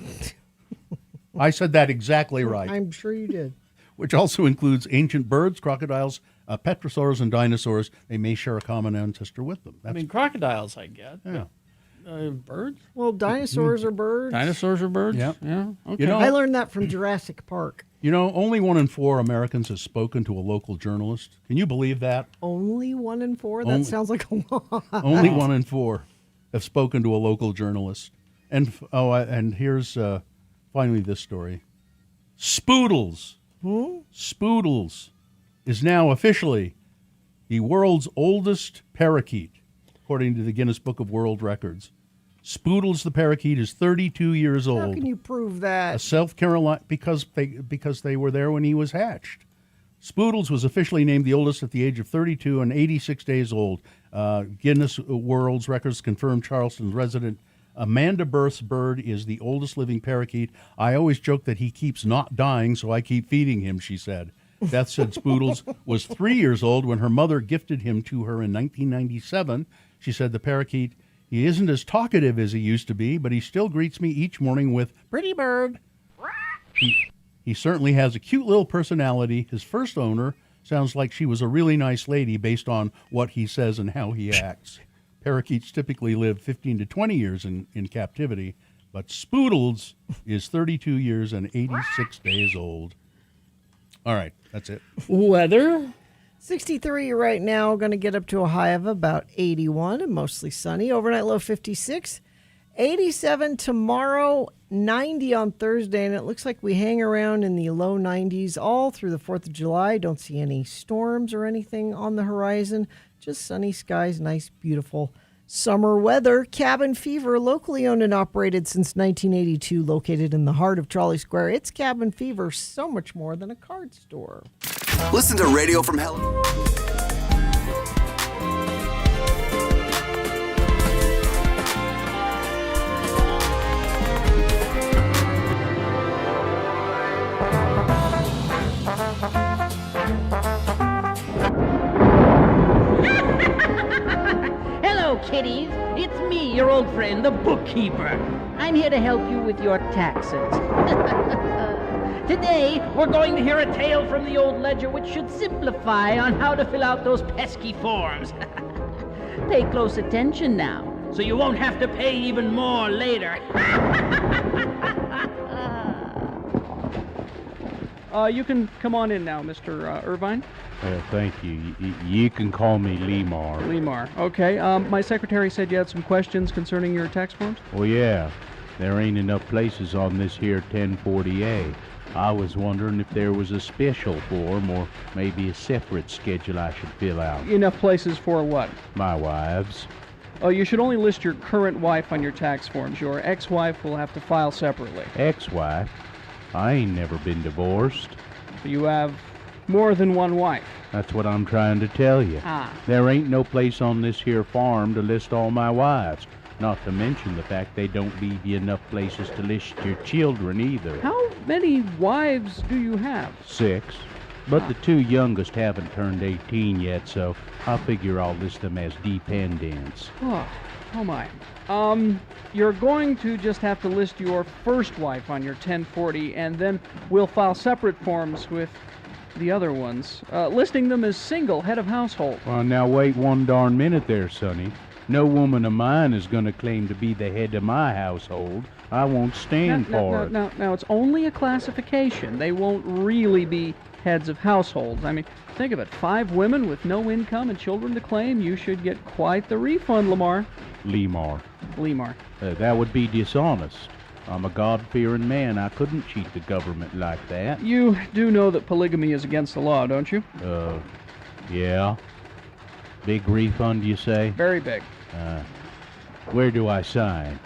I said that exactly right. I'm sure you did. Which also includes ancient birds, crocodiles, petrosaurs, and dinosaurs. They may share a common ancestor with them. Crocodiles, I get. Yeah. Birds? Well, dinosaurs are birds. Dinosaurs are birds? Yeah. Okay. I learned that from Jurassic Park. Only 1 in 4 Americans has spoken to a local journalist. Can you believe that? Only 1 in 4? That sounds like a lot. Only 1 in 4 have spoken to a local journalist. And here's finally this story. Spoodles. Spoodles is now officially the world's oldest parakeet, according to the Guinness Book of World Records. Spoodles the parakeet is 32 years old. How can you prove that? A South Carolina, because they were there when he was hatched. Spoodles was officially named the oldest at the age of 32 and 86 days old. Guinness World Records confirmed Charleston resident Amanda Berth's bird is the oldest living parakeet. I always joke that he keeps not dying, so I keep feeding him, she said. Beth said Spoodles was 3 years old when her mother gifted him to her in 1997. She said the parakeet, he isn't as talkative as he used to be, but he still greets me each morning with, "Pretty bird." He certainly has a cute little personality. His first owner sounds like she was a really nice lady based on what he says and how he acts. Parakeets typically live 15 to 20 years in captivity, but Spoodles is 32 years and 86 days old. All right, that's it. Weather. 63 right now, going to get up to a high of about 81 and mostly sunny. Overnight low 56. 87 tomorrow, 90 on Thursday, and it looks like we hang around in the low 90s all through the 4th of July. Don't see any storms or anything on the horizon. Just sunny skies, nice, beautiful summer weather. Cabin Fever, locally owned and operated since 1982, located in the heart of Trolley Square. It's Cabin Fever, so much more than a card store. Listen to Radio from Hell. Hello, kiddies. It's me, your old friend, the bookkeeper. I'm here to help you with your taxes. Today, we're going to hear a tale from the old ledger which should simplify on how to fill out those pesky forms. Pay close attention now, so you won't have to pay even more later. You can come on in now, Mr. Irvine. Thank you. You can call me Lemar. Lemar. Okay. My secretary said you had some questions concerning your tax forms. Well, yeah. There ain't enough places on this here 1040A. I was wondering if there was a special form or maybe a separate schedule I should fill out. Enough places for what? My wives. Oh, you should only list your current wife on your tax forms. Your ex-wife will have to file separately. Ex-wife? I ain't never been divorced. So you have more than one wife. That's what I'm trying to tell you. There ain't no place on this here farm to list all my wives. Not to mention the fact they don't leave you enough places to list your children either. How many wives do you have? 6. But the 2 youngest haven't turned 18 yet, so I figure I'll list them as dependents. Oh my. You're going to just have to list your first wife on your 1040, and then we'll file separate forms with the other ones, listing them as single head of household. Well, now wait one darn minute there, Sonny. No woman of mine is going to claim to be the head of my household. I won't stand for it. Now, it's only a classification. They won't really be heads of households. I mean, think of it. 5 women with no income and children to claim. You should get quite the refund, Lemar. Lemar. That would be dishonest. I'm a God-fearing man. I couldn't cheat the government like that. You do know that polygamy is against the law, don't you? Yeah. Big refund, you say? Very big. Where do I sign?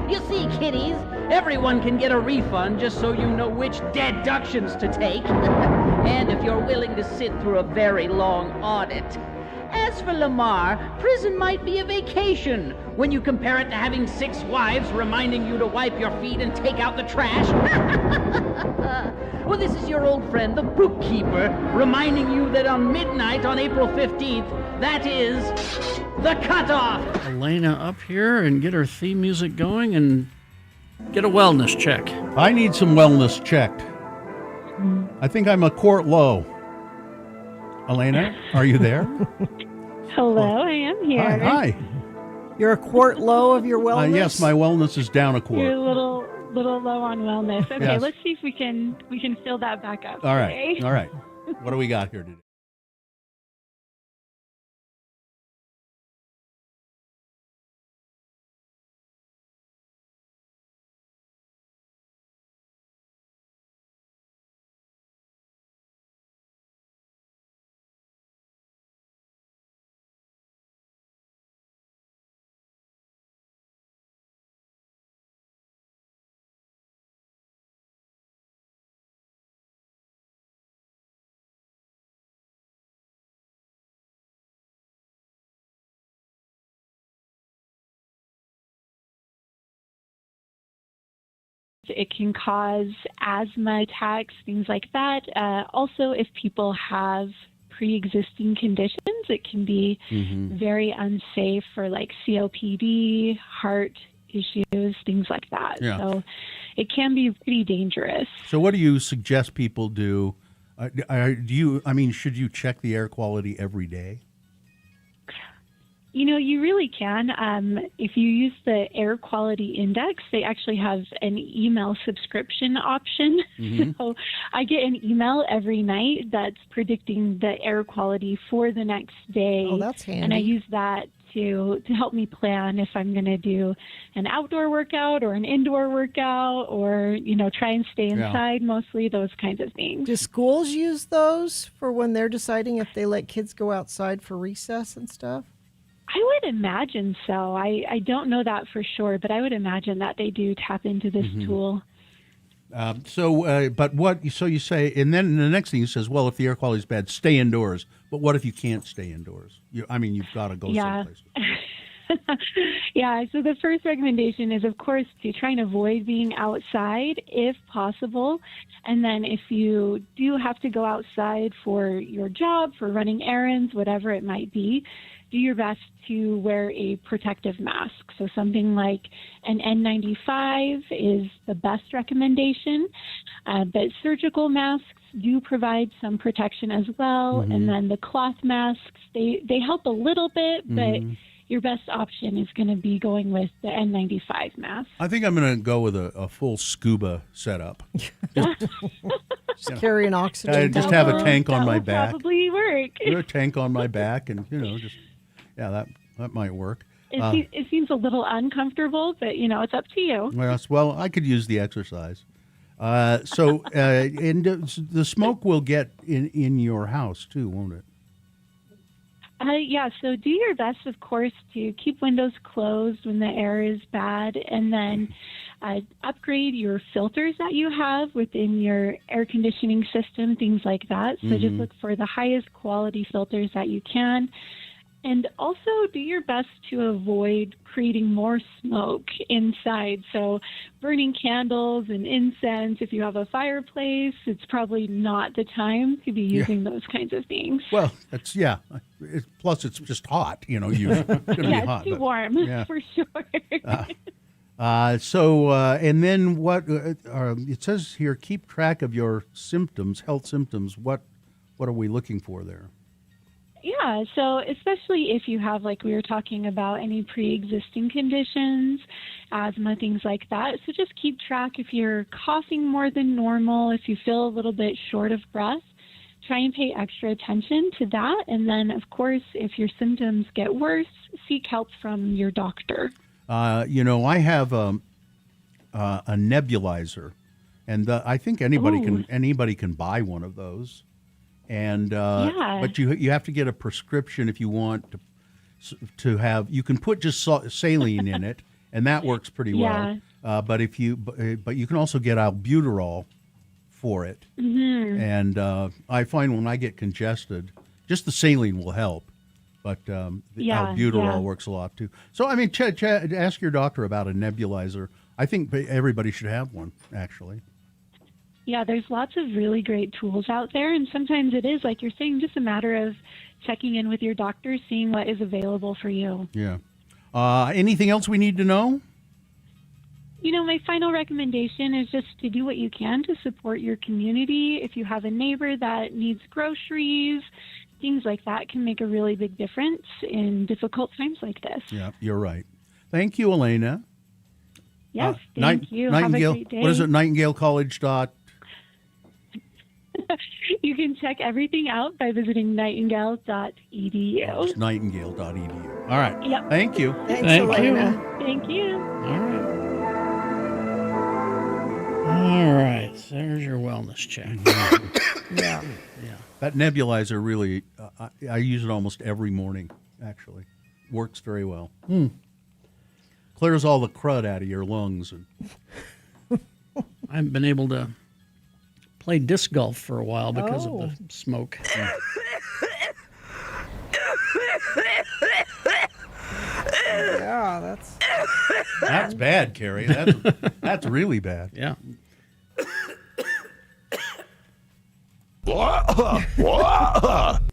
You see, kiddies, everyone can get a refund just so you know which deductions to take. And if you're willing to sit through a very long audit. As for Lemar, prison might be a vacation when you compare it to having 6 wives reminding you to wipe your feet and take out the trash. Well, this is your old friend, the bookkeeper, reminding you that on midnight on April 15th, that is the cutoff. Elena up here and get her theme music going and get a wellness check. I need some wellness checked. I think I'm a quart low. Elena, are you there? Hello, I am here. Hi. You're a quart low of your wellness? Yes, my wellness is down a quart. You're a little low on wellness. Okay, Yes. let's see if we can fill that back up. All right. Okay? All right. What do we got here today? It can cause asthma attacks, things like that. Also, if people have pre-existing conditions, it can be very unsafe for like COPD, heart issues, things like that. Yeah. So it can be pretty dangerous. So what do you suggest people do Should you check the air quality every day? You really can. If you use the air quality index, they actually have an email subscription option. Mm-hmm. So I get an email every night that's predicting the air quality for the next day. Oh, that's handy. And I use that to help me plan if I'm going to do an outdoor workout or an indoor workout or, try and stay inside, mostly those kinds of things. Do schools use those for when they're deciding if they let kids go outside for recess and stuff? I would imagine so. I don't know that for sure, but I would imagine that they do tap into this tool. So you say, and then the next thing he says, well, if the air quality is bad, stay indoors. But what if you can't stay indoors? You've got to go someplace. Yeah, so the first recommendation is, of course, to try and avoid being outside if possible. And then if you do have to go outside for your job, for running errands, whatever it might be, do your best to wear a protective mask. So something like an N95 is the best recommendation, but surgical masks do provide some protection as well. Mm-hmm. And then the cloth masks, they help a little bit, but your best option is going to be going with the N95 mask. I think I'm going to go with a full scuba setup. Just carry an oxygen just have a tank on my back. Probably work. A tank on my back, and that might work. It seems a little uncomfortable, but it's up to you. Well, I could use the exercise. And the smoke will get in your house too, won't it? Yeah, so do your best, of course, to keep windows closed when the air is bad, and then upgrade your filters that you have within your air conditioning system, things like that. So just look for the highest quality filters that you can. And also do your best to avoid creating more smoke inside. So burning candles and incense, if you have a fireplace, it's probably not the time to be using those kinds of things. Well, plus it's just hot, it's going to be hot. It's too warm, for sure. And then what, it says here, keep track of your health symptoms. What are we looking for there? Yeah, so especially if you have, like we were talking about, any pre-existing conditions, asthma, things like that. So just keep track if you're coughing more than normal, if you feel a little bit short of breath, try and pay extra attention to that. And then, of course, if your symptoms get worse, seek help from your doctor. I have a nebulizer, and I think anybody can buy one of those. And but you have to get a prescription if you want to have. You can put just saline in it, and that works pretty well. But you can also get albuterol for it. Mm-hmm. And I find when I get congested, just the saline will help. But the albuterol works a lot too. So ask your doctor about a nebulizer. I think everybody should have one, actually. Yeah, there's lots of really great tools out there, and sometimes it is, like you're saying, just a matter of checking in with your doctor, seeing what is available for you. Yeah. Anything else we need to know? My final recommendation is just to do what you can to support your community. If you have a neighbor that needs groceries, things like that can make a really big difference in difficult times like this. Yeah, you're right. Thank you, Elena. Yes, thank you. Nightingale, have a great day. What is it, nightingalecollege.? You can check everything out by visiting nightingale.edu. Oh, it's nightingale.edu. All right. Yep. Thank you. Thanks, Elena. Thank you. All right. There's your wellness check. Yeah. That nebulizer really, I use it almost every morning, actually. Works very well. Clears all the crud out of your lungs. I haven't been able to play disc golf for a while because of the smoke. Yeah, that's bad, Carrie. That's really bad. Yeah.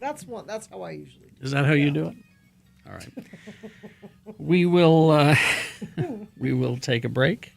That's how I usually do it. Is that how you do it? All right. We will take a break.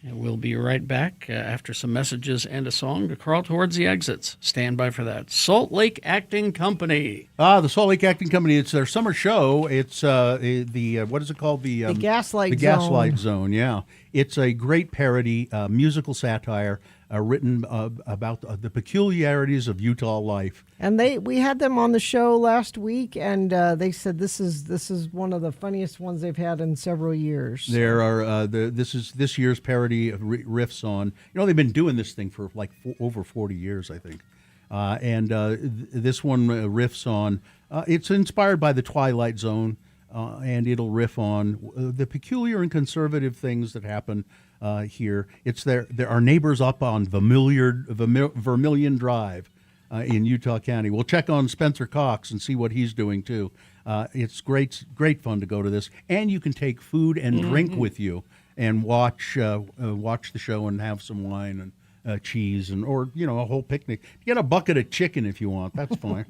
And we'll be right back after some messages and a song to crawl towards the exits. Stand by for that. Salt Lake Acting Company. The Salt Lake Acting Company. It's their summer show. It's the what is it called? The Gaslight Zone. Gaslight Zone. Yeah, it's a great parody, musical satire written about the peculiarities of Utah life. And we had them on the show last week, and they said this is one of the funniest ones they've had in several years. There are this is this year's parody of riffs on. They've been doing this thing for like over 40 years, I think. This one riffs on. It's inspired by the Twilight Zone, and it'll riff on the peculiar and conservative things that happen here. It's there are neighbors up on Vermilion Drive in Utah County. We'll check on Spencer Cox and see what he's doing too. It's great fun to go to this, and you can take food and drink with you and watch the show and have some wine and cheese or a whole picnic. Get a bucket of chicken if you want. That's fine.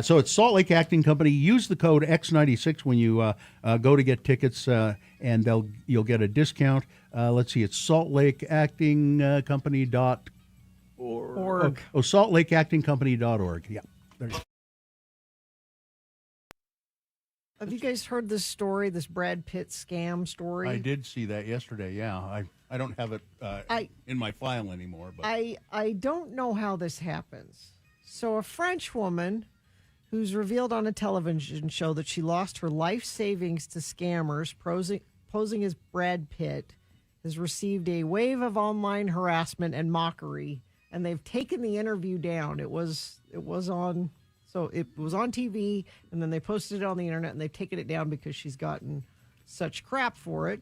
So it's Salt Lake Acting Company. Use the code X96 when you go to get tickets, and you'll get a discount. Let's see. It's saltlakeactingcompany.org. saltlakeactingcompany.org. Yeah. There you go. Have you guys heard this story, this Brad Pitt scam story? I did see that yesterday, yeah. I don't have it in my file anymore. But I don't know how this happens. So a French woman who's revealed on a television show that she lost her life savings to scammers posing as Brad Pitt has received a wave of online harassment and mockery, and they've taken the interview down. It was on TV, and then they posted it on the internet, and they've taken it down because she's gotten such crap for it.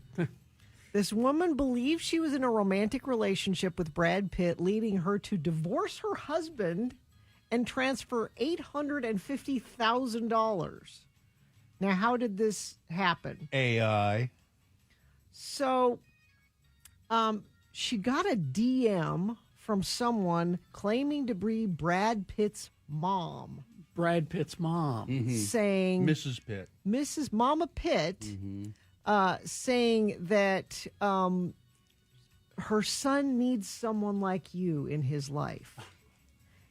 This woman believes she was in a romantic relationship with Brad Pitt, leading her to divorce her husband and transfer $850,000. Now, how did this happen? AI. So, she got a DM from someone claiming to be Brad Pitt's mom. Brad Pitt's mom. Mm-hmm. Saying... Mrs. Pitt. Mrs. Mama Pitt, saying that her son needs someone like you in his life.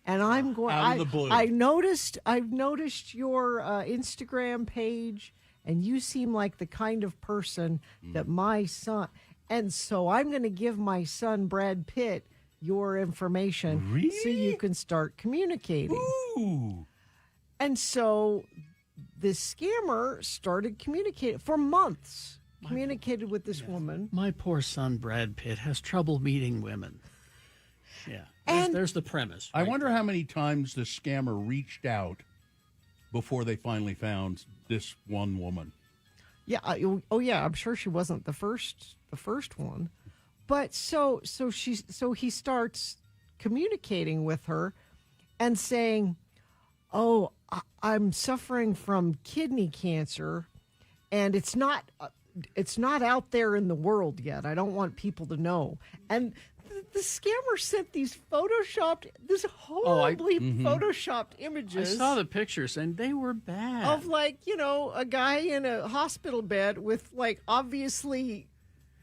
And I'm going... Out of the blue. I've noticed your Instagram page, and you seem like the kind of person that my son... And so I'm going to give my son, Brad Pitt, your information so you can start communicating. Ooh. And so this scammer started communicating for months, communicated with this woman. My poor son, Brad Pitt, has trouble meeting women. Yeah. There's the premise. I wonder how many times the scammer reached out before they finally found this one woman. Yeah. I'm sure she wasn't the first one. But so he starts communicating with her and saying, "Oh, I'm suffering from kidney cancer, and it's not out there in the world yet. I don't want people to know." And the scammer sent these horribly photoshopped images. I saw the pictures, and they were bad. Of a guy in a hospital bed with obviously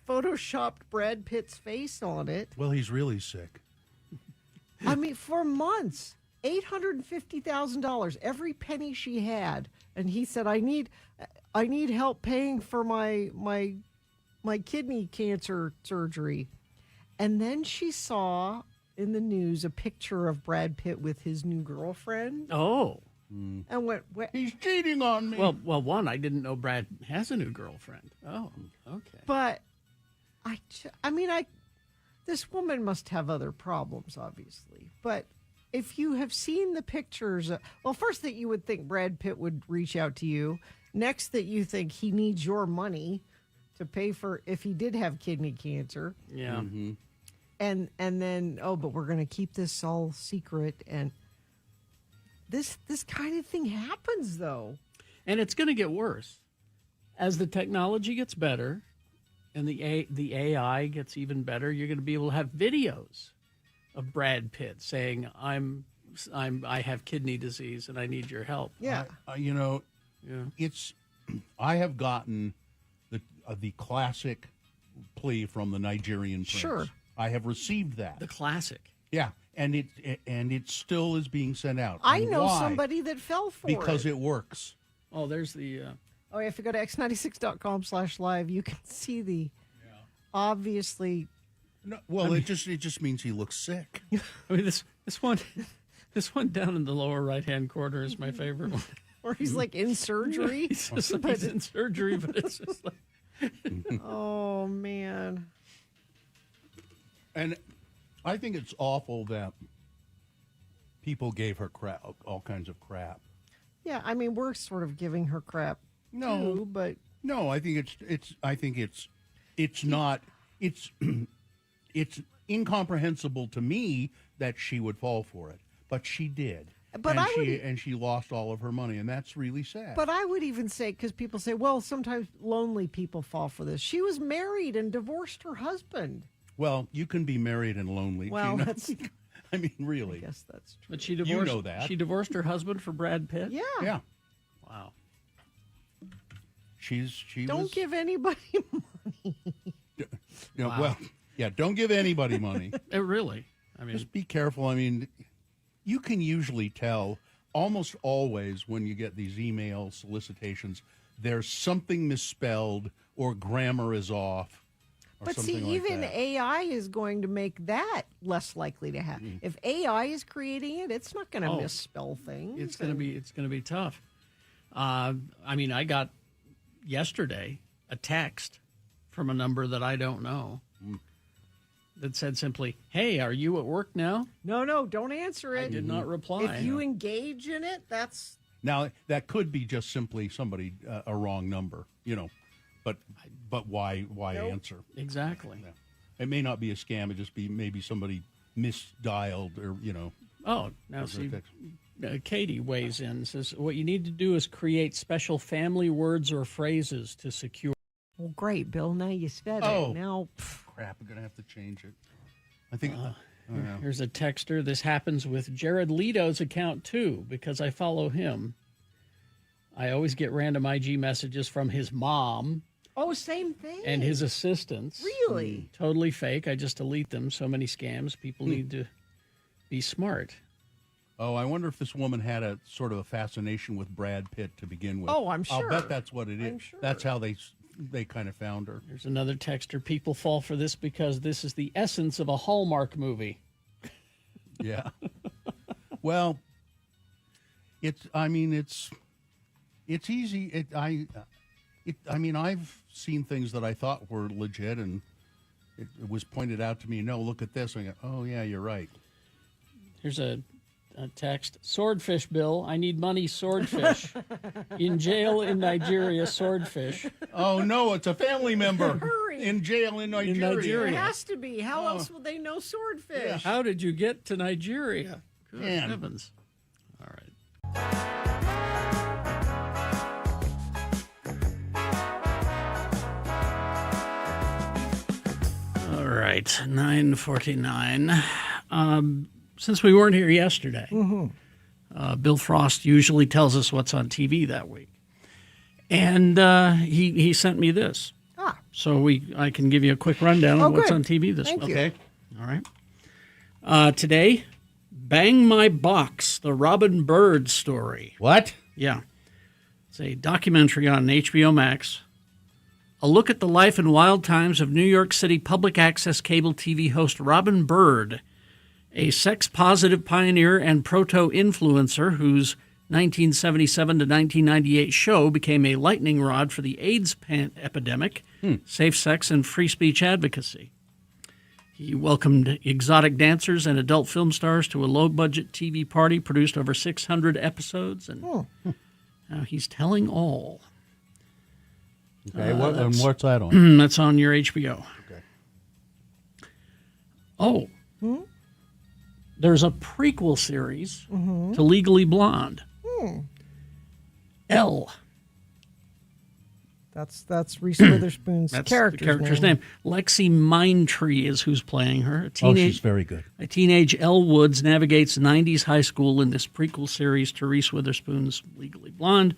photoshopped Brad Pitt's face on it. Well, he's really sick. I mean, for months, $850,000, every penny she had, and he said, "I need help paying for my kidney cancer surgery." And then she saw in the news a picture of Brad Pitt with his new girlfriend. Oh. And went, "He's cheating on me." Well, one, I didn't know Brad has a new girlfriend. Oh, okay. But this woman must have other problems, obviously. But if you have seen the pictures, first that you would think Brad Pitt would reach out to you. Next, that you think he needs your money to pay for if he did have kidney cancer. Yeah. Mm-hmm. And then, but we're going to keep this all secret. And this kind of thing happens, though. And it's going to get worse. As the technology gets better and the AI gets even better, you're going to be able to have videos of Brad Pitt saying, I have kidney disease and I need your help. Yeah. It's I have gotten the classic plea from the Nigerian prince. Sure. I have received that. The classic. Yeah, and it still is being sent out. I And know why? somebody that fell for Because it works. Oh, there's the. Oh, if you go to x96.com/live, you can see the obviously. No, well, it just means he looks sick. I mean, this one down in the lower right-hand corner is my favorite one. Or he's like in surgery. He's just like he's in surgery, but it's just like. Oh man. And I think it's awful that people gave her crap, all kinds of crap. Yeah, I mean, we're sort of giving her crap. No, too, but no, I think it's not. It's incomprehensible to me that she would fall for it, but she did. But and she lost all of her money, and that's really sad. But I would even say, because people say, well, sometimes lonely people fall for this. She was married and divorced her husband. Well, you can be married and lonely. Well, that's. I mean, really. I guess that's true. But she divorced. You know that. She divorced her husband for Brad Pitt. Yeah. Yeah. Wow. She Don't give anybody money. Wow. Well, yeah, don't give anybody money. Really. I mean, just be careful. I mean, you can usually tell almost always when you get these email solicitations, there's something misspelled or grammar is off. But see, even AI is going to make that less likely to happen. If AI is creating it, it's not going to misspell things. It's going to be tough. I mean, I got yesterday a text from a number that I don't know that said simply, "Hey, are you at work now?" No, don't answer it. I did not reply. If you engage in it, that's now that could be just simply somebody a wrong number, but why answer? Exactly. Yeah. It may not be a scam. It just be maybe somebody misdialed or Oh, now see, Katie weighs in and says, what you need to do is create special family words or phrases to secure. Well, great, Bill. Now you said Oh. it. Now, Crap, I'm going to have to change it. I think... Here's a texter. This happens with Jared Leto's account, too, because I follow him. I always get random IG messages from his mom. Oh, same thing. And his assistants. Really? Totally fake. I just delete them. So many scams. People need to be smart. Oh, I wonder if this woman had a sort of a fascination with Brad Pitt to begin with. Oh, I'm sure. I'll bet that's what it is. I'm sure. That's how they kind of found her. There's another texter. People fall for this because this is the essence of a Hallmark movie. Yeah. Well, it's easy. I mean, I've seen things that I thought were legit, and it was pointed out to me. No, look at this. I go, oh yeah, you're right. Here's a text. Swordfish bill. I need money. Swordfish. In jail in Nigeria. Swordfish. Oh no, it's a family member. Hurry. In jail in Nigeria. It has to be. How else will they know swordfish? Yeah. How did you get to Nigeria? Good Man. heavens. All right. All right, 9:49. Since we weren't here yesterday, Bill Frost usually tells us what's on TV that week. And he sent me this. So I can give you a quick rundown of what's good. on TV this Thank week. you. Okay. All right. Today, Bang My Box, the Robin Bird story. What? Yeah. It's a documentary on HBO Max. A look at the life and wild times of New York City public access cable TV host Robin Bird, a sex-positive pioneer and proto-influencer whose 1977 to 1998 show became a lightning rod for the AIDS epidemic, safe sex, and free speech advocacy. He welcomed exotic dancers and adult film stars to a low-budget TV party, produced over 600 episodes, and now he's telling all. Okay, and what's that on? That's on your HBO. Okay. Oh. There's a prequel series to Legally Blonde. Elle. That's Reese Witherspoon's That's character's the character's name. Lexi Mindtree is who's playing her. She's very good. A teenage Elle Woods navigates 90s high school in this prequel series to Reese Witherspoon's Legally Blonde.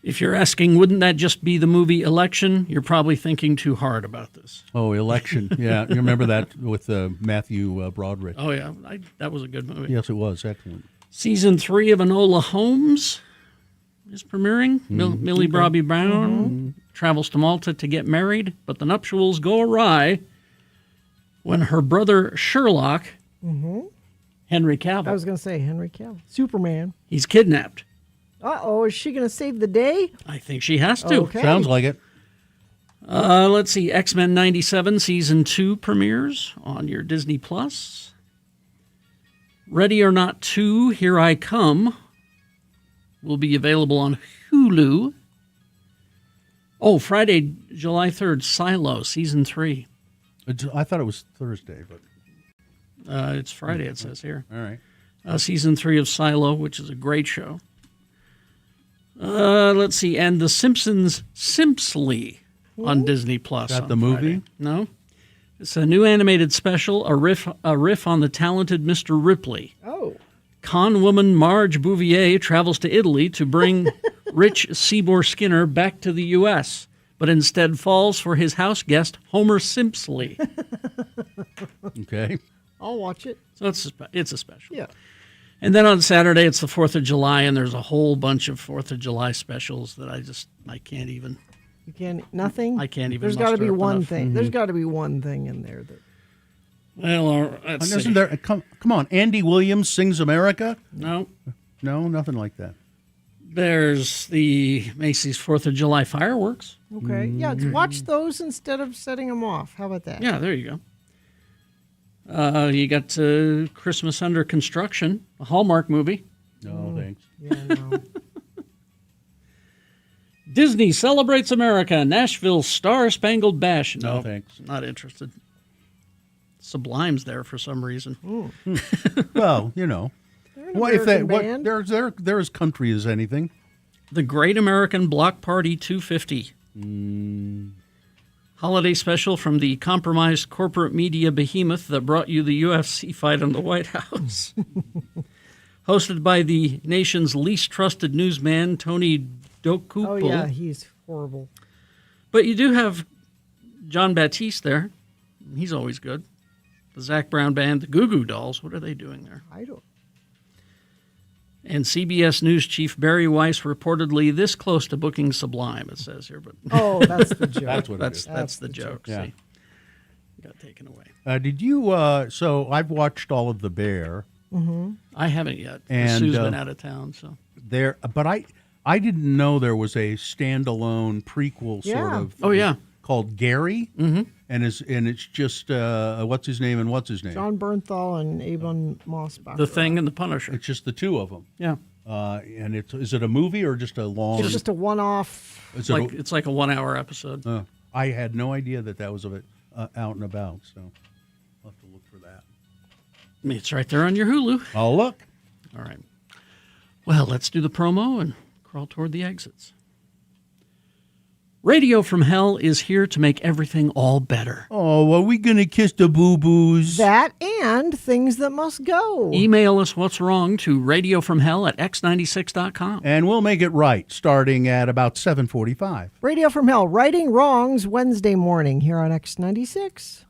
If you're asking, wouldn't that just be the movie Election? You're probably thinking too hard about this. Oh, Election. Yeah, you remember that with Matthew Broderick. Oh, yeah. That was a good movie. Yes, it was. Excellent. Season 3 of Enola Holmes is premiering. Millie Bobby Brown travels to Malta to get married, but the nuptials go awry when her brother Sherlock, Henry Cavill, I was going to say Henry Cavill. Superman. he's kidnapped. Uh-oh, is she going to save the day? I think she has to. Okay. Sounds like it. Let's see. X-Men 97 Season 2 premieres on your Disney Plus. Ready or Not 2, Here I Come will be available on Hulu. Oh, Friday, July 3rd, Silo, Season 3. I thought it was Thursday, but It's Friday, it says here. all right. Season 3 of Silo, which is a great show. Let's see. And The Simpsons Simpsly on Disney Plus. Is that on the movie? Friday. No. It's a new animated special, a riff on the talented Mr. Ripley. Oh. Con woman Marge Bouvier travels to Italy to bring Rich Seymour Skinner back to the U.S., but instead falls for his house guest, Homer Simpsly. Okay. I'll watch it. So it's a special. Yeah. And then on Saturday, it's the 4th of July, and there's a whole bunch of 4th of July specials that I can't even. You can't, nothing? I can't even. There's got to be muster up one enough. thing. There's got to be one thing in there that. Well, let's see. Isn't there? Come on, Andy Williams Sings America. No, nothing like that. There's the Macy's 4th of July fireworks. Okay. Yeah, watch those instead of setting them off. How about that? Yeah, there you go. You got Christmas Under Construction, a Hallmark movie. No, thanks. Yeah, no. Disney Celebrates America, Nashville Star Spangled Bash. No, thanks. Not interested. Sublime's there for some reason. Well, you know. What if they? What? They're as country as anything. The Great American Block Party 250. Holiday special from the compromised corporate media behemoth that brought you the UFC fight in the White House. Hosted by the nation's least trusted newsman, Tony Dokupo. Oh, yeah, he's horrible. But you do have John Batiste there. He's always good. The Zac Brown Band, the Goo Goo Dolls. What are they doing there? I don't. And CBS News chief Barry Weiss reportedly this close to booking Sublime, it says here. But oh, that's the joke. That's what that's the joke. Yeah. See? Got taken away. Did you? So I've watched all of The Bear. Mm-hmm. I haven't yet. And Sue's been out of town, so but I didn't know there was a standalone prequel sort of. Oh yeah. Called Gary. Mm-hmm. And it's just what's his name and what's his name? John Bernthal and Avon Mossbach. The Thing and the Punisher. It's just the two of them. Yeah. And is it a movie or just a long? It's just a one-off. It's like a 1 hour episode. I had no idea that was out and about. So I'll have to look for that. I mean, it's right there on your Hulu. I'll look. All right. Well, let's do the promo and crawl toward the exits. Radio from Hell is here to make everything all better. Oh, are we going to kiss the boo-boos? That and things that must go. Email us what's wrong to radiofromhell@x96.com. And we'll make it right, starting at about 7:45. Radio from Hell, Righting Wrongs, Wednesday morning here on X96.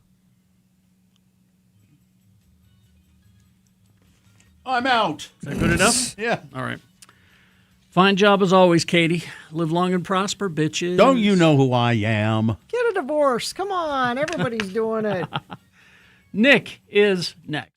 I'm out. Is that good enough? Yeah. All right. Fine job as always, Katie. Live long and prosper, bitches. Don't you know who I am? Get a divorce. Come on. Everybody's doing it. Nick is next.